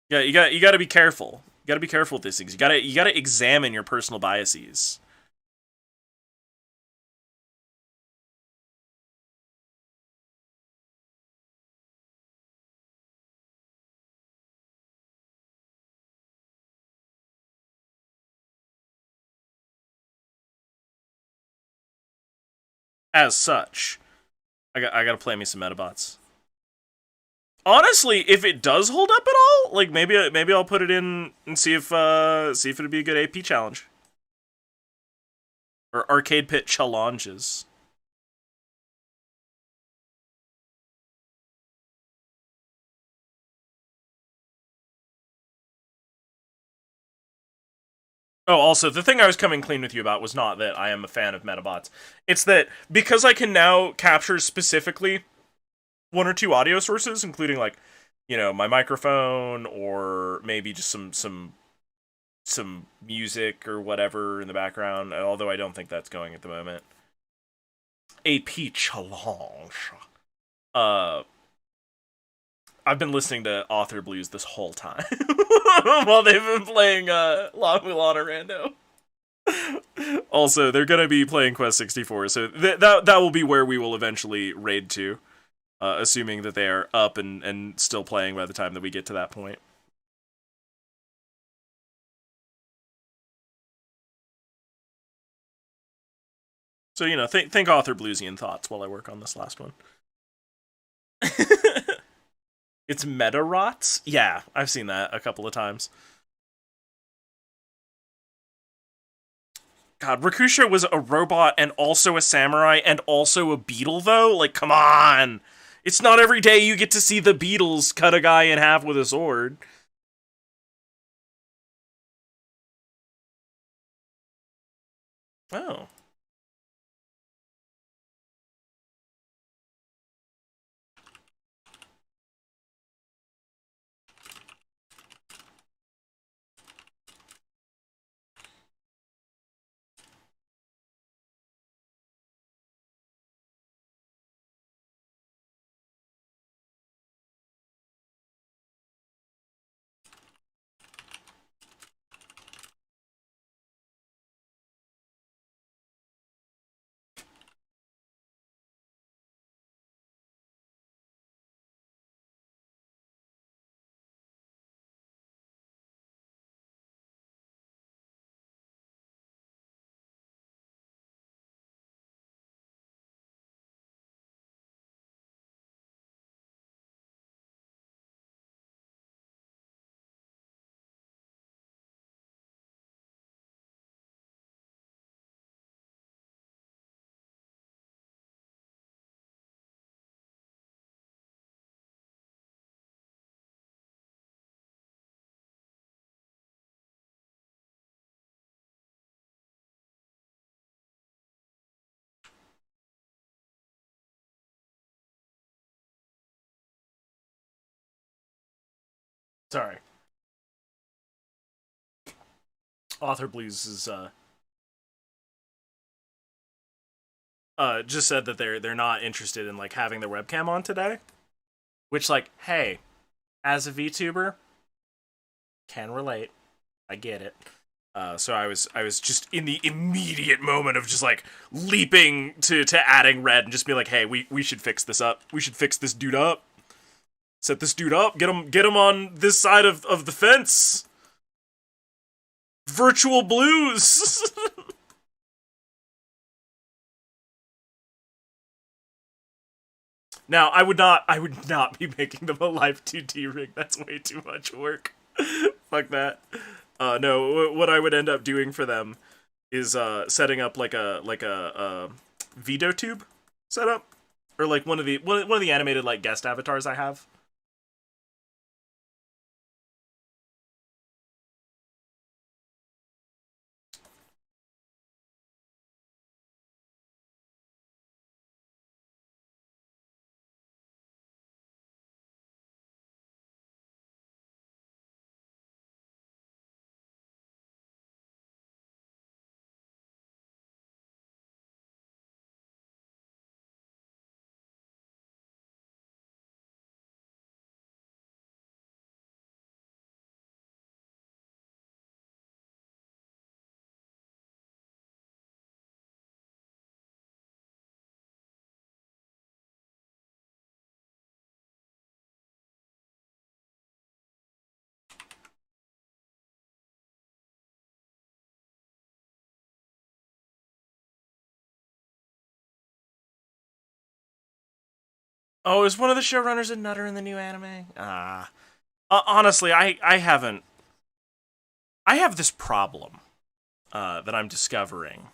Yeah, you got to be careful. You got to be careful with these things. You got to examine your personal biases. As such, I got to play me some Metabots. Honestly, if it does hold up at all, like maybe I'll put it in and see if it'd be a good AP challenge or arcade pit challenges. Oh, also, the thing I was coming clean with you about was not that I am a fan of Metabots. It's that because I can now capture specifically one or two audio sources, including like, you know, my microphone or maybe just some music or whatever in the background. Although I don't think that's going at the moment. AP challenge. Uh, I've been listening to Author Blues this whole time while they've been playing La Mulana Rando. Also, they're gonna be playing Quest 64, so that will be where we will eventually raid to, assuming that they are up and still playing by the time that we get to that point. So you know, think Author Bluesian thoughts while I work on this last one. It's meta rots. Yeah, I've seen that a couple of times. God, Rakusho was a robot and also a samurai and also a beetle, though? Like, come on! It's not every day you get to see the Beatles cut a guy in half with a sword. Oh. Sorry. Author Blues is, just said that they're not interested in, like, having their webcam on today. Which, like, hey, as a VTuber, can relate. I get it. So I was just in the immediate moment of just like leaping to adding red and just be like, hey, we should fix this up. We should fix this dude up. Set this dude up. Get him on this side of the fence. Virtual blues. Now I would not be making them a live 2D rig. That's way too much work. Fuck that. No, what I would end up doing for them is setting up like a Vito tube setup, or like one of the animated like guest avatars I have. Oh, is one of the showrunners a nutter in the new anime? Honestly, I haven't. I have this problem that I'm discovering,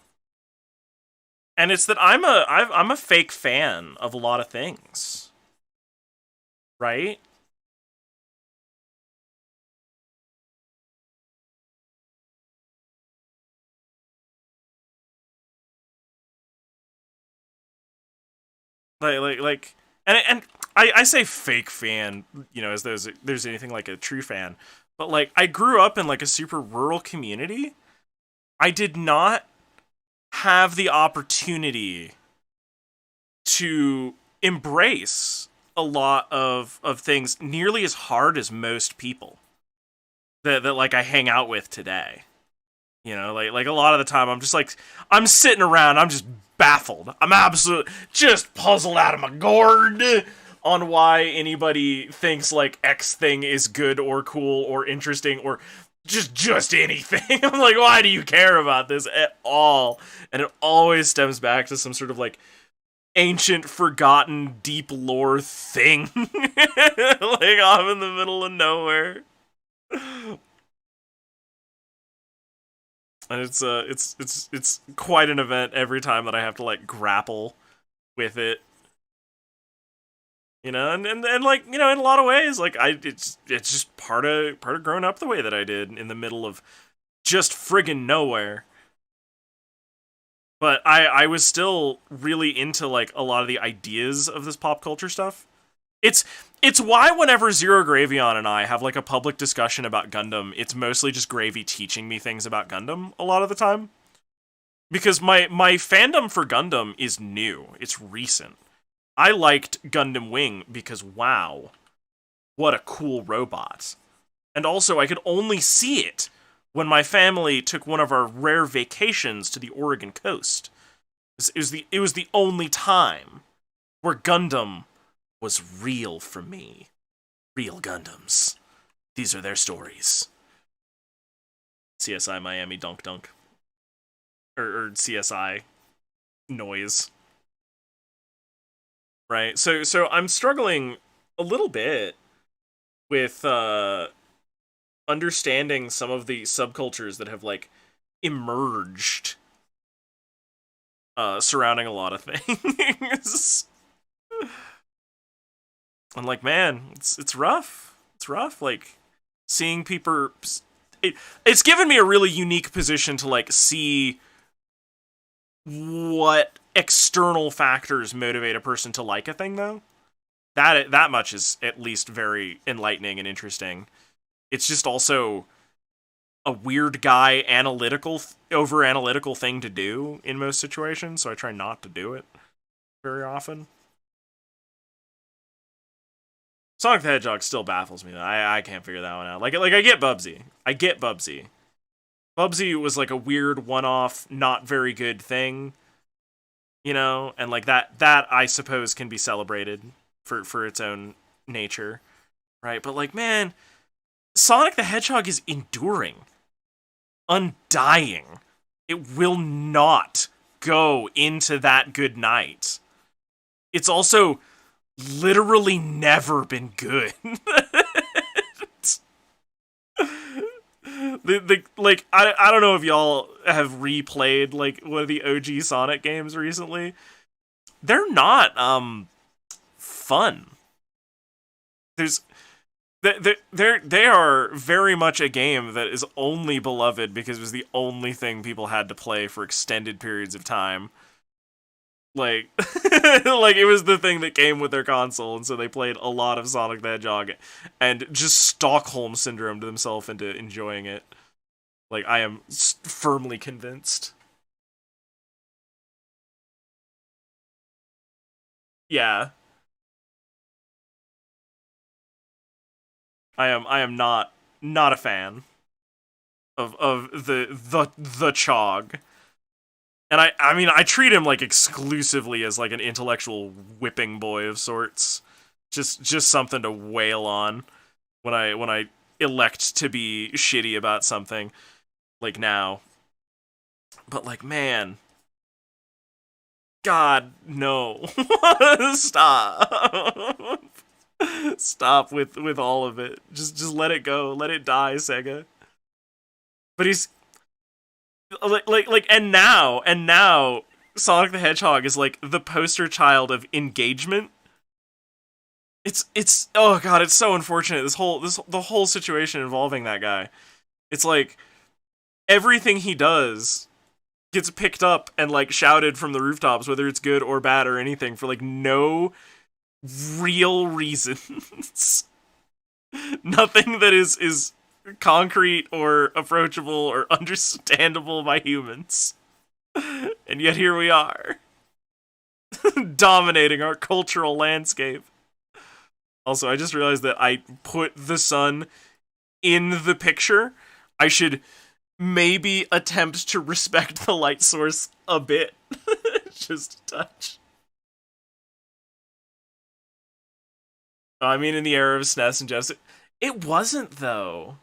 and it's that I'm a fake fan of a lot of things, right? Like, and I say fake fan, you know, as there's anything like a true fan, but like I grew up in like a super rural community. I did not have the opportunity to embrace a lot of things nearly as hard as most people that like I hang out with today. You know, like a lot of the time I'm just like I'm sitting around, I'm just baffled. I'm absolutely just puzzled out of my gourd on why anybody thinks like X thing is good or cool or interesting or just anything. I'm like, why do you care about this at all? And it always stems back to some sort of like ancient, forgotten, deep lore thing. Like off in the middle of nowhere. And it's quite an event every time that I have to like grapple with it. And like, in a lot of ways, like it's just part of growing up the way that I did in the middle of just friggin' nowhere. But I was still really into like a lot of the ideas of this pop culture stuff. It's it's why whenever Zero Gravion and I have like a public discussion about Gundam, it's mostly just Gravy teaching me things about Gundam a lot of the time. Because my fandom for Gundam is new. It's recent. I liked Gundam Wing because wow, what a cool robot. And also I could only see it when my family took one of our rare vacations to the Oregon coast. It was the only time where Gundam was real for me. Real Gundams. These are their stories. CSI Miami Dunk Dunk. Or CSI noise. Right? So I'm struggling a little bit with understanding some of the subcultures that have like emerged surrounding a lot of things. I'm like, man, it's rough. It's rough. Like seeing people. It's given me a really unique position to like see what external factors motivate a person to like a thing, though. That much is at least very enlightening and interesting. It's just also a weird guy over analytical thing to do in most situations, so I try not to do it very often. Sonic the Hedgehog still baffles me. I can't figure that one out. Like I get Bubsy. I get Bubsy. Bubsy was like a weird one-off, not very good thing, and like that I suppose can be celebrated for its own nature, right? But like, man, Sonic the Hedgehog is enduring, undying. It will not go into that good night. It's also literally never been good. I don't know if y'all have replayed like one of the OG Sonic games recently. They're not fun. They are very much a game that is only beloved because it was the only thing people had to play for extended periods of time. Like, like it was the thing that came with their console, and so they played a lot of Sonic the Hedgehog and just Stockholm syndrome to themselves into enjoying it. Like, I am firmly convinced. Yeah, I am not a fan of the Chog. And I mean, I treat him like exclusively as like an intellectual whipping boy of sorts. Just something to wail on when I elect to be shitty about something like now. But like, man, God, no. Stop. Stop with all of it. Just let it go. Let it die, Sega. But he's and now Sonic the Hedgehog is like the poster child of engagement. It's oh god, it's so unfortunate. The whole situation involving that guy. It's like everything he does gets picked up and like shouted from the rooftops, whether it's good or bad or anything, for like no real reasons. Nothing that is concrete or approachable or understandable by humans. And yet here we are. Dominating our cultural landscape. Also, I just realized that I put the sun in the picture. I should maybe attempt to respect the light source a bit. Just a touch. I mean, in the era of SNES and Genesis, it wasn't, though.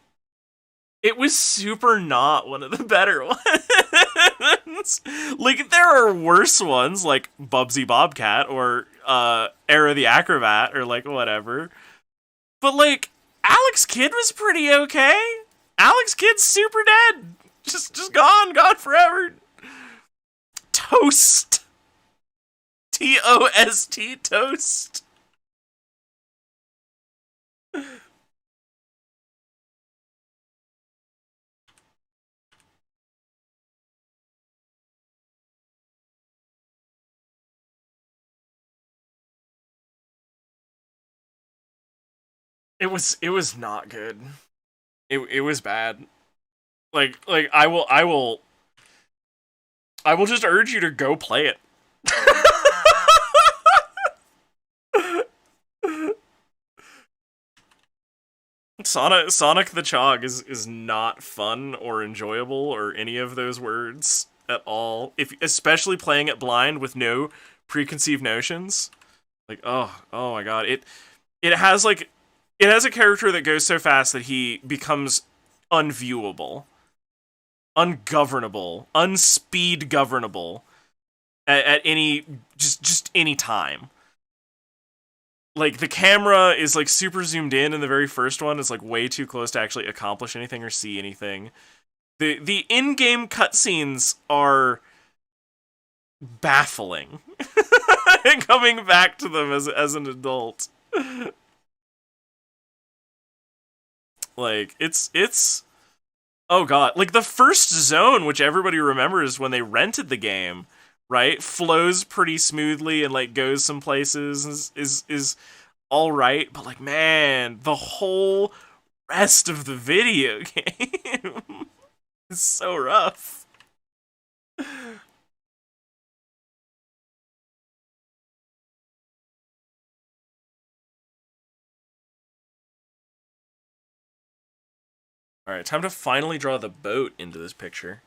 It was super not one of the better ones. Like, there are worse ones, like Bubsy Bobcat or Era the Acrobat or like whatever. But like, Alex Kidd was pretty okay. Alex Kidd's super dead. Just gone. gone forever. Toast. Toast, toast. It was not good. It was bad. Like I will just urge you to go play it. Sonic the Hedgehog is not fun or enjoyable or any of those words at all. If especially playing it blind with no preconceived notions. Like oh my god. It has like it has a character that goes so fast that he becomes unviewable, ungovernable, unspeed governable at any just any time. Like the camera is like super zoomed in the very first one. It's like way too close to actually accomplish anything or see anything. The in-game cutscenes are baffling. Coming back to them as an adult. Like it's oh god, like the first zone, which everybody remembers when they rented the game, right? Flows pretty smoothly and like goes some places, is all right, but like man, the whole rest of the video game is so rough. All right, time to finally draw the boat into this picture.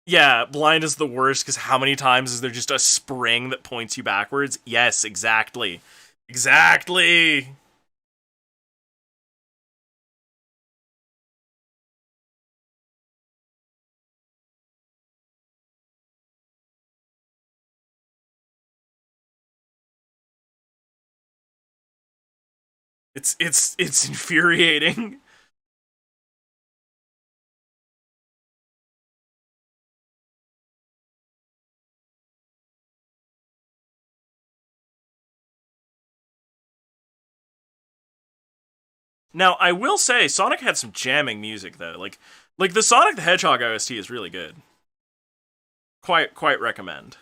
Yeah, blind is the worst because how many times is there just a spring that points you backwards? Yes, exactly. Exactly. It's infuriating. Now, I will say Sonic had some jamming music though. Like the Sonic the Hedgehog OST is really good. Quite recommend.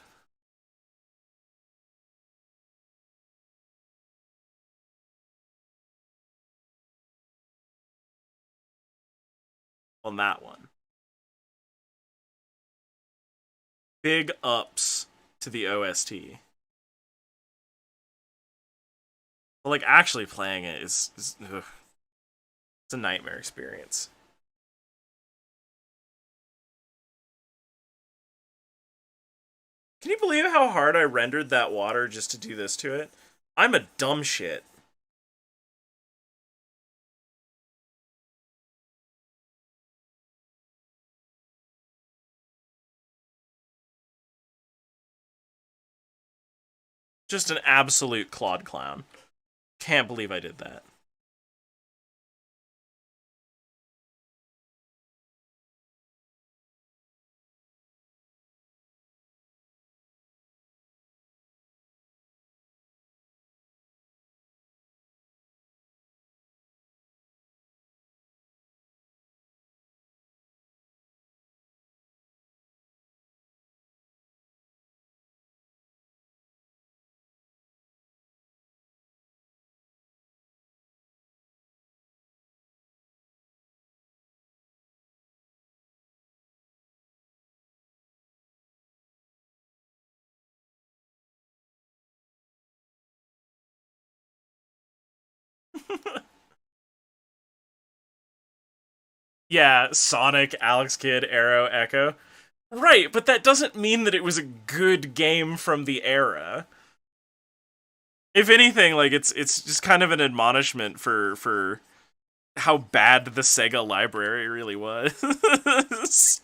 On that one. Big ups to the OST. But like actually playing it is ugh, it's a nightmare experience. Can you believe how hard I rendered that water just to do this to it? I'm a dumb shit. Just an absolute Claude clown. Can't believe I did that. Yeah, Sonic, Alex Kidd, Arrow, Echo. Right, but that doesn't mean that it was a good game from the era. If anything, like it's just kind of an admonishment for how bad the Sega library really was.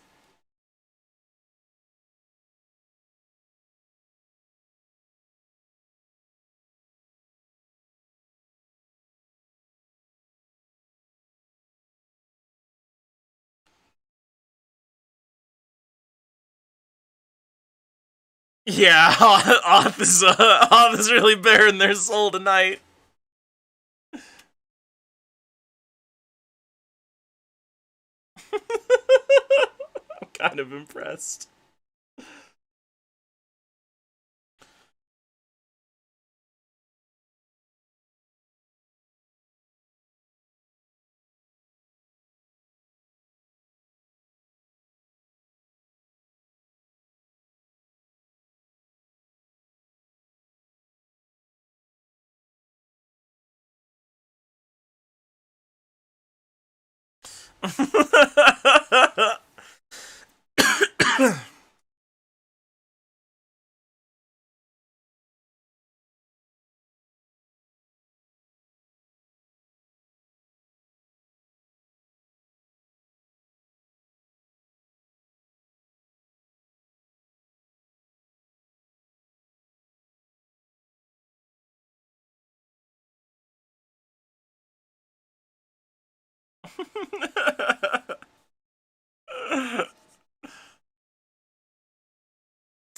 Yeah, Oth is really bearing their soul tonight. I'm kind of impressed.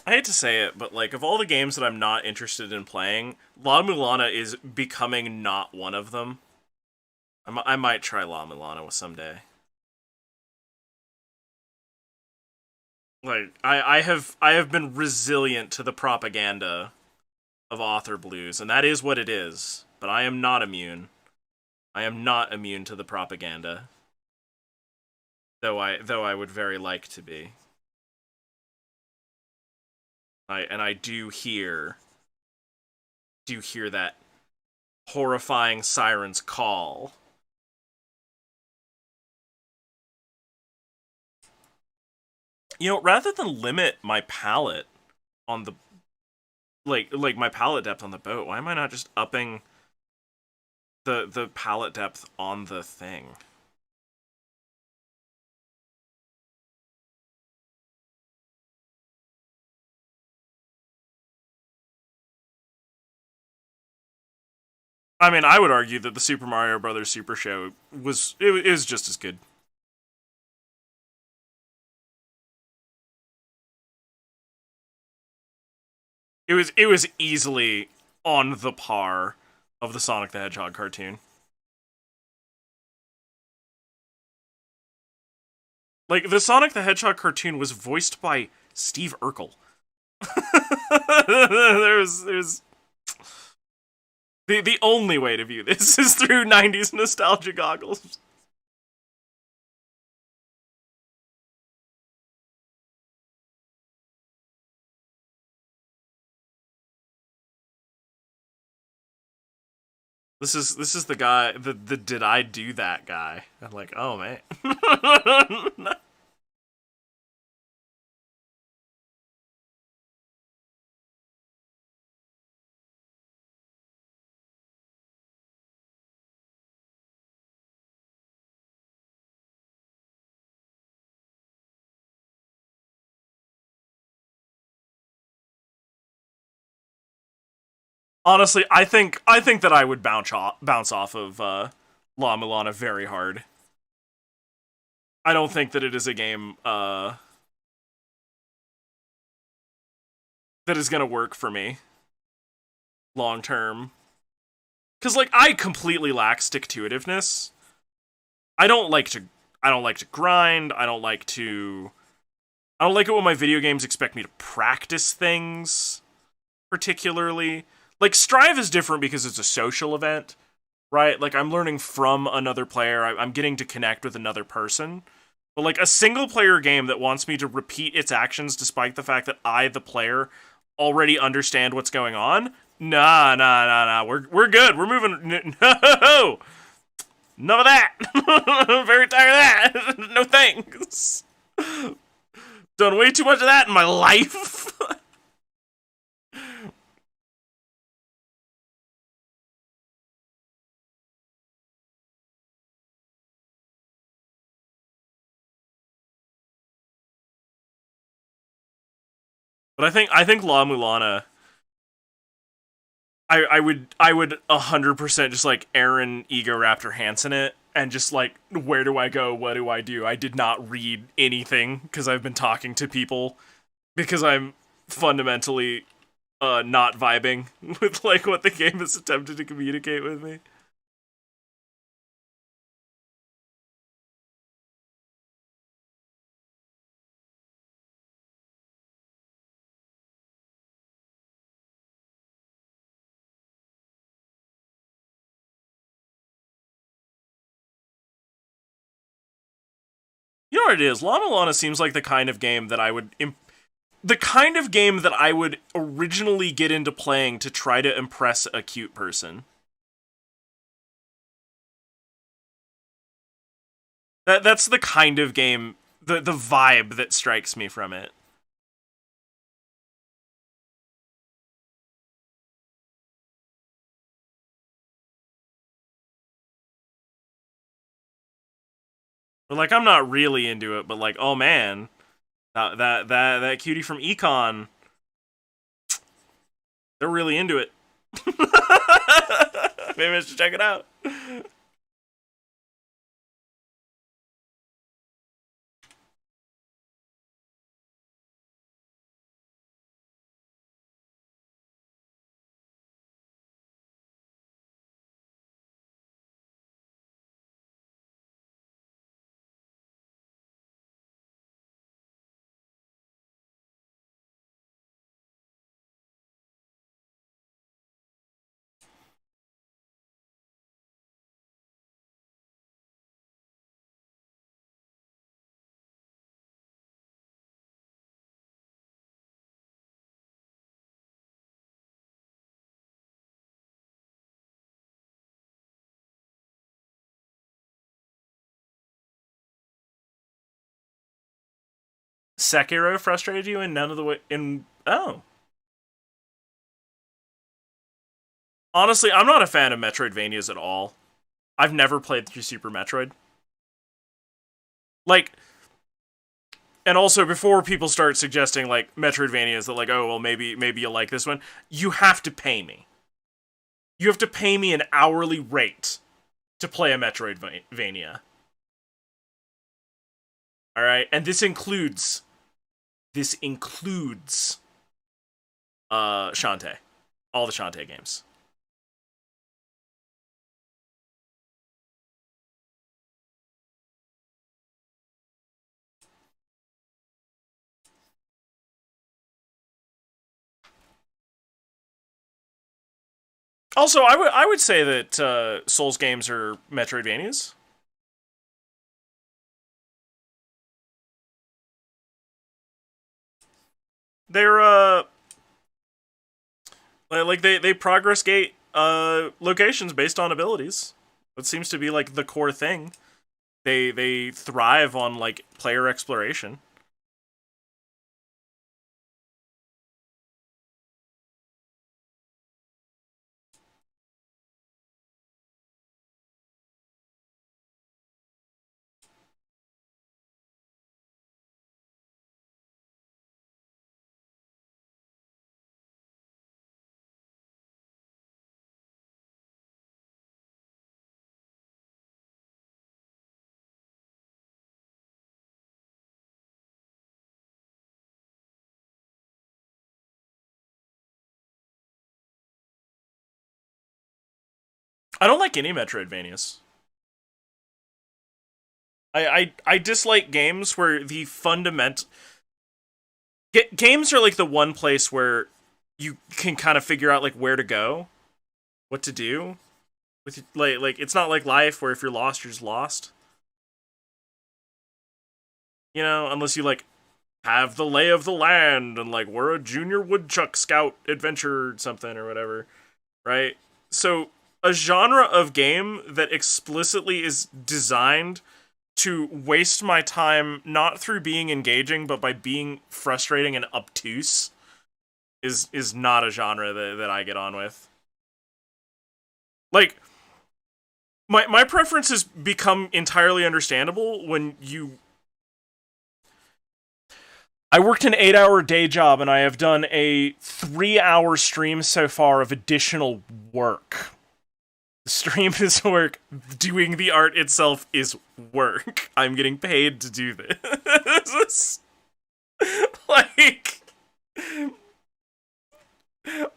I hate to say it, but like of all the games that I'm not interested in playing, La Mulana is becoming not one of them. I might try La Mulana someday. Like I have been resilient to the propaganda of author blues, and that is what it is. But I am not immune. I am not immune to the propaganda. Though I would very like to be. I do hear that horrifying siren's call. You know, rather than limit my palette on the like my palette depth on the boat, why am I not just upping the palette depth on the thing? I mean, I would argue that the Super Mario Brothers Super Show it was just as good. It was easily on the par of the Sonic the Hedgehog cartoon. Like the Sonic the Hedgehog cartoon was voiced by Steve Urkel. There's the only way to view this is through 90s nostalgia goggles. This is the guy the did I do that guy. I'm like, oh man. Honestly, I think that I would bounce off of La Milana very hard. I don't think that it is a game that is gonna work for me long term. Cause like I completely lack stick to itiveness. I don't like to I don't like to grind. I don't like it when my video games expect me to practice things particularly. Like Strive is different because it's a social event, right? Like I'm learning from another player. I'm getting to connect with another person. But like a single player game that wants me to repeat its actions despite the fact that I, the player, already understand what's going on. Nah. We're good. We're moving. No, none of that. I'm very tired of that. No thanks. Done way too much of that in my life. But I think La Mulana. I would 100% just like Aaron Ego Raptor Hansen it and just like where do I go? What do I do? I did not read anything because I've been talking to people because I'm fundamentally not vibing with like what the game has attempted to communicate with me. You know what it is? Lana Lana seems like the kind of game that I would the kind of game that I would originally get into playing to try to impress a cute person. That's the kind of game, the vibe that strikes me from it. But like, I'm not really into it, but like, oh man, that cutie from Econ, they're really into it. Maybe I should check it out. Sekiro frustrated you in none of the way in oh. Honestly, I'm not a fan of Metroidvanias at all. I've never played through Super Metroid. Like, and also before people start suggesting like Metroidvanias that like, oh well, maybe you'll like this one, you have to pay me. You have to pay me an hourly rate to play a Metroidvania. All right, and this includes Shantae, all the Shantae games. Also, I would say that Souls games are Metroidvanias. They're like they progress gate locations based on abilities. That seems to be like the core thing. They thrive on like player exploration. I don't like any Metroidvanias. I dislike games where the fundament games are like the one place where you can kind of figure out like where to go, what to do. With like it's not like life where if you're lost, you're just lost. You know, unless you like have the lay of the land and like we're a junior woodchuck scout adventure or something or whatever, right? So a genre of game that explicitly is designed to waste my time not through being engaging but by being frustrating and obtuse is not a genre that I get on with. Like my preferences become entirely understandable when you I worked an 8-hour day job and I have done a 3-hour stream so far of additional work. The stream is work. Doing the art itself is work. I'm getting paid to do this. Like,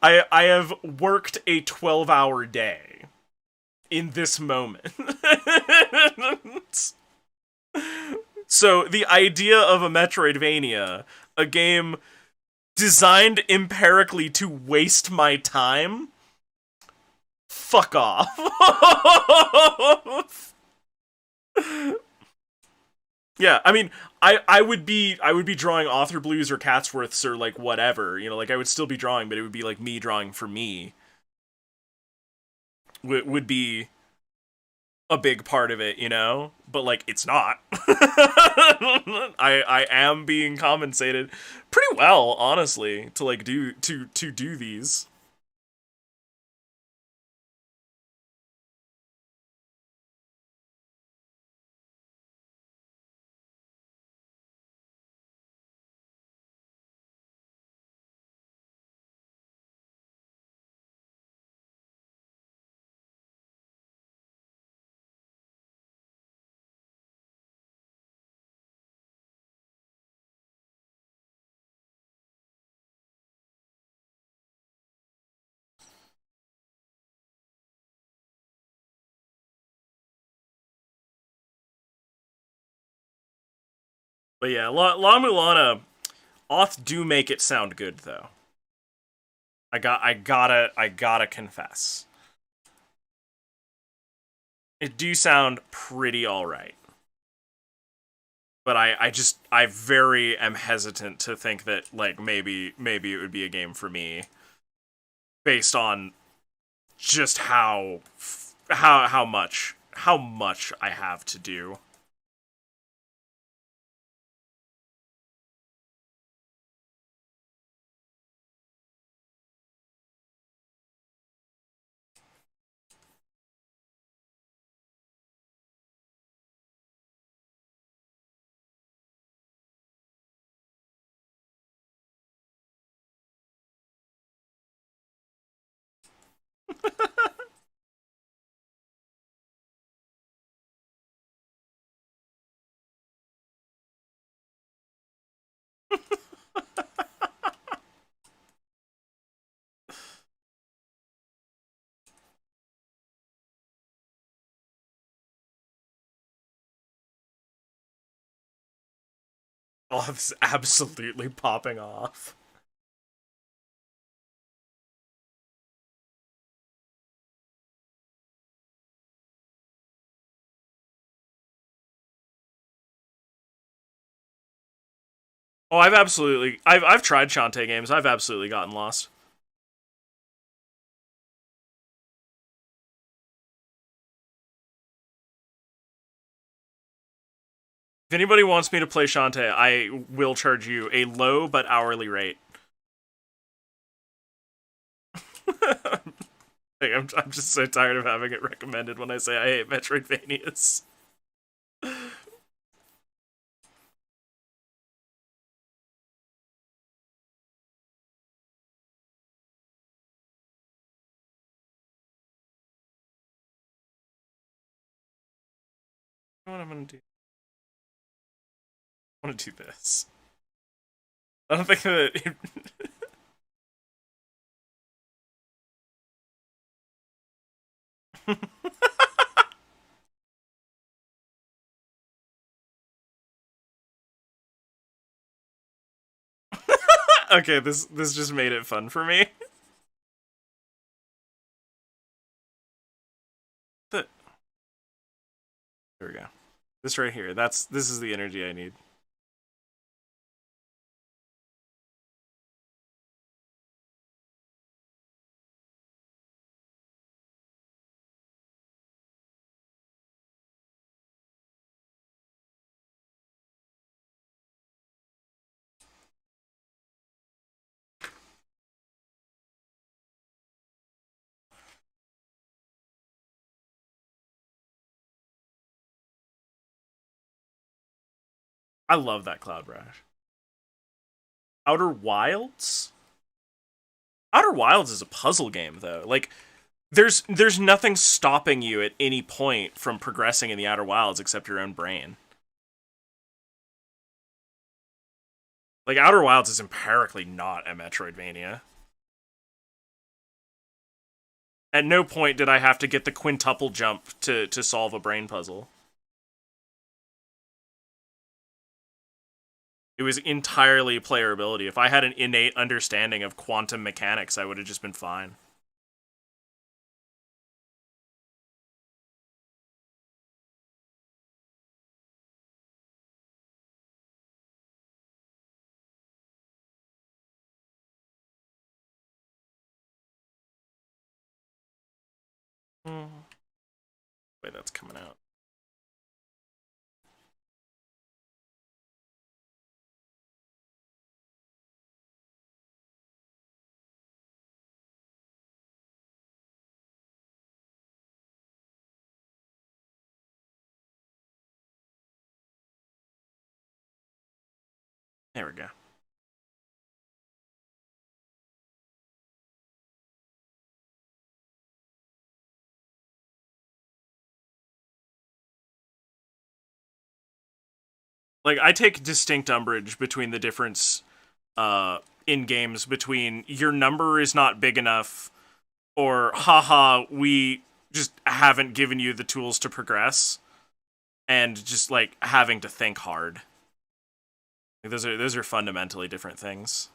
I have worked a 12-hour day in this moment. So the idea of a Metroidvania, a game designed empirically to waste my time, fuck off. Yeah, I mean, I would be drawing author blues or Catsworths or like whatever, like I would still be drawing, but it would be like me drawing for me would be a big part of it. But like it's not. I am being compensated pretty well, honestly, to like do these. But yeah, La Mulana, auth do make it sound good though. I gotta confess. It do sound pretty alright. But I very am hesitant to think that like maybe it would be a game for me based on just how much I have to do. Oh, it's absolutely popping off. Oh, I've tried Shantae games. I've absolutely gotten lost. If anybody wants me to play Shantae, I will charge you a low but hourly rate. Like, I'm just so tired of having it recommended when I say I hate Metroidvanias. What I'm gonna do? I want to do this. I don't think that. Okay, this just made it fun for me. The, there we go. This right here. This is the energy I need. I love that Cloud Rush. Outer Wilds. Outer Wilds is a puzzle game though. Like there's nothing stopping you at any point from progressing in the Outer Wilds except your own brain. Like Outer Wilds is empirically not a Metroidvania. At no point did I have to get the quintuple jump to solve a brain puzzle. It was entirely player ability. If I had an innate understanding of quantum mechanics, I would have just been fine. Wait, that's coming out. There we go. Like, I take distinct umbrage between the difference in games between your number is not big enough or haha, we just haven't given you the tools to progress, and just like having to think hard. Like, those are fundamentally different things.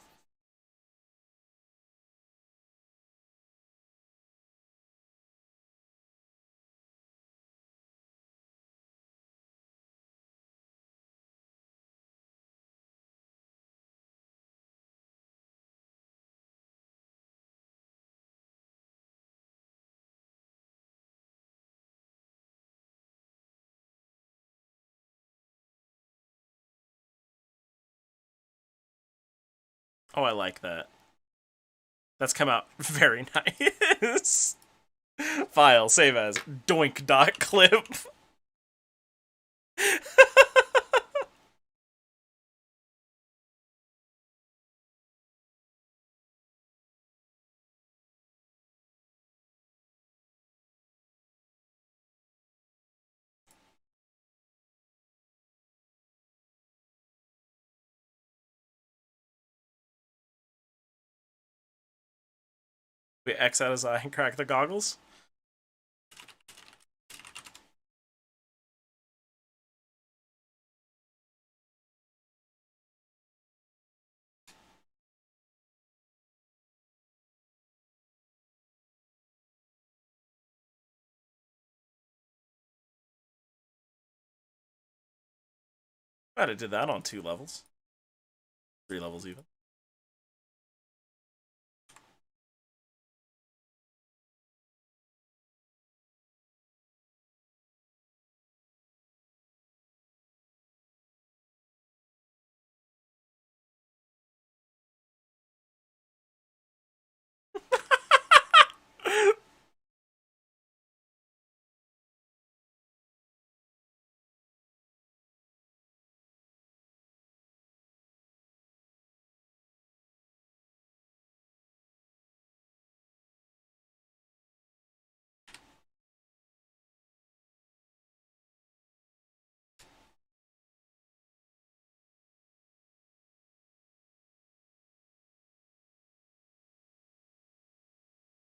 Oh, I like that. That's come out very nice. File, save as doink.clip. We X out his eye and crack the goggles. I'd have did that on 2 levels. 3 levels even.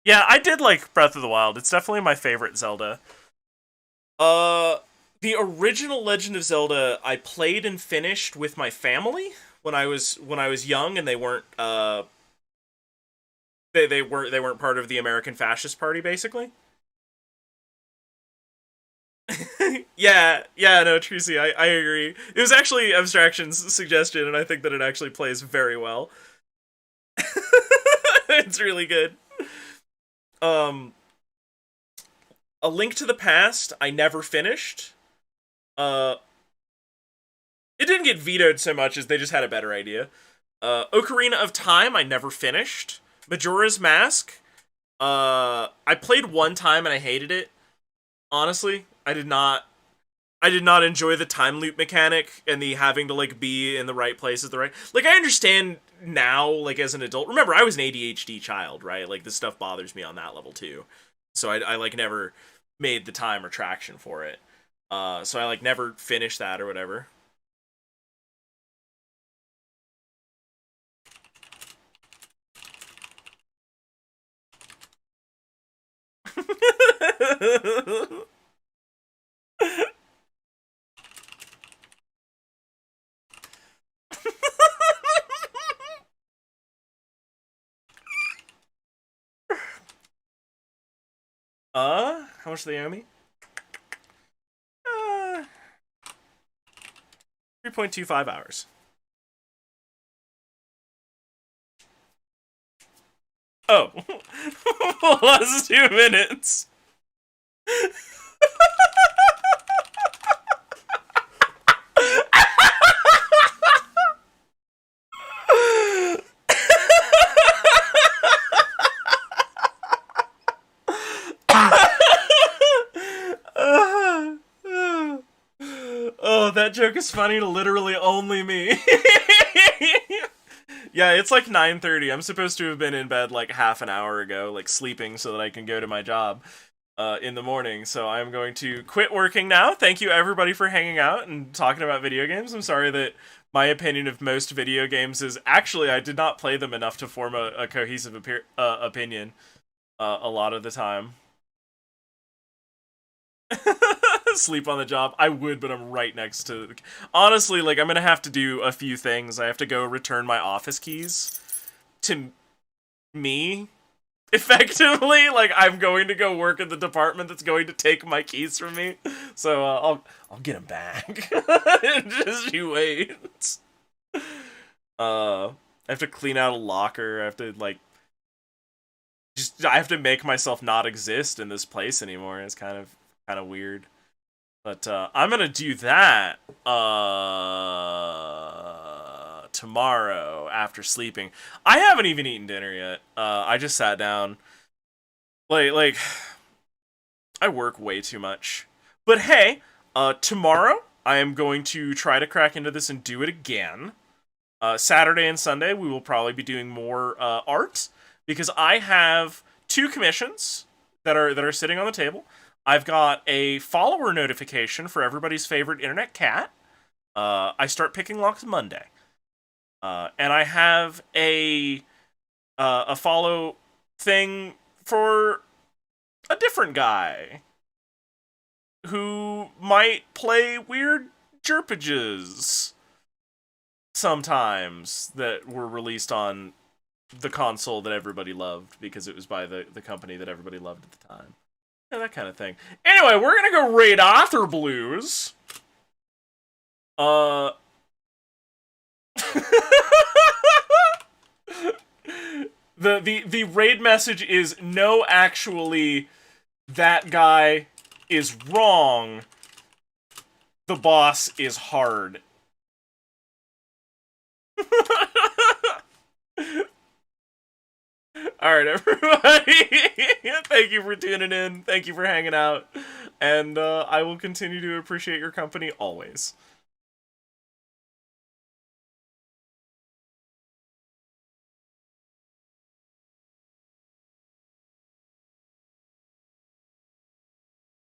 Yeah, I did like Breath of the Wild. It's definitely my favorite Zelda. Uh, the original Legend of Zelda I played and finished with my family when I was young, and they weren't part of the American Fascist Party, basically. Yeah, no, Tracy, I agree. It was actually Abstraction's suggestion, and I think that it actually plays very well. It's really good. Um, A Link to the Past, I never finished. Uh, it didn't get vetoed so much as they just had a better idea. Ocarina of Time, I never finished. Majora's Mask, I played one time and I hated it. Honestly, I did not enjoy the time loop mechanic and the having to like be in the right place at the right. Like, I understand now, like, as an adult. Remember, I was an ADHD child, right? Like, this stuff bothers me on that level too. So I like never made the time or traction for it. So I like never finished that or whatever. How much do they owe me? 3.25 hours. Oh. Plus 2 minutes. Oh, that joke is funny to literally only me. Yeah, it's like 9:30. I'm supposed to have been in bed like half an hour ago, like sleeping so that I can go to my job in the morning. So I'm going to quit working now. Thank you everybody for hanging out and talking about video games. I'm sorry that my opinion of most video games is actually I did not play them enough to form a cohesive opinion a lot of the time. Sleep on the job. I would, but I'm right next to... Honestly, like, I'm gonna have to do a few things. I have to go return my office keys to me, effectively. Like, I'm going to go work at the department that's going to take my keys from me. So, I'll get them back. Just you wait. I have to clean out a locker. I have to, like... I have to make myself not exist in this place anymore. It's kind of weird. But I'm gonna do that tomorrow after sleeping. I haven't even eaten dinner yet. I just sat down. Like I work way too much. But hey, tomorrow I am going to try to crack into this and do it again. Saturday and Sunday we will probably be doing more art because I have 2 commissions that are sitting on the table. I've got a follower notification for everybody's favorite internet cat. I start picking locks Monday. And I have a follow thing for a different guy who might play weird jerpages sometimes that were released on the console that everybody loved because it was by the company that everybody loved at the time. Yeah, that kind of thing. Anyway, we're gonna go raid Author Blues. The raid message is no, actually, that guy is wrong. The boss is hard. Alright, everybody. Thank you for tuning in. Thank you for hanging out. And I will continue to appreciate your company always.